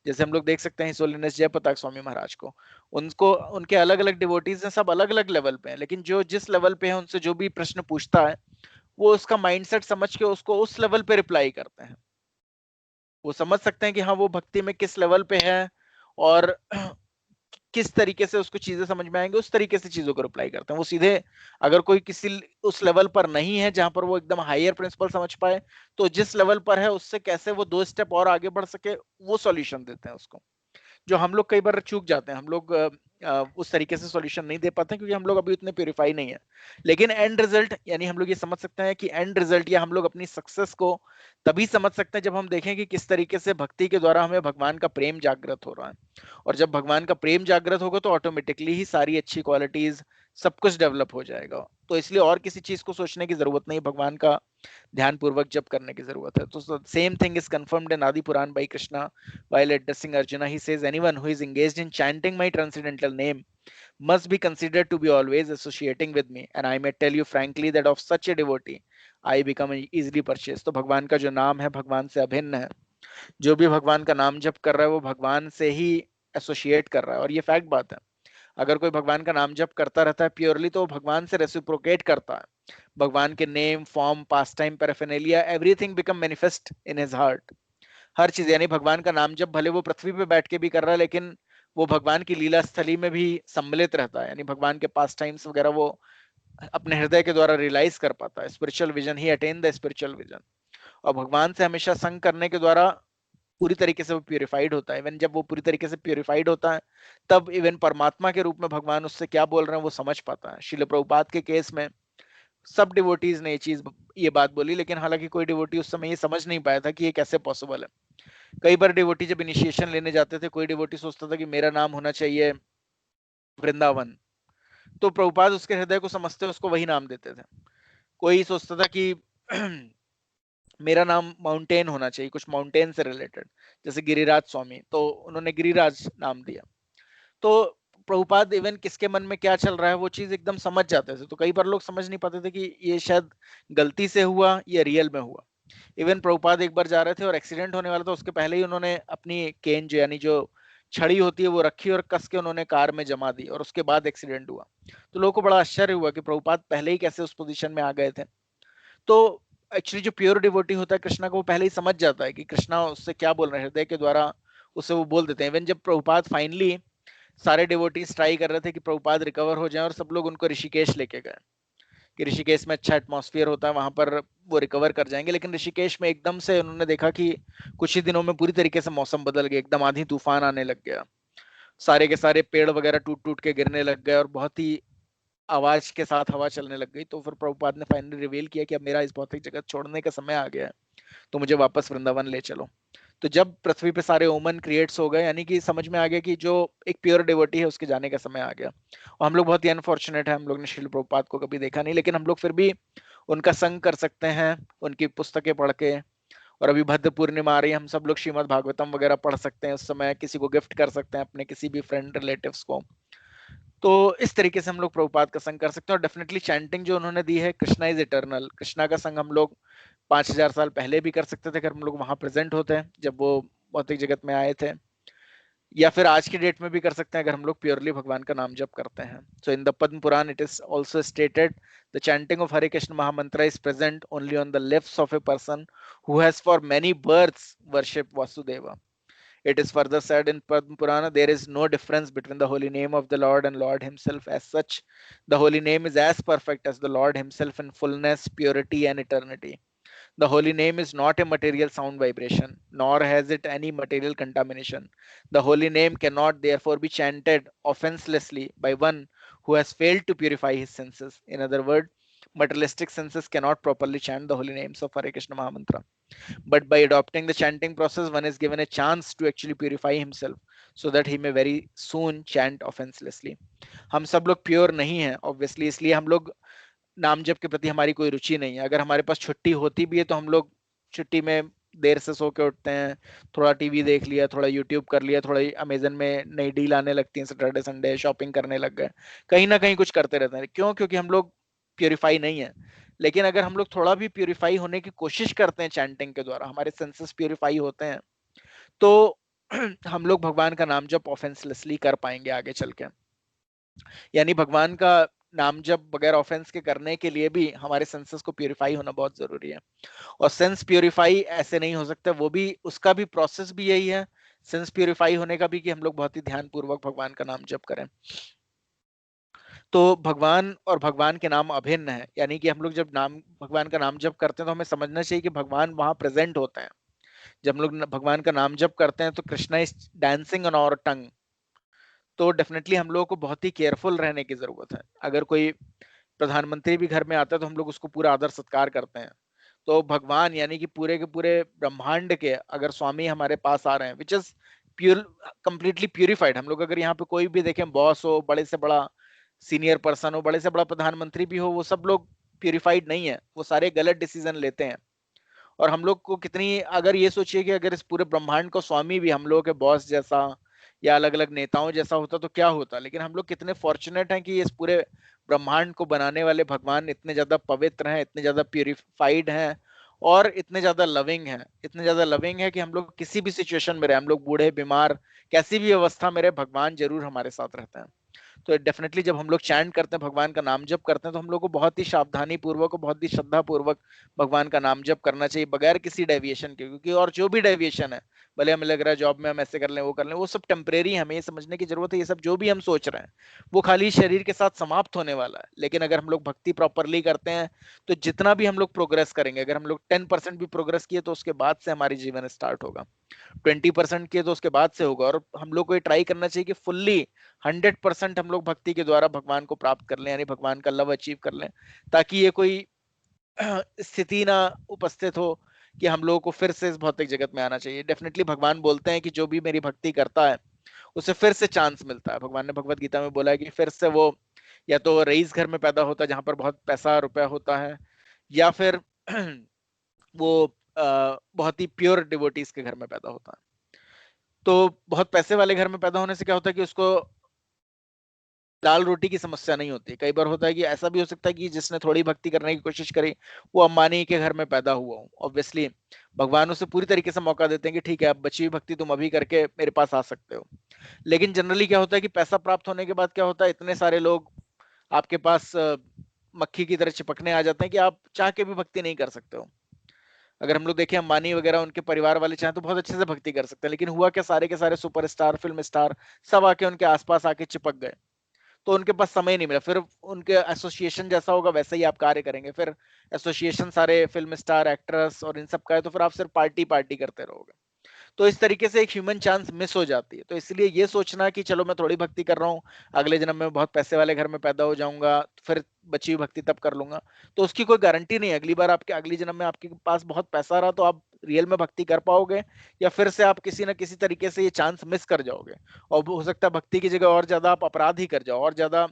जैसे हम लोग देख सकते हैं हिज होलीनेस जयप्रताप स्वामी महाराज को, उनको उनके अलग अलग डिवोटीज हैं, सब अलग अलग लेवल पे हैं, लेकिन जो जिस लेवल पे है उनसे जो भी प्रश्न पूछता है वो उसका माइंडसेट समझ के उसको उस लेवल पे रिप्लाई करते हैं। वो समझ सकते हैं कि हाँ वो भक्ति में किस लेवल पे है, और किस तरीके से उसको चीजें समझ में आएंगे, उस तरीके से चीजों को रिप्लाई करते हैं। वो सीधे, अगर कोई किसी उस लेवल पर नहीं है जहां पर वो एकदम हायर प्रिंसिपल समझ पाए, तो जिस लेवल पर है उससे कैसे वो 2 स्टेप और आगे बढ़ सके, वो सॉल्यूशन देते हैं उसको। जो हम लोग कई बार चूक जाते हैं, हम लोग उस तरीके से सॉल्यूशन नहीं दे पाते क्योंकि हम लोग अभी उतने प्यूरिफाई नहीं है। लेकिन एंड रिजल्ट, यानी हम लोग ये समझ सकते हैं कि एंड रिजल्ट, या हम लोग अपनी सक्सेस को तभी समझ सकते हैं जब हम देखें कि किस तरीके से भक्ति के द्वारा हमें भगवान का प्रेम जागृत हो रहा है। और जब भगवान का प्रेम जागृत होगा तो ऑटोमेटिकली ही सारी अच्छी क्वालिटीज सब कुछ डेवलप हो जाएगा। तो इसलिए और किसी चीज को सोचने की जरूरत नहीं, भगवान का ध्यान पूर्वक जप करने की जरूरत है। तो same thing is confirmed in Adi Purana by Krishna while addressing Arjuna. He says, anyone who is engaged in chanting my transcendental name must be considered to be always associating with me. And I may tell you frankly that of such a devotee, I become easily purchased. तो भगवान का जो नाम है भगवान से अभिन्न है। जो भी भगवान का नाम जप कर रहा है वो भगवान से ही एसोसिएट कर रहा है, और ये फैक्ट बात है। अगर कोई भगवान का नाम जप करता रहता है प्योरली, तो वो भगवान से रेसिप्रोकेट करता है। भगवान के name, form, pastime, paraphernalia, everything become manifest in his heart. हर चीज, यानी भगवान का नाम जब भले वो पृथ्वी पे बैठ के भी कर रहा है, लेकिन वो भगवान की लीला स्थली में भी सम्मिलित रहता है, यानी भगवान के पास टाइम्स वगैरह वो अपने हृदय के द्वारा रियलाइज कर पाता है। Spiritual vision, he attain the spiritual vision. और भगवान से हमेशा संग करने के द्वारा पूरी तरीके से वो प्यूरिफाइड होता है। इवन जब वो पूरी तरीके से प्यूरिफाइड होता है तब इवन परमात्मा के रूप में भगवान उससे क्या बोल रहे हैं वो समझ पाता है। श्रील प्रभुपाद के केस में सब डिवोटीज ने ये बात बोली, लेकिन हालांकि कोई डिवोटी उस समय ये समझ नहीं पाया था कि ये कैसे पॉसिबल है। कई बार डिवोटी जब इनिशिएशन लेने जाते थे, कोई डिवोटी सोचता था कि मेरा नाम होना चाहिए वृंदावन, तो प्रभुपाद उसके हृदय को समझते उसको वही नाम देते थे। कोई सोचता था कि मेरा नाम माउंटेन होना चाहिए, कुछ माउंटेन से रिलेटेड, जैसे गिरिराज स्वामी, तो उन्होंने गिरिराज नाम दिया। तो प्रभुपाद इवन किसके मन में क्या चल रहा है वो चीज एकदम समझ जाते थे। तो कई बार लोग समझ नहीं पाते थे कि ये शायद गलती से हुआ या रियल में हुआ। इवन प्रभुपाद एक बार जा रहे थे और एक्सीडेंट होने वाला था, उसके पहले ही उन्होंने अपनी केन जो यानी जो छड़ी होती है वो रखी और कस के उन्होंने कार में जमा दी, और उसके बाद एक्सीडेंट हुआ। तो लोगों को बड़ा आश्चर्य हुआ कि प्रभुपाद पहले ही कैसे उस पोजीशन में आ गए थे। तो एक्चुअली जो प्योर डिवोटी होता है कृष्णा को, वो पहले ही समझ जाता है कि कृष्णा उससे क्या बोल रहे हैं, हृदय के द्वारा उसे वो बोल देते हैं। इवन जब प्रभुपाद फाइनली सारे डिवोटीज ट्राई कर रहे थे कि प्रभुपाद रिकवर हो जाएं और सब लोग उनको ऋषिकेश लेके गए कि ऋषिकेश में अच्छा एटमॉस्फेयर होता है, वहां पर वो रिकवर कर जाएंगे, लेकिन ऋषिकेश में एकदम से उन्होंने देखा कि कुछ ही दिनों में पूरी तरीके से मौसम बदल गया, एकदम आंधी तूफान आने लग गया, सारे के सारे पेड़ वगैरह टूट टूट के गिरने लग गए और बहुत ही आवाज के साथ हवा चलने लग गई। तो फिर प्रभुपाद ने फाइनली रिवील किया कि अब मेरा इस भौतिक जगत छोड़ने का समय आ गया है, तो मुझे वापस वृंदावन ले चलो। तो जब पृथ्वी पे सारे ओमन क्रिएट्स हो गए, यानी कि समझ में आ गया कि जो एक प्योर डिवोटी है उसके जाने का समय आ गया। और हम लोग बहुत ही अनफॉर्चुनेट है, हम लोग ने श्रील प्रभुपाद को कभी देखा नहीं, लेकिन हम लोग फिर भी उनका संग कर सकते हैं उनकी पुस्तकें पढ़ के। और अभी भद्र पूर्णिमा आ रही है, हम सब लोग श्रीमद् भागवतम वगैरह पढ़ सकते हैं, उस समय किसी को गिफ्ट कर सकते हैं, अपने किसी भी फ्रेंड रिलेटिव्स को। तो इस तरीके से हम लोग प्रभुपाद का संग कर सकते हैं। और डेफिनेटली चैंटिंग जो उन्होंने दी है, कृष्णा इज इटर्नल, कृष्णा का संग हम लोग 5000 साल पहले भी कर सकते थे अगर हम लोग वहां प्रेजेंट होते हैं जब वो भौतिक जगत में आए थे, या फिर आज की डेट में भी कर सकते हैं अगर हम लोग प्योरली भगवान का नाम जप करते हैं। So in the Padma Purana it is also stated the chanting of Hare Krishna mahamantra is present only on the lips of a person who has for many births worship Vasudeva. It is further said in Padma Purana, there is no difference between the holy name of the Lord and Lord himself as such. The holy name is as perfect as the Lord himself in fullness, purity and eternity. The holy name is not a material sound vibration, nor has it any material contamination. The holy name cannot therefore be chanted offenselessly by one who has failed to purify his senses. In other words, materialistic senses cannot properly chant the holy names of Hare Krishna Mahamantra. But by adopting the chanting process, one is given a chance to actually purify himself so that he may very soon chant offenselessly. हम सब लोग pure नहीं हैं obviously, इसलिए हम लोग नाम जप के प्रति हमारी कोई रुचि नहीं है। अगर हमारे पास छुट्टी होती भी है तो हम लोग छुट्टी में देर से सो के उठते हैं, थोड़ा टीवी देख लिया, थोड़ा यूट्यूब कर लिया, थोड़ा अमेजन में नई डील आने लगती है सैटरडे संडे, शॉपिंग करने लग गए, कहीं ना कहीं कुछ करते रहते हैं। क्यों? क्योंकि हम लोग प्योरीफाई नहीं है। लेकिन अगर हम लोग थोड़ा भी प्योरीफाई होने की कोशिश करते हैं चैंटिंग के द्वारा, हमारे सेंसेस प्योरीफाई होते हैं, तो हम लोग भगवान का नाम जप ऑफेंसलेसली कर पाएंगे आगे चल के। यानी भगवान का नाम जप बगैर ऑफेंस के करने के लिए भी हमारे सेंसेस को प्योरीफाई होना बहुत जरूरी है। और सेंस प्योरीफाई ऐसे नहीं हो सकता, वो भी उसका भी प्रोसेस भी यही है, सेंस प्योरीफाई होने का भी, कि हम लोग बहुत ही ध्यान पूर्वक भगवान का नाम जप करें। तो भगवान और भगवान के नाम अभिन्न है, यानी कि हम लोग जब नाम भगवान का नाम जप करते हैं तो हमें समझना चाहिए कि भगवान वहां प्रेजेंट होते हैं। जब हम लोग भगवान का नाम जप करते हैं तो Krishna is dancing on our tongue. तो डेफिनेटली हम लोगों को बहुत ही केयरफुल रहने की जरूरत है। अगर कोई प्रधानमंत्री भी घर में आता है तो हम लोग उसको पूरा आदर सत्कार करते हैं। तो भगवान यानी कि पूरे के पूरे ब्रह्मांड के अगर स्वामी हमारे पास आ रहे हैं, which is pure completely purified, हम लोग अगर यहाँ पे कोई भी देखें, बॉस हो, बड़े से बड़ा सीनियर पर्सन हो, बड़े से बड़ा प्रधानमंत्री भी हो, वो सब लोग प्यूरिफाइड नहीं है, वो सारे गलत डिसीजन लेते हैं। और हम लोग को कितनी, अगर ये सोचिए कि अगर इस पूरे ब्रह्मांड का स्वामी भी हम लोग के बॉस जैसा या अलग अलग नेताओं जैसा होता तो क्या होता। लेकिन हम लोग कितने फॉर्चुनेट हैं कि इस पूरे ब्रह्मांड को बनाने वाले भगवान इतने ज्यादा पवित्र हैं, इतने ज्यादा प्यूरिफाइड हैं और इतने ज्यादा लविंग हैं, इतने ज्यादा लविंग है कि हम लोग किसी भी सिचुएशन में रहे, हम लोग बूढ़े बीमार कैसी भी अवस्था में रहे, भगवान जरूर हमारे साथ रहते हैं। तो डेफिनेटली जब हम लोग चैंट करते हैं, भगवान का नाम जप करते हैं, तो हम लोग को बहुत ही सावधानी पूर्वक और बहुत ही श्रद्धा पूर्वक भगवान का नाम जप करना चाहिए बगैर किसी डेविएशन के। क्योंकि और जो भी डेविएशन है, भले हमें लग रहा है जॉब में हम ऐसे कर लें वो कर लें, वो सब टेम्परेरी है, हमें ये समझने की जरूरत है। ये सब जो भी हम सोच रहे हैं वो खाली शरीर के साथ समाप्त होने वाला है। लेकिन अगर हम लोग भक्ति प्रॉपरली करते हैं तो जितना भी हम लोग प्रोग्रेस करेंगे, अगर हम लोग 10% भी प्रोग्रेस किए तो उसके बाद से हमारी जीवन स्टार्ट होगा, 20% किए तो उसके बाद से होगा। और हम लोग को ये ट्राई करना चाहिए कि फुल्ली 100% हम लोग भक्ति के द्वारा भगवान को प्राप्त कर लें, यानी भगवान का लव अचीव कर लें, ताकि ये कोई स्थिति ना उपस्थित हो कि हम लोगों को फिर से इस भौतिक जगत में आना चाहिए। डेफिनेटली भगवान बोलते हैं कि जो भी मेरी भक्ति करता है उसे फिर से चांस मिलता है। भगवान ने भगवत गीता में बोला है कि फिर से वो या तो रईस घर में पैदा होता है जहां पर बहुत पैसा रुपया होता है, या फिर वो बहुत ही प्योर डिवोटीज के घर में पैदा होता है। तो बहुत पैसे वाले घर में पैदा होने से क्या होता है कि उसको दाल रोटी की समस्या नहीं होती। कई बार होता है कि ऐसा भी हो सकता है कि जिसने थोड़ी भक्ति करने की कोशिश करी वो अंबानी के घर में पैदा हुआ हो, ऑब्वियसली भगवान उसे पूरी तरीके से मौका देते हैं कि ठीक है, अब बची हुई भक्ति तुम अभी करके मेरे पास आ सकते हो। लेकिन जनरली क्या होता है कि पैसा प्राप्त होने के बाद क्या होता है, इतने सारे लोग आपके पास मक्खी की तरह चिपकने आ जाते हैं कि आप चाह के भी भक्ति नहीं कर सकते हो। अगर हम लोग देखें अंबानी वगैरह, उनके परिवार वाले चाहे तो बहुत अच्छे से भक्ति कर सकते हैं, लेकिन हुआ क्या, सारे के सारे सुपरस्टार, फिल्म स्टार सब आके उनके आसपास आके चिपक गए, तो उनके पास समय नहीं मिला। फिर उनके एसोसिएशन जैसा होगा वैसे ही आप कार्य करेंगे, फिर एसोसिएशन सारे फिल्म स्टार एक्ट्रेस और इन सब का है, तो फिर आप सिर्फ पार्टी पार्टी करते रहोगे। तो इस तरीके से एक ह्यूमन चांस मिस हो जाती है। तो इसलिए ये सोचना कि चलो मैं थोड़ी भक्ति कर रहा हूँ, अगले जन्म में बहुत पैसे वाले घर में पैदा हो जाऊंगा, फिर बची हुई भक्ति तब कर लूंगा, तो उसकी कोई गारंटी नहीं है। अगली बार आपके अगली जन्म में आपके पास बहुत पैसा रहा तो आप रियल में भक्ति कर पाओगे, या फिर से आप किसी ना किसी तरीके से ये चांस मिस कर जाओगे, और हो सकता है भक्ति की जगह और ज्यादा आप अपराध ही कर जाओ, और ज्यादा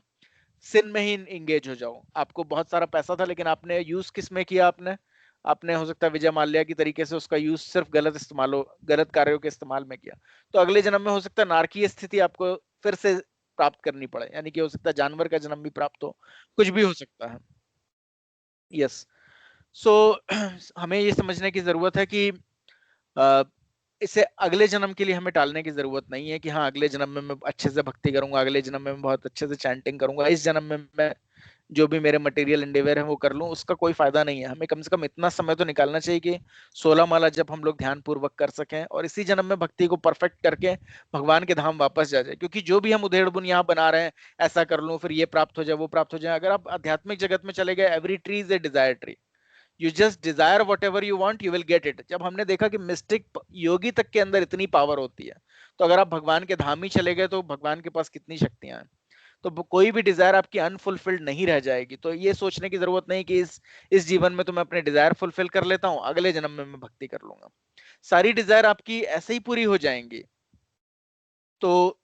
सिन में ही इंगेज हो जाओ। आपको बहुत सारा पैसा था लेकिन आपने यूज किस में किया, आपने आपने हो सकता है विजय माल्या की तरीके से उसका यूज सिर्फ गलत इस्तेमाल हो, गलत कार्यों के इस्तेमाल में किया, तो अगले जन्म में हो सकता है नारकीय स्थिति आपको फिर से प्राप्त करनी पड़े, यानी कि हो सकता है जानवर का जन्म भी प्राप्त हो, कुछ भी हो सकता है। यस। सो हमें ये समझने की जरूरत है कि अ, इसे अगले जन्म के लिए हमें टालने की जरूरत नहीं है कि हाँ अगले जन्म में मैं अच्छे से भक्ति करूंगा, अगले जन्म में मैं बहुत अच्छे से चैंटिंग करूंगा, इस जन्म में मैं जो भी मेरे मटेरियल एंडेवर है वो कर लूं, उसका कोई फायदा नहीं है। हमें कम से कम इतना समय तो निकालना चाहिए कि 16 माला जब हम लोग ध्यान पूर्वक कर सकें, और इसी जन्म में भक्ति को परफेक्ट करके भगवान के धाम वापस जा जाए। क्योंकि जो भी हम उधेड़ बुन यहाँ बना रहे हैं, ऐसा कर लूं फिर ये प्राप्त हो जाए वो प्राप्त हो जाए, अगर आप आध्यात्मिक जगत में चले गए, every tree is a desire tree, you just desire whatever you want, you will get it. जब हमने देखा कि मिस्टिक योगी तक के अंदर इतनी पावर होती है, तो अगर आप भगवान के धाम ही चले गए तो भगवान के पास कितनी शक्तियां हैं, तो कोई भी डिजायर आपकी अनफुलफिल्ड नहीं रह जाएगी। तो ये सोचने की जरूरत नहीं कि इस जीवन में तो मैं अपने डिजायर फुलफिल कर लेता हूँ, अगले जन्म में मैं भक्ति कर लूंगा। सारी डिजायर आपकी ऐसे ही पूरी हो जाएंगी। तो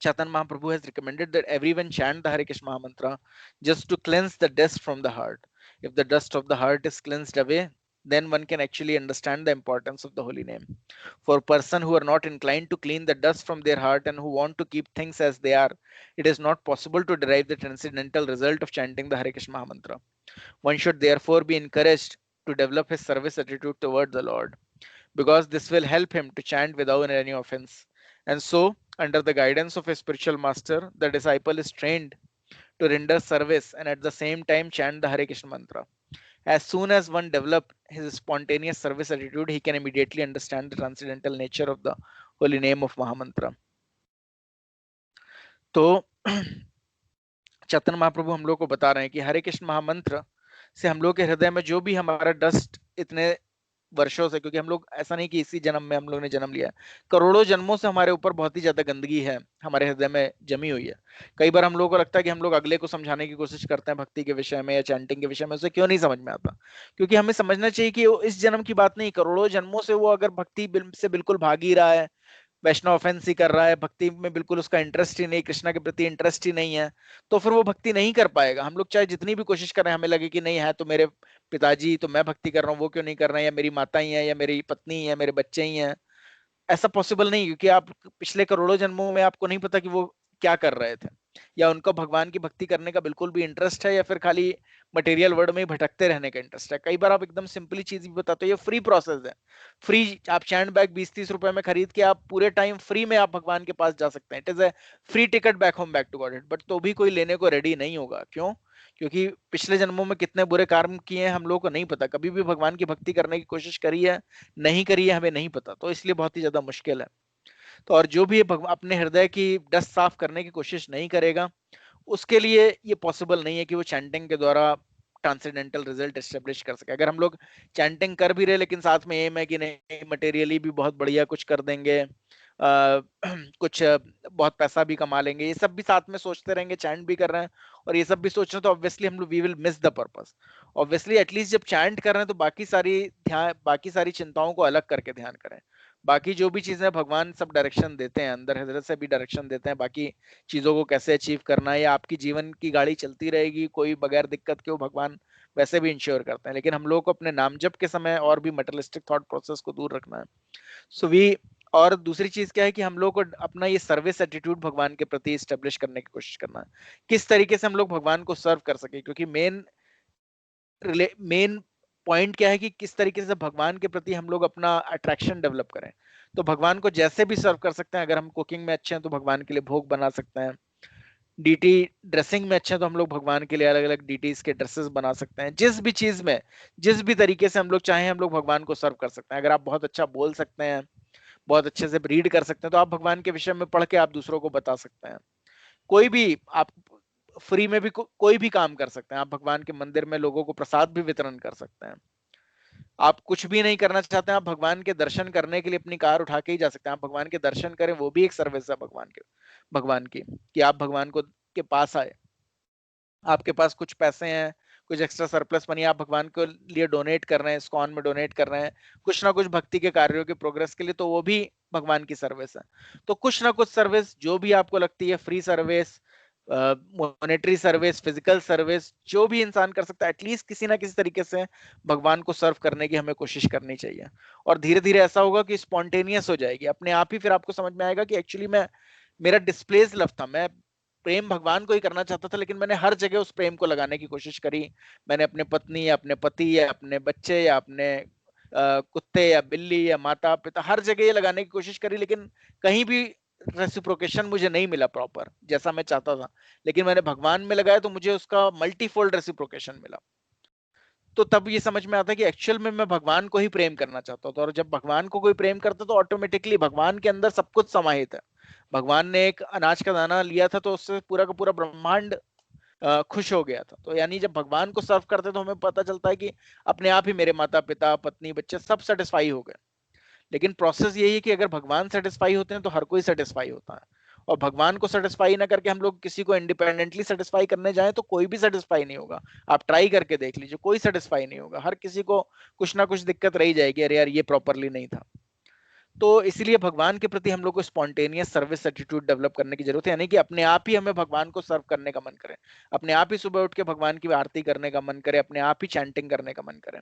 Chaitanya Mahaprabhu has recommended that everyone chant the Hare Krishna mantra just to cleanse the dust from the heart. If the dust of the heart is cleansed away, then one can actually understand the importance of the holy name. For a person who are not inclined to clean the dust from their heart and who want to keep things as they are, it is not possible to derive the transcendental result of chanting the Hare Krishna mantra. One should therefore be encouraged to develop his service attitude toward the Lord, because this will help him to chant without any offense. And so, under the guidance of a spiritual master, the disciple is trained to render service and at the same time chant the Hare Krishna mantra. As soon as one develops his spontaneous service attitude, he can immediately understand the transcendental nature of the holy name of Mahamantra. तो चैतन्य महाप्रभु हम लोग को बता रहे हैं कि हरे कृष्ण महामंत्र से हम लोग के हृदय में जो भी हमारा डस्ट इतने वर्षों से, क्योंकि हम लोग ऐसा नहीं कि इसी जन्म में हम लोग ने जन्म लिया, करोड़ों जन्मों से हमारे ऊपर बहुत ही ज्यादा गंदगी है हमारे हृदय में जमी हुई है। कई बार हम लोगों को लगता है कि हम लोग अगले को समझाने की कोशिश करते हैं भक्ति के विषय में या चैंटिंग के विषय में, उसे क्यों नहीं समझ में आता, क्योंकि हमें समझना चाहिए कि वो इस जन्म की बात नहीं, करोड़ों जन्मों से वो अगर भक्ति से बिल्कुल भाग ही रहा है, वैष्णव ऑफेंस ही कर रहा है, भक्ति में बिल्कुल उसका इंटरेस्ट ही नहीं, कृष्णा के प्रति इंटरेस्ट ही नहीं है, तो फिर वो भक्ति नहीं कर पाएगा। हम लोग चाहे जितनी भी कोशिश करें, हमें लगे कि नहीं है तो मेरे पिताजी, तो मैं भक्ति कर रहा हूँ, वो क्यों नहीं कर रहे हैं, या मेरी माता ही है, या मेरी पत्नी ही है, मेरे बच्चे ही हैं, ऐसा पॉसिबल नहीं, क्योंकि आप पिछले करोड़ों जन्मों में आपको नहीं पता कि वो क्या कर रहे थे, या उनको भगवान की भक्ति करने का बिल्कुल भी इंटरेस्ट है, या फिर खाली मटेरियल वर्ल्ड में ही भटकते रहने का इंटरेस्ट है। कई बार आप एकदम सिंपली चीज भी बताते हो, ये फ्री प्रोसेस है, फ्री, आप चैंड बैग 20-30 रुपए में खरीद के आप पूरे टाइम फ्री में आप भगवान के पास जा सकते हैं। It is a free ticket back home back to God. But तो भी कोई लेने को रेडी नहीं होगा, क्यों? क्योंकि पिछले जन्मों में कितने बुरे कर्म किए हैं हम लोगों को नहीं पता, कभी भी भगवान की भक्ति करने की कोशिश करी है नहीं करी है हमें नहीं पता, तो इसलिए बहुत ही ज्यादा मुश्किल है। तो और जो भी अपने हृदय की डस्ट साफ करने की कोशिश नहीं करेगा, उसके लिए ये पॉसिबल नहीं है कि वो चैंटिंग के द्वारा ट्रांसेंडेंटल रिजल्ट एस्टेब्लिश कर सके। अगर हम लोग चैंटिंग कर भी रहे लेकिन साथ में एम है कि नहीं मटेरियली भी बहुत बढ़िया कुछ कर देंगे, कुछ बहुत पैसा भी कमा लेंगे, ये सब भी साथ में सोचते रहेंगे, चैंट भी कर रहे हैं और ये सब भी सोच रहे हैं, तो ऑब्वियसली हम लोग we will miss the purpose. Obviously at least जब चैंट कर रहे हैं तो बाकी सारी चिंताओं को अलग करके ध्यान करें। बाकी जो भी चीजें भगवान सब डायरेक्शन देते हैं, अंदर हृदय से भी डायरेक्शन देते हैं, बाकी चीजों को कैसे अचीव करना है, या आपकी जीवन की गाड़ी चलती रहेगी कोई बगैर दिक्कत के, वो भगवान वैसे भी इंश्योर करते हैं। लेकिन हम लोग को अपने नाम जप के समय और भी मटेरियलिस्टिक थॉट प्रोसेस को दूर रखना है। सो वी और दूसरी चीज क्या है कि हम लोग को अपना ये सर्विस एटीट्यूड भगवान के प्रति स्टेब्लिश करने की कोशिश करना है, किस तरीके से हम लोग भगवान को सर्व कर सके। क्योंकि मेन पॉइंट क्या है कि किस तरीके से भगवान के प्रति हम लोग अपना अट्रैक्शन डेवलप करें। तो भगवान को जैसे भी सर्व कर सकते हैं, अगर हम कुकिंग में अच्छे हैं तो भगवान के लिए भोग बना सकते हैं, डीटी ड्रेसिंग में अच्छे हैं तो हम लोग भगवान के लिए अलग अलग डीटीज के ड्रेसेस बना सकते हैं। जिस भी चीज में, जिस भी तरीके से हम लोग चाहें, हम लोग भगवान को सर्व कर सकते हैं। अगर आप बहुत अच्छा बोल सकते हैं, बहुत अच्छे से रीड कर सकते हैं, तो आप भगवान के विषय में पढ़ के आप दूसरों को बता सकते हैं। कोई भी आप फ्री में भी कोई भी काम कर सकते हैं। आप भगवान के मंदिर में लोगों को प्रसाद भी वितरण कर सकते हैं। आप कुछ भी नहीं करना चाहते हैं, आप भगवान के दर्शन करने के लिए अपनी कार उठा के ही जा सकते हैं। आप भगवान के दर्शन करें, वो भी एक सर्विस है भगवान की कि आप भगवान को के पास आए। आपके पास कुछ पैसे हैं, कुछ एक्स्ट्रा सरप्लस मनी आप भगवान के लिए डोनेट कर रहे हैं, इस्कॉन में डोनेट कर रहे हैं कुछ ना कुछ भक्ति के कार्यों के प्रोग्रेस के लिए, तो वो भी भगवान की सर्विस है। तो कुछ ना कुछ सर्विस जो भी आपको लगती है, free service, monetary service, physical service, जो भी इंसान कर सकता है, एटलीस्ट किसी ना किसी तरीके से भगवान को सर्व करने की हमें कोशिश करनी चाहिए। और धीरे धीरे ऐसा होगा कि स्पॉन्टेनियस हो जाएगी अपने आप ही। फिर आपको समझ में आएगा कि एक्चुअली मेरा डिस्प्लेस लव था, मैं प्रेम भगवान को ही करना चाहता था, लेकिन मैंने हर जगह उस प्रेम को लगाने की कोशिश करी। मैंने अपने पत्नी या अपने पति या अपने बच्चे या अपने कुत्ते या बिल्ली या माता पिता, हर जगह ये लगाने की कोशिश करी, लेकिन कहीं भी रेसिप्रोकेशन मुझे नहीं मिला प्रॉपर जैसा मैं चाहता था। लेकिन मैंने भगवान में लगाया तो मुझे उसका मल्टीफोल्ड रेसिप्रोकेशन मिला। तो तब ये समझ में आता है कि एक्चुअल में मैं भगवान को ही प्रेम करना चाहता था। और जब भगवान को कोई प्रेम करता तो ऑटोमेटिकली भगवान के अंदर सब कुछ समाहित है। भगवान ने एक अनाज का दाना लिया था तो उससे पूरा का पूरा ब्रह्मांड खुश हो गया था। तो यानी जब भगवान को सर्व करते तो हमें पता चलता है कि अपने आप ही मेरे माता पिता, पत्नी, बच्चे सब सेटिस्फाई हो गए। लेकिन प्रोसेस यही है कि अगर भगवान सेटिस्फाई होते हैं तो हर कोई सेटिस्फाई होता है। और भगवान को सेटिस्फाई ना करके हम लोग किसी को इंडिपेंडेंटली सेटिस्फाई करने जाएं तो कोई भी सेटिस्फाई नहीं होगा। आप ट्राई करके देख लीजिए, कोई सेटिस्फाई नहीं होगा। हर किसी को कुछ ना कुछ दिक्कत रही जाएगी, अरे यार ये प्रॉपरली नहीं था। तो इसीलिए भगवान के प्रति हम लोग को स्पॉन्टेनियस सर्विस एटीट्यूड डेवलप करने की जरूरत है। यानी कि अपने आप ही हमें भगवान को सर्व करने का मन करे, अपने आप ही सुबह उठ के भगवान की आरती करने का मन करे, अपने आप ही चैंटिंग करने का मन करे।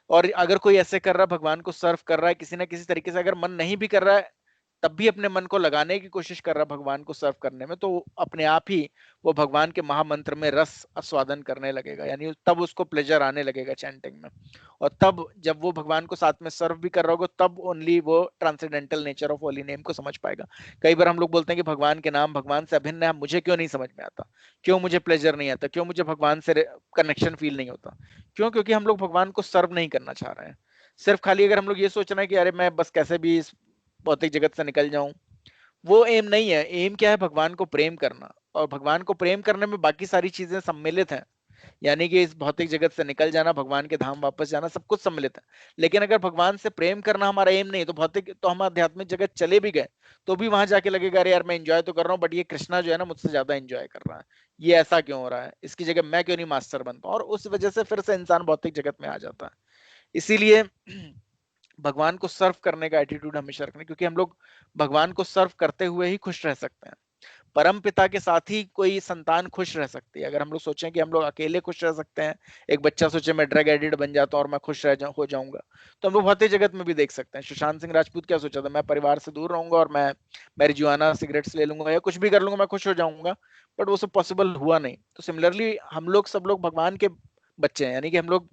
और अगर कोई ऐसे कर रहा है, भगवान को सर्व कर रहा है किसी ना किसी तरीके से, अगर मन नहीं भी कर रहा है तब भी अपने मन को लगाने की कोशिश कर रहा है भगवान को सर्व करने में, तो अपने आप ही वो भगवान के महामंत्र में रस आस्वादन करने लगेगा। यानी तब उसको प्लेजर आने लगेगा चैंटिंग में। और तब जब वो भगवान को साथ में सर्व भी कर रहा होगा तब ओनली वो transcendental nature of holy name को समझ पाएगा। कई बार हम लोग बोलते हैं कि भगवान के नाम भगवान से अभिन्न है, मुझे क्यों नहीं समझ में आता, क्यों मुझे प्लेजर नहीं आता, क्यों मुझे भगवान से कनेक्शन फील नहीं होता। क्यों? क्योंकि हम लोग भगवान को सर्व नहीं करना चाह रहे हैं। सिर्फ खाली अगर हम लोग ये सोच रहे हैं कि अरे मैं बस कैसे भी इस भौतिक जगत से निकल जाऊं, वो एम नहीं है। एम क्या है? भगवान को प्रेम करना। और भगवान को प्रेम करने में बाकी सारी चीजें सम्मिलित हैं। यानी कि इस भौतिक जगत से निकल जाना, भगवान के धाम वापस जाना, सब कुछ सम्मिलित है। लेकिन अगर भगवान से प्रेम करना हमारा एम नहीं तो भौतिक तो हम आध्यात्मिक जगत चले भी गए तो भी वहां जाके लगेगा अरे यार मैं एंजॉय तो कर रहा हूँ बट ये कृष्णा जो है ना मुझसे ज्यादा एंजॉय कर रहा है, ये ऐसा क्यों हो रहा है, इसकी जगह मैं क्यों नहीं मास्टर बनता। और उस वजह से फिर से इंसान भौतिक जगत में आ जाता है। इसीलिए भगवान को सर्व करने का एटीट्यूड हमेशा रखना, क्योंकि हम लोग भगवान को सर्व करते हुए ही खुश रह सकते हैं। परम पिता के साथ ही कोई संतान खुश रह सकती है। अगर हम लोग सोचें कि हम लोग अकेले खुश रह सकते हैं, एक बच्चा सोचे मैं ड्रग एडिक्ट बन जाता हूँ और मैं खुश हो जाऊंगा, तो हम लोग भौतिक जगत में भी देख सकते हैं। सुशांत सिंह राजपूत क्या सोचा था, मैं परिवार से दूर रहूंगा और मैं मैरिजुआना सिगरेट्स ले लूंगा या कुछ भी कर लूंगा, मैं खुश हो जाऊंगा। बट वो सब पॉसिबल हुआ नहीं। तो सिमिलरली हम लोग सब लोग भगवान के बच्चे हैं, यानी कि हम लोग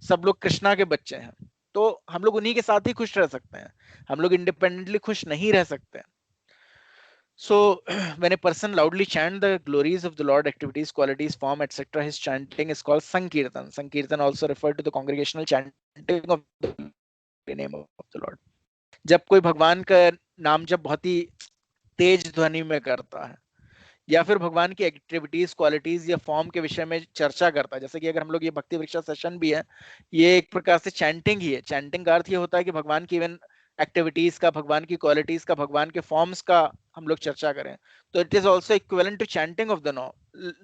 सब लोग कृष्णा के बच्चे हैं। तो हम लोग उन्हीं के साथ ही खुश रह सकते हैं, हम लोग इंडिपेंडेंटली खुश नहीं रह सकते हैं। So, when a person loudly chant the glories of the Lord, activities, qualities, form, etc., his chanting is called Sankirtan. Sankirtan also referred to the congregational chanting of the name of the Lord. जब कोई भगवान का नाम जब बहुत ही तेज ध्वनि में करता है या फिर भगवान की एक्टिविटीज, क्वालिटीज या फॉर्म के विषय में चर्चा करता है, जैसे कि अगर हम लोग ये भक्ति वृक्षा सेशन भी है, ये एक प्रकार से चैंटिंग ही है। चैंटिंग का अर्थ ये होता है कि भगवान की इवन एक्टिविटीज का, भगवान की क्वालिटीज का, भगवान के फॉर्म्स का हम लोग चर्चा करें, तो it is also equivalent to chanting of the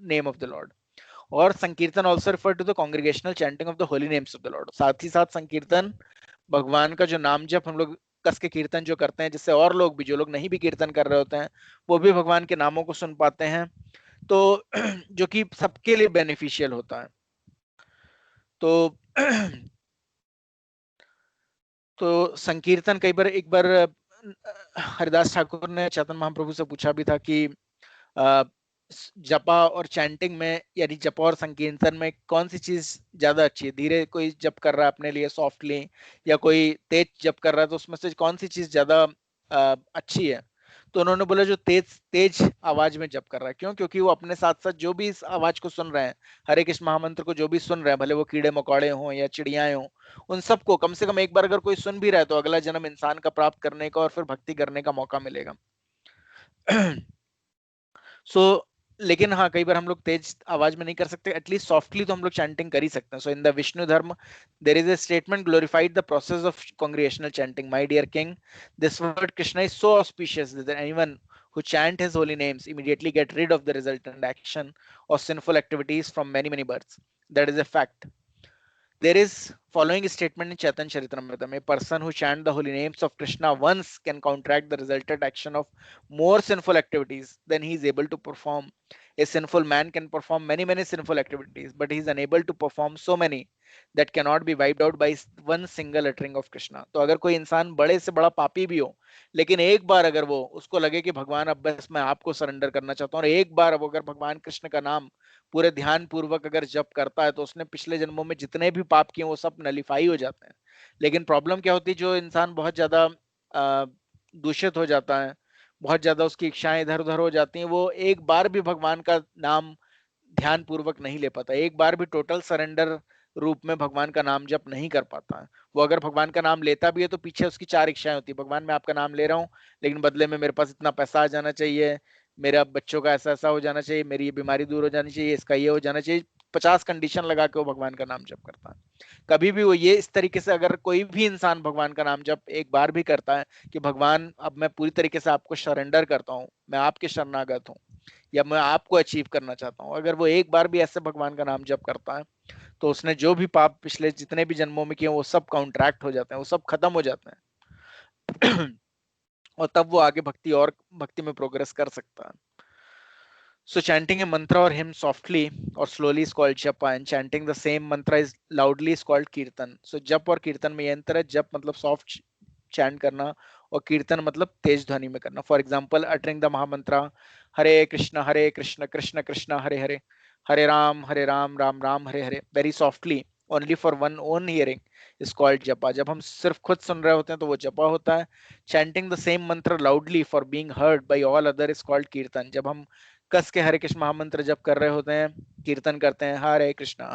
name of the Lord. और sankirtan also refer to the congregational chanting of the holy names of the Lord. साथ ही साथ संकीर्तन भगवान का जो नाम जप हम लोग कस के कीर्तन जो करते हैं, जिससे और लोग भी, जो लोग नहीं भी कीर्तन कर रहे होते हैं, वो भी भगवान के नामों को सुन पाते हैं, तो जो कि सबके लिए बेनिफिशियल होता है। तो तो संकीर्तन कई बार, एक बार हरिदास ठाकुर ने चैतन्य महाप्रभु से पूछा भी था कि जपा और चैंटिंग में, यानी जपा और संकीर्तन में कौन सी चीज ज्यादा अच्छी है। धीरे कोई जप कर रहा है अपने लिए सॉफ्टली, या कोई तेज जप कर रहा है, तो उसमें से कौन सी चीज ज्यादा अच्छी है। तो उन्होंने बोला जो तेज तेज आवाज में जप कर रहा है, क्यों? क्योंकि वो अपने साथ साथ जो भी इस आवाज को सुन रहे हैं, हरे कृष्ण महामंत्र को जो भी सुन रहे हैं, भले वो कीड़े मकोड़े हों या चिड़ियाएं हों, उन सबको कम से कम एक बार अगर कोई सुन भी रहा है तो अगला जन्म इंसान का प्राप्त करने का और फिर भक्ति करने का मौका मिलेगा। सो लेकिन हाँ, कई बार हम लोग तेज आवाज में नहीं कर सकते, एटलीस्ट सॉफ्टली तो हम लोग चैंटिंग कर ही सकते हैं। So in the Vishnu Dharma there is a statement glorified the process of congregational chanting, my dear king, this word Krishna is so auspicious that anyone who chant his holy names immediately get rid of the resultant action or sinful activities from many births. That is a fact. There is following statement in Chaitanya Charitamrita: a person who chant the holy names of Krishna once can counteract the resultant action of more sinful activities than he is able to perform. A sinful man can perform many sinful activities, but he is unable to perform so many that cannot be wiped out by one single uttering of Krishna. तो अगर कोई इंसान बड़े से बड़ा पापी भी हो, लेकिन एक बार अगर वो उसको लगे कि भगवान अब बस मैं आपको सरेंडर करना चाहता हूँ, और एक बार अब अगर भगवान कृष्ण का नाम पूरे ध्यान पूर्वक अगर जप करता है, तो उसने पिछले जन्मों में जितने भी पाप किए वो सब नलिफाई हो जाते हैं। लेकिन प्रॉब्लम क्या होती है, जो इंसान बहुत ज्यादा दूषित हो जाता है, बहुत ज्यादा उसकी इच्छाएं इधर उधर हो जाती हैं, वो एक बार भी भगवान का नाम ध्यान पूर्वक नहीं ले पाता, एक बार भी टोटल सरेंडर रूप में भगवान का नाम जप नहीं कर पाता है। वो अगर भगवान का नाम लेता भी है तो पीछे उसकी चार इच्छाएं होती है, भगवान मैं आपका नाम ले रहा हूँ, लेकिन बदले में मेरे पास इतना पैसा आ जाना चाहिए, मेरा बच्चों का ऐसा ऐसा हो जाना चाहिए, मेरी ये बीमारी दूर हो जानी चाहिए, इसका ये हो जाना चाहिए, 50 कंडीशन लगा के वो भगवान का नाम जप करता है। कभी भी वो ये इस तरीके से अगर कोई भी इंसान भगवान का नाम जप एक बार भी करता है कि भगवान अब मैं पूरी तरीके से आपको सरेंडर करता हूँ, मैं आपके शरणागत हूँ, या मैं आपको अचीव करना चाहता हूँ, अगर वो एक बार भी ऐसे भगवान का नाम जप करता है, तो उसने जो भी पाप पिछले जितने भी जन्मों में किए वो सब काउंट्रैक्ट हो जाते हैं, वो सब खत्म हो जाते हैं। और तब वो आगे भक्ति में प्रोग्रेस कर सकता है। So chanting a mantra or hymn softly or slowly is called japa, and chanting the same mantra is loudly is called kirtan. So jap और कीर्तन में ये अंतर है, जप मतलब सॉफ्ट चैंट करना और कीर्तन मतलब तेज ध्वनि में करना। For example uttering the mahamantra Hare Krishna Krishna Krishna Hare Hare, Hare Ram Ram Ram Hare Hare, very softly only for one own hearing is called japa. जब हम सिर्फ खुद सुन रहे होते हैं तो वो जपा होता है। चैंटिंग द सेम मंत्र loudly for being heard by all other is called कीर्तन। जब हम कस के हरे कृष्ण महामंत्र जप कर रहे होते हैं, कीर्तन करते हैं हरे कृष्णा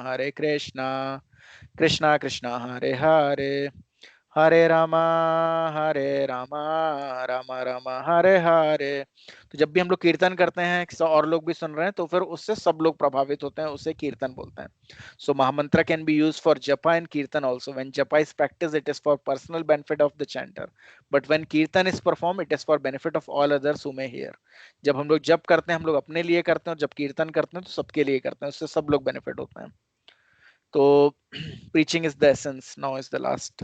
कृष्णा कृष्णा हरे हरे, हरे रामा रामा रामा हरे हरे। तो जब भी हम लोग कीर्तन करते हैं और लोग भी सुन रहे हैं तो फिर उससे सब लोग प्रभावित होते हैं, उसे कीर्तन बोलते हैं। So mahamantra can be used for japa and kirtan also. When japa is practice it is for personal benefit of the chanter, but when kirtan is perform it is for benefit of all others who may hear. जब हम लोग जप करते हैं हम लोग अपने लिए करते हैं, और जब कीर्तन करते हैं तो सबके लिए करते हैं, उससे सब लोग बेनिफिट होते हैं। तो preaching is the essence, now is the last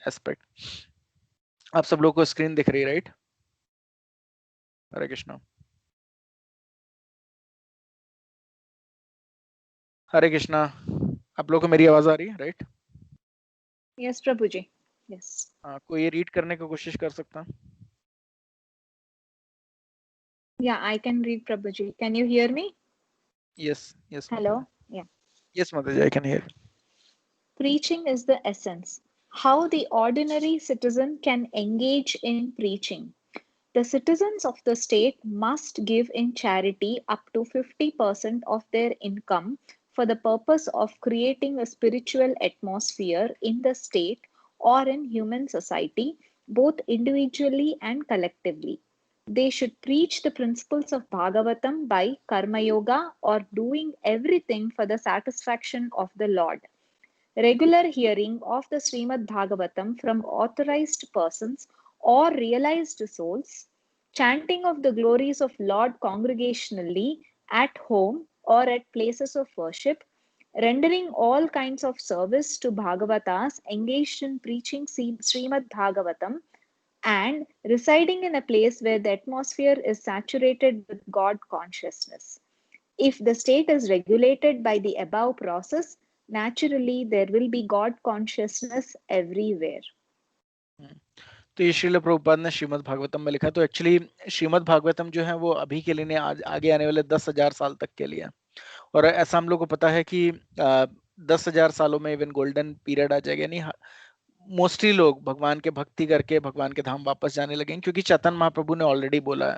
aspect. आप सब लोग को स्क्रीन दिख रही है राइट? हरे कृष्णा, हरे कृष्णा। आप लोग को मेरी आवाज आ रही है राइट? यस प्रभु जी, यस। कोई ये रीड करने की कोशिश कर सकता है? Yeah, I can read Prabhu ji. Can you hear me? Yes. Hello. Yeah. Yes Mataji, I can hear. Preaching is the essence. How the ordinary citizen can engage in preaching. The citizens of the state must give in charity up to 50% of their income for the purpose of creating a spiritual atmosphere in the state or in human society, both individually and collectively. They should preach the principles of Bhagavatam by Karma Yoga or doing everything for the satisfaction of the Lord. Regular hearing of the Srimad Bhagavatam from authorized persons or realized souls, chanting of the glories of Lord congregationally at home or at places of worship, rendering all kinds of service to Bhagavatas engaged in preaching Srimad Bhagavatam, and residing in a place where the atmosphere is saturated with God consciousness. If the state is regulated by the above process, naturally there will be God consciousness everywhere. तो ये श्रील प्रभुपाद ने श्रीमद् भागवतम में लिखा। तो actually Shrimad Bhagavatam जो है वो अभी के लिए नहीं, आगे आने वाले 10,000 साल तक के लिए। और ऐसा हम लोग को पता है कि 10,000 सालों में इवन गोल्डन पीरियड आ जाएगा, नहीं मोस्टली लोग भगवान के भक्ति करके भगवान के धाम वापस जाने लगे, क्योंकि चैतन्य महाप्रभु ने ऑलरेडी बोला है,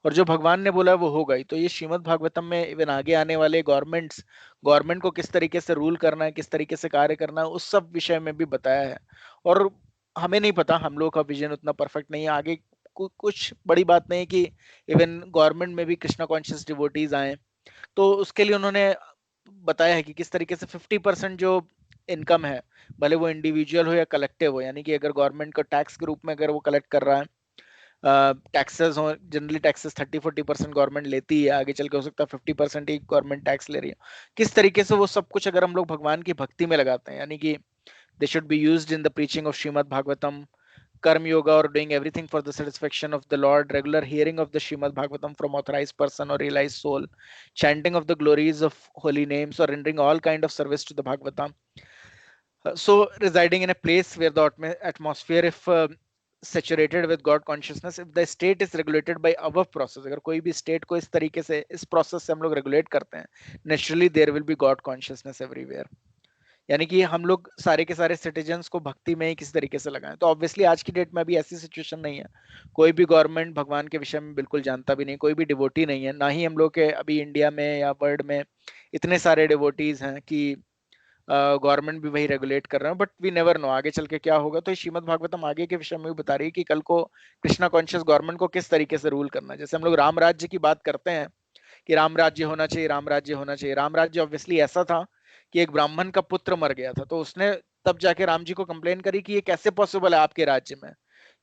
और जो भगवान ने बोला है वो होगा ही। तो ये श्रीमद् भागवतम में इवन आगे आने वाले गवर्नमेंट को किस तरीके से रूल करना है, किस तरीके से कार्य करना है, उस सब विषय में भी बताया है। और हमें नहीं पता, हम लोग का विजन उतना परफेक्ट नहीं है, आगे कुछ बड़ी बात नहीं कि इवन गवर्नमेंट में भी कृष्णा कॉन्शियस डिवोटीज आए, तो उसके लिए उन्होंने बताया है कि किस तरीके से 50% जो इनकम है, भले वो इंडिविजुअल हो या कलेक्टिव हो, यानी कि अगर गवर्नमेंट को टैक्स के रूप में अगर वो कलेक्ट कर रहा है, टैक्सेस हो, जनरली टैक्सेस 30-40% गवर्नमेंट लेती है, आगे चल के हो सकता है 50% ही गवर्नमेंट टैक्स ले रही है, किस तरीके से वो सब कुछ अगर हम लोग भगवान की भक्ति में लगाते हैं, यानी कि they should be used in the preaching of Shrimad Bhagavatam, कर्म yoga, or doing everything for the satisfaction of the Lord, regular hearing of the Srimad Bhagavatam from authorized person or realized soul, chanting of the glories of holy names, or rendering all kind of service to the Bhagavatam. So residing in a place where the atmosphere, if saturated with God consciousness, if the state is regulated by above process, अगर कोई भी state को इस तरीके से इस process से हम लोग regulate करते हैं, naturally there will be God consciousness everywhere. यानी कि हम लोग सारे के सारे सिटीजन्स को भक्ति में ही किसी तरीके से लगाएं। तो ऑब्वियसली आज की डेट में अभी ऐसी सिचुएशन नहीं है, कोई भी गवर्नमेंट भगवान के विषय में बिल्कुल जानता भी नहीं, कोई भी डिवोटी नहीं है, ना ही हम लोग के अभी इंडिया में या वर्ल्ड में इतने सारे डिवोटीज हैं कि गवर्नमेंट भी वही रेगुलेट कर रहे हैं, बट वी नेवर नो आगे चल के क्या होगा। तो श्रीमद् भागवतम आगे के विषय में भी बता रही है कि कल को कृष्णा कॉन्शियस गवर्नमेंट को किस तरीके से रूल करना है। जैसे हम लोग राम राज्य की बात करते हैं कि राम राज्य होना चाहिए, राम राज्य होना चाहिए। राम राज्य ऑब्वियसली ऐसा था कि एक ब्राह्मण का पुत्र मर गया था, तो उसने तब जाके राम जी को कंप्लेन करी कि ये कैसे पॉसिबल है आपके राज्य में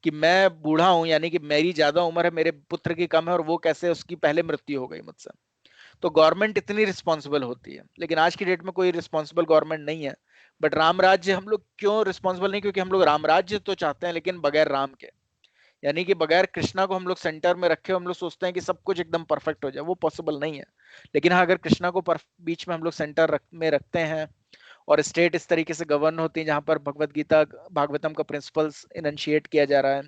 कि मैं बूढ़ा हूं, यानी कि मेरी ज्यादा उम्र है, मेरे पुत्र की कम है, और वो कैसे उसकी पहले मृत्यु हो गई मुझसे। तो गवर्नमेंट इतनी रिस्पॉन्सिबल होती है, लेकिन आज की डेट में कोई रिस्पॉन्सिबल गवर्नमेंट नहीं है। बट राम राज्य हम लोग क्यों रिस्पॉन्सिबल नहीं, क्योंकि हम लोग राम राज्य तो चाहते हैं लेकिन बगैर राम के, यानी कि बगैर कृष्णा को हम लोग सेंटर में रखे, हम लोग सोचते हैं कि सब कुछ एकदम परफेक्ट हो जाए, वो पॉसिबल नहीं है। लेकिन हाँ, अगर कृष्णा को बीच में हम लोग सेंटर में रखते हैं और स्टेट इस तरीके से गवर्न होती है जहां पर भगवत गीता भागवतम का प्रिंसिपल्स इनशिएट किया जा रहा है,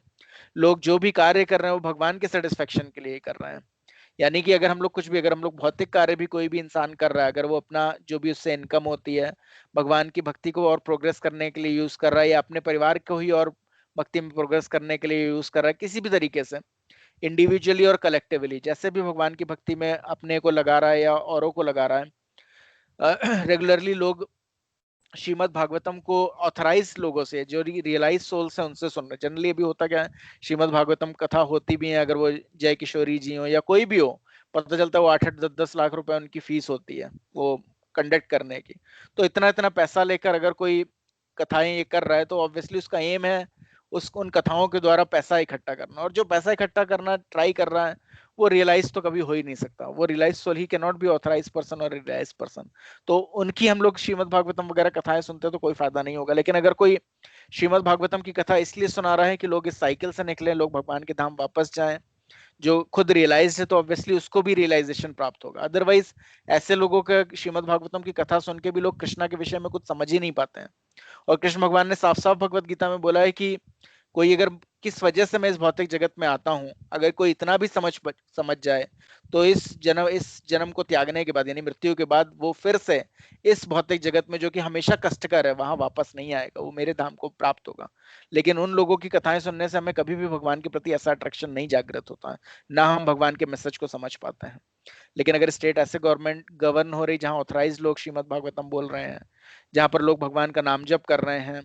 लोग जो भी कार्य कर रहे हैं वो भगवान के सेटिस्फेक्शन के लिए कर रहे हैं। यानी कि अगर हम लोग कुछ भी, अगर हम लोग भौतिक कार्य भी कोई भी इंसान कर रहा है, अगर वो अपना जो भी उससे इनकम होती है भगवान की भक्ति को और प्रोग्रेस करने के लिए यूज कर रहा है, या अपने परिवार को ही और भक्ति में प्रोग्रेस करने के लिए यूज कर रहा है, किसी भी तरीके से इंडिविजुअली और कलेक्टिवली जैसे भी भगवान की भक्ति में अपने को लगा रहा है या औरों को लगा रहा है, रेगुलरली लोग श्रीमद् भागवतम को ऑथराइज लोगों से, जो रियलाइज सोल से, उनसे सुन रहे। जनरली अभी होता क्या है, श्रीमद् भागवतम कथा होती भी है, अगर वो जय किशोरी जी हो या कोई भी हो, पता चलता है वो 8-10 लाख रुपए उनकी फीस होती है वो कंडक्ट करने की। तो इतना इतना पैसा लेकर अगर कोई कथाएं ये कर रहा है, तो ऑब्वियसली उसका एम है उन कथाओं के द्वारा पैसा इकट्ठा करना, और जो पैसा इकट्ठा करना ट्राई कर रहा है वो रियलाइज तो कभी हो ही नहीं सकता। वो realise soul he can not be authorise person और रियलाइज पर्सन। तो उनकी हम लोग श्रीमद् भागवतम वगैरह कथाएं सुनते हैं तो कोई फायदा नहीं होगा। लेकिन अगर कोई श्रीमद् भागवतम की कथा इसलिए सुना रहा है कि लोग इस साइकिल से निकले, लोग भगवान के धाम वापस जाएं, जो खुद रियलाइज है, तो ऑब्वियसली उसको भी रियलाइजेशन प्राप्त होगा। अदरवाइज ऐसे लोगों के श्रीमद् भागवतम की कथा सुन के भी लोग कृष्णा के विषय में कुछ समझ ही नहीं पाते हैं। और कृष्ण भगवान ने साफ साफ भगवत गीता में बोला है कि कोई अगर किस वजह से मैं इस भौतिक जगत में आता हूं, अगर कोई इतना भी समझ जाए, तो इस जन्म को त्यागने के बाद, यानी मृत्यु के बाद, वो फिर से इस भौतिक जगत में जो कि हमेशा कष्टकर है वहां वापस नहीं आएगा, वो मेरे धाम को प्राप्त होगा। लेकिन उन लोगों की कथाएं सुनने से हमें कभी भी भगवान के प्रति ऐसा अट्रैक्शन नहीं जागृत होता है, ना हम भगवान के मैसेज को समझ पाते हैं। लेकिन अगर स्टेट ऐसे गवर्नमेंट गवर्न हो रही जहां ऑथराइज लोग श्रीमद् भागवतम बोल रहे हैं, जहां पर लोग भगवान का नाम जप कर रहे हैं,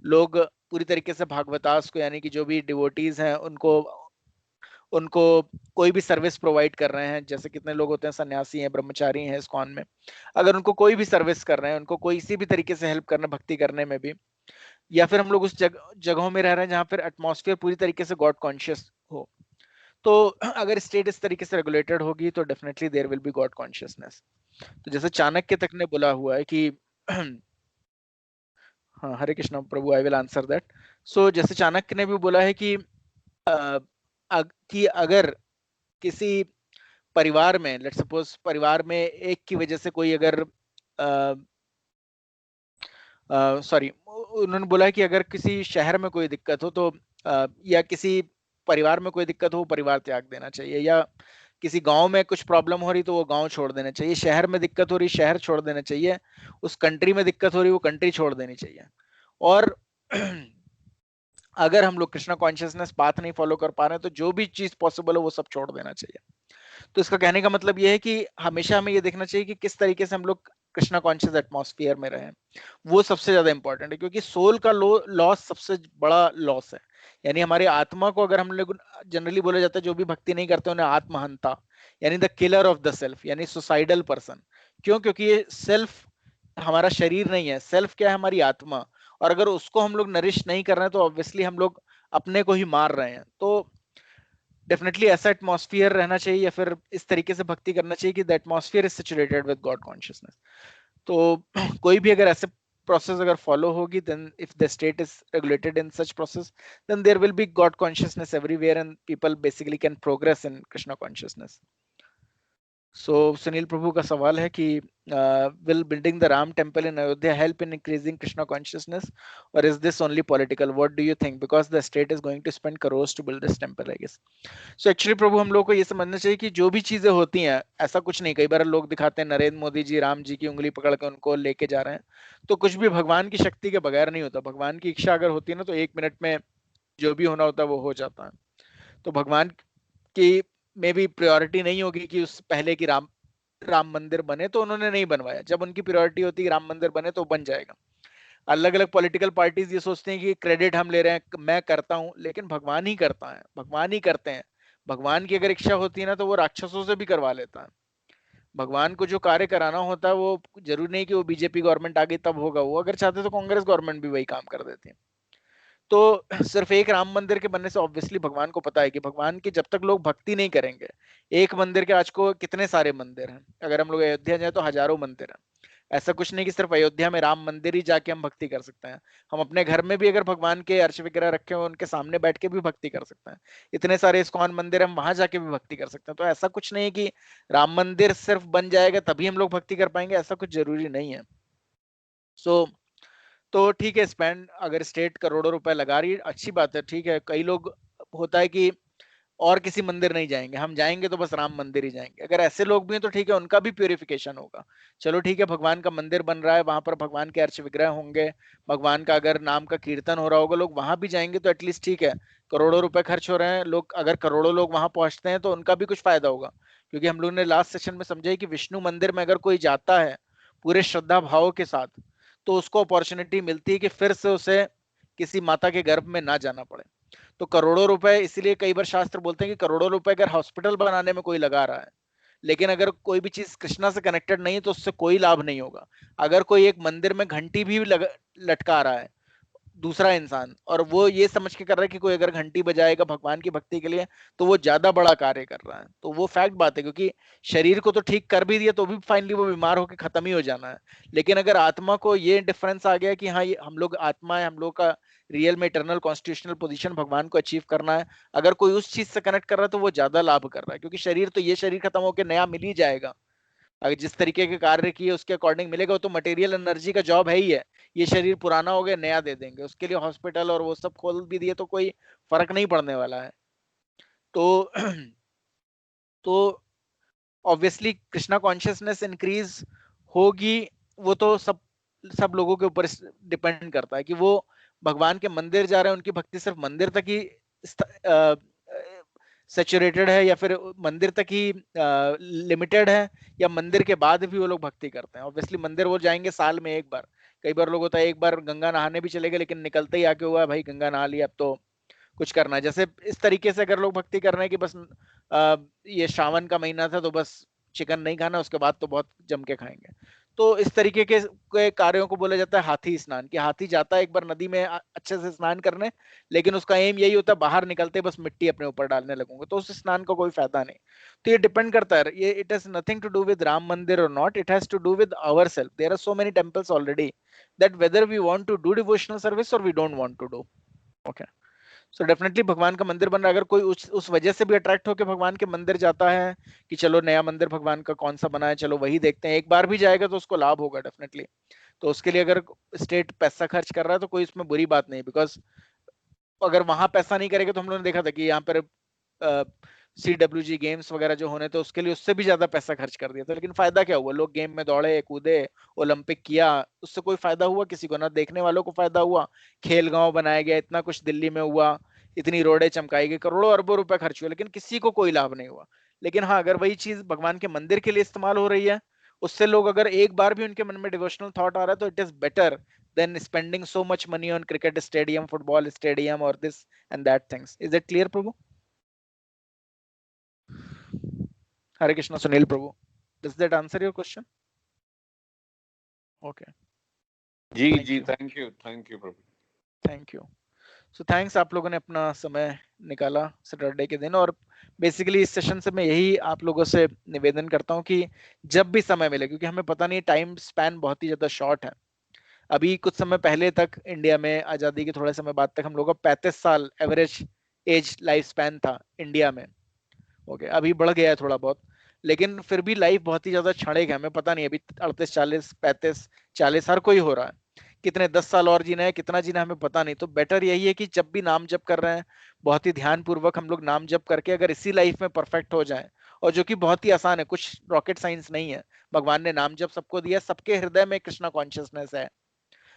लोग पूरी तरीके से भागवतास को, यानी कि जो भी डिवोटीज हैं उनको कोई भी सर्विस प्रोवाइड कर रहे हैं, जैसे कितने लोग होते हैं सन्यासी हैं, ब्रह्मचारी हैं इस्कॉन में, अगर उनको कोई भी सर्विस कर रहे हैं, उनको कोई किसी भी तरीके से हेल्प करना, भक्ति करने में भी, या फिर हम लोग उस जगहों में रह रहे हैं जहां पर एटमॉस्फेयर पूरी तरीके से गॉड कॉन्शियस हो, तो अगर स्टेट इस तरीके से रेगुलेटेड होगी तो definitely there will be God consciousness. तो जैसे चाणक्य तक ने बोला हुआ है कि हाँ, हरे कृष्ण प्रभु, आई विल आंसर दैट। सो जैसे चाणक्य ने भी बोला है कि अगर किसी परिवार में, लेट्स सपोज परिवार में एक की वजह से कोई अगर सॉरी उन्होंने बोला है कि अगर किसी शहर में कोई दिक्कत हो तो या किसी परिवार में कोई दिक्कत हो, परिवार त्याग देना चाहिए, या किसी गांव में कुछ प्रॉब्लम हो रही तो वो गांव छोड़ देना चाहिए, शहर में दिक्कत हो रही शहर छोड़ देना चाहिए, उस कंट्री में दिक्कत हो रही वो कंट्री छोड़ देनी चाहिए। और अगर हम लोग कृष्णा कॉन्शियसनेस पाथ नहीं फॉलो कर पा रहे हैं तो जो भी चीज पॉसिबल हो वो सब छोड़ देना चाहिए। तो इसका कहने का मतलब ये है कि हमेशा हमें ये देखना चाहिए कि किस तरीके से हम लोग कृष्णा कॉन्शियस एटमॉस्फेयर में रहें, वो सबसे ज्यादा इंपॉर्टेंट है, क्योंकि सोल का लॉस सबसे बड़ा लॉस है। यानी हमारी आत्मा को, अगर हम लोग जनरली बोला जाता है जो भी भक्ति नहीं करते उन्हें आत्महंता, यानी the killer of the self, यानी सुसाइडल पर्सन। क्यों? क्योंकि ये सेल्फ हमारा शरीर नहीं है, सेल्फ क्या है? हमारी आत्मा। और अगर उसको हम लोग नरिश नहीं कर रहे हैं तो ऑब्वियसली हम लोग अपने को ही मार रहे हैं। तो डेफिनेटली ऐसा एटमॉस्फेयर रहना चाहिए, या फिर इस तरीके से भक्ति करना चाहिए कि the atmosphere is situated with God consciousness. तो कोई भी अगर ऐसे प्रोसेस अगर फॉलो होगी, then if the state is regulated in such process, then there will be God consciousness everywhere and people basically can progress in Krishna consciousness. So Sunil Prabhu का सवाल है कि will building the Ram temple in Ayodhya help in increasing Krishna consciousness, or is this only political? What do you think? Because the state is going to spend crores to build this temple, I guess. So actually प्रभु हम लोग को ये समझना चाहिए कि जो भी चीजें होती हैं, ऐसा कुछ नहीं। कई बार लोग दिखाते हैं नरेंद्र मोदी जी राम जी की उंगली पकड़ के उनको लेके जा रहे हैं, तो कुछ भी भगवान की शक्ति के बगैर नहीं होता। भगवान की इच्छा अगर होती है ना तो 1 मिनट में जो भी होना होता है वो हो जाता है। तो भगवान की में भी प्रायोरिटी नहीं होगी कि उस पहले की राम मंदिर बने, तो उन्होंने नहीं बनवाया। जब उनकी प्रायोरिटी होती है राम मंदिर बने तो बन जाएगा। अलग अलग पॉलिटिकल पार्टीज ये सोचते हैं कि क्रेडिट हम ले रहे हैं, मैं करता हूं, लेकिन भगवान ही करता है, भगवान ही करते हैं। भगवान की अगर इच्छा होती है ना तो वो राक्षसों से भी करवा लेता है। भगवान को जो कार्य कराना होता है वो जरूरी नहीं कि वो बीजेपी गवर्नमेंट आ गई तब होगा, वो अगर चाहते तो कांग्रेस गवर्नमेंट भी वही काम कर देती है। तो सिर्फ एक राम मंदिर के बनने से ऑब्वियसली भगवान को पता है कि भगवान की जब तक लोग भक्ति नहीं करेंगे, एक मंदिर के आज को कितने सारे मंदिर हैं। अगर हम लोग अयोध्या जाए तो हजारों मंदिर हैं। ऐसा कुछ नहीं कि सिर्फ अयोध्या में राम मंदिर ही जाके हम भक्ति कर सकते हैं। हम अपने घर में भी अगर भगवान के अर्च विग्रह रखे हुए उनके सामने बैठ के भी भक्ति कर सकते हैं। इतने सारे इस्कॉन मंदिर, हम वहां जाके भी भक्ति कर सकते हैं। तो ऐसा कुछ नहीं है कि राम मंदिर सिर्फ बन जाएगा तभी हम लोग भक्ति कर पाएंगे, ऐसा कुछ जरूरी नहीं है। सो तो ठीक है, स्पेंड अगर स्टेट करोड़ों रुपए लगा रही है, अच्छी बात है, ठीक है। कई लोग होता है कि और किसी मंदिर नहीं जाएंगे, हम जाएंगे तो बस राम मंदिर ही जाएंगे। अगर ऐसे लोग भी हैं तो ठीक है, उनका भी प्यूरिफिकेशन होगा। चलो ठीक है, भगवान का मंदिर बन रहा है, वहां पर भगवान के अर्च विग्रह होंगे, भगवान का अगर नाम का कीर्तन हो रहा होगा, लोग वहां भी जाएंगे तो एटलीस्ट ठीक है। करोड़ों रुपए खर्च हो रहे हैं, लोग अगर करोड़ों लोग वहां पहुंचते हैं तो उनका भी कुछ फायदा होगा। क्योंकि हम लोग ने लास्ट सेशन में समझा है कि विष्णु मंदिर में अगर कोई जाता है पूरे श्रद्धा भाव के साथ, तो उसको अपॉर्चुनिटी मिलती है कि फिर से उसे किसी माता के गर्भ में ना जाना पड़े। तो करोड़ों रुपए, इसीलिए कई बार शास्त्र बोलते हैं कि करोड़ों रुपए अगर हॉस्पिटल बनाने में कोई लगा रहा है, लेकिन अगर कोई भी चीज कृष्णा से कनेक्टेड नहीं है तो उससे कोई लाभ नहीं होगा। अगर कोई एक मंदिर में घंटी भी लटका रहा है दूसरा इंसान, और वो ये समझ के कर रहा है कि कोई अगर घंटी बजाएगा भगवान की भक्ति के लिए तो वो ज्यादा बड़ा कार्य कर रहा है, तो वो फैक्ट बात है। क्योंकि शरीर को तो ठीक कर भी दिया तो भी फाइनली वो बीमार होकर खत्म ही हो जाना है। लेकिन अगर आत्मा को ये डिफरेंस आ गया कि हाँ ये हम लोग आत्मा है, हम लोग का रियल में इटर्नल कॉन्स्टिट्यूशनल पोजीशन भगवान को अचीव करना है, अगर कोई उस चीज से कनेक्ट कर रहा है तो वो ज्यादा लाभ कर रहा है। क्योंकि शरीर तो ये शरीर खत्म होकर नया मिल ही जाएगा, अगर जिस तरीके के कार्य किए उसके अकॉर्डिंग मिलेगा। वो तो मटेरियल एनर्जी का जॉब है ही है। ये शरीर पुराना हो गया, नया दे देंगे, उसके लिए हॉस्पिटल और वो सब खोल भी दिए तो कोई फर्क नहीं पड़ने वाला है। तो तो ऑब्वियसली कृष्णा कॉन्शियसनेस इंक्रीज होगी, वो तो सब सब लोगों के ऊपर डिपेंड करता है कि वो भगवान के मंदिर जा रहे हैं, उनकी भक्ति सिर्फ मंदिर तक ही सेचुरेटेड है, या फिर मंदिर तक ही लिमिटेड है, या मंदिर के बाद भी वो लोग भक्ति करते हैं। ऑब्वियसली मंदिर वो जाएंगे साल में एक बार। कई बार लोग होता है एक बार गंगा नहाने भी चले गए, लेकिन निकलते ही आके हुआ भाई गंगा नहा लिया, अब तो कुछ करना है। जैसे इस तरीके से अगर लोग भक्ति कर रहे हैं कि बस ये श्रावण का महीना था तो बस चिकन नहीं खाना, उसके बाद तो बहुत जम के खाएंगे। तो इस तरीके के कार्यों को बोला जाता है हाथी स्नान, कि हाथी जाता है एक बार नदी में अच्छे से स्नान करने, लेकिन उसका एम यही होता है बाहर निकलते बस मिट्टी अपने ऊपर डालने लगूंगा, तो उस स्नान का कोई फायदा नहीं। तो ये डिपेंड करता है, ये it has nothing to do with Ram Mandir और not, it has to do with our self. There are so many temples already that whether we want to do devotional service और we don't want to do. Okay, so definitely भगवान का मंदिर बन रहा है, अगर कोई उस वजह से भी अट्रैक्ट होकर भगवान के मंदिर जाता है कि चलो नया मंदिर भगवान का कौन सा बना है, चलो वही देखते हैं, एक बार भी जाएगा तो उसको लाभ होगा डेफिनेटली। तो उसके लिए अगर स्टेट पैसा खर्च कर रहा है तो कोई इसमें बुरी बात नहीं, बिकॉज अगर वहां पैसा नहीं करेगा तो हम लोगों ने देखा था कि यहाँ पर CWG गेम्स वगैरह जो होने थे उसके लिए उससे भी ज्यादा पैसा खर्च कर दिया था, लेकिन फायदा क्या हुआ? लोग गेम में दौड़े कूदे, ओलंपिक किया, उससे कोई फायदा हुआ किसी को? ना देखने वालों को फायदा हुआ, खेल गांव बनाया गया, इतना कुछ दिल्ली में हुआ, इतनी रोडें चमकाई गई, करोड़ों अरबों रुपए खर्च हुए, लेकिन किसी को कोई लाभ नहीं हुआ। लेकिन हाँ, अगर वही चीज भगवान के मंदिर के लिए इस्तेमाल हो रही है, उससे लोग अगर एक बार भी उनके मन में डिवोशनल थॉट आ रहा है, तो it is better than spending so much money on cricket stadium, football stadium और this and that things. Is it clear Prabhu? Hare Krishna, Sunil Prabhu. Does that answer your question? Okay. जी Thank जी, you. Thank you प्रभु। Thank you. So thanks, आप लोगों ने अपना समय निकाला सैटरडे के दिन। और बेसिकली इस सेशन से मैं यही आप लोगों से निवेदन करता हूँ कि जब भी समय मिले, क्योंकि हमें पता नहीं, टाइम स्पैन बहुत ही ज्यादा शॉर्ट है। अभी कुछ समय पहले तक इंडिया में आजादी के थोड़े समय बाद तक हम लोगों का 35 साल एवरेज एज लाइफ स्पैन था इंडिया में। ओके, अभी बढ़ गया है थोड़ा बहुत, लेकिन फिर भी लाइफ बहुत ही ज्यादा क्षणिक है। हमें पता नहीं अभी 38, 40, 35, 40 हर कोई हो रहा है, कितने 10 साल और जीना है, कितना जीना है, हमें पता नहीं। तो बेटर यही है कि जब भी नाम जप कर रहे हैं, बहुत ही ध्यान पूर्वक हम लोग नाम जप करके अगर इसी लाइफ में परफेक्ट हो जाए, और जो कि बहुत ही आसान है, कुछ रॉकेट साइंस नहीं है। भगवान ने नाम जप सबको दिया, सबके हृदय में कृष्णा कॉन्शियसनेस है।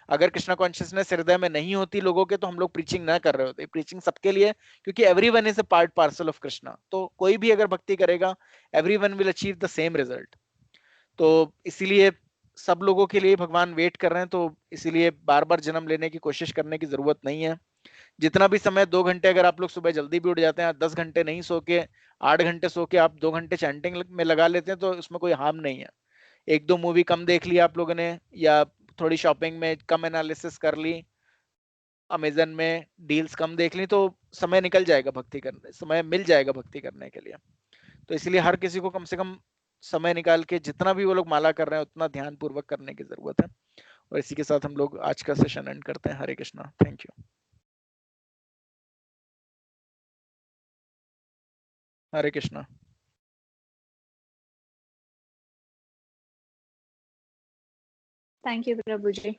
अगर कृष्णा कॉन्शियसनेस हृदय में नहीं होती लोगों के, तो हम लोग प्रीचिंग ना कर रहे होते। प्रीचिंग सबके लिए, क्योंकि everyone is a part parcel of Krishna. तो कोई भी अगर भक्ति करेगा, everyone will achieve the same result. तो इसीलिए सब लोगों के लिए भगवान वेट कर रहे हैं। तो इसीलिए बार बार जन्म लेने की कोशिश करने की जरूरत नहीं है। जितना भी समय, 2 घंटे अगर आप लोग सुबह जल्दी भी उठ जाते हैं, 10 घंटे नहीं सो के 8 घंटे सो के आप 2 घंटे चैंटिंग में लगा लेते हैं, तो उसमें कोई हार्म नहीं है। एक दो मूवी कम देख लिया आप लोगों ने, या थोड़ी शॉपिंग में कम एनालिसिस कर ली, अमेजन में डील्स कम देख ली, तो समय निकल जाएगा भक्ति करने, समय मिल जाएगा भक्ति करने के लिए। तो इसलिए हर किसी को कम से कम समय निकाल के, जितना भी वो लोग माला कर रहे हैं, उतना ध्यान पूर्वक करने की जरूरत है। और इसी के साथ हम लोग आज का सेशन एंड करते हैं। Hare Krishna, thank you. Hare Krishna. Thank you, Prabhuji.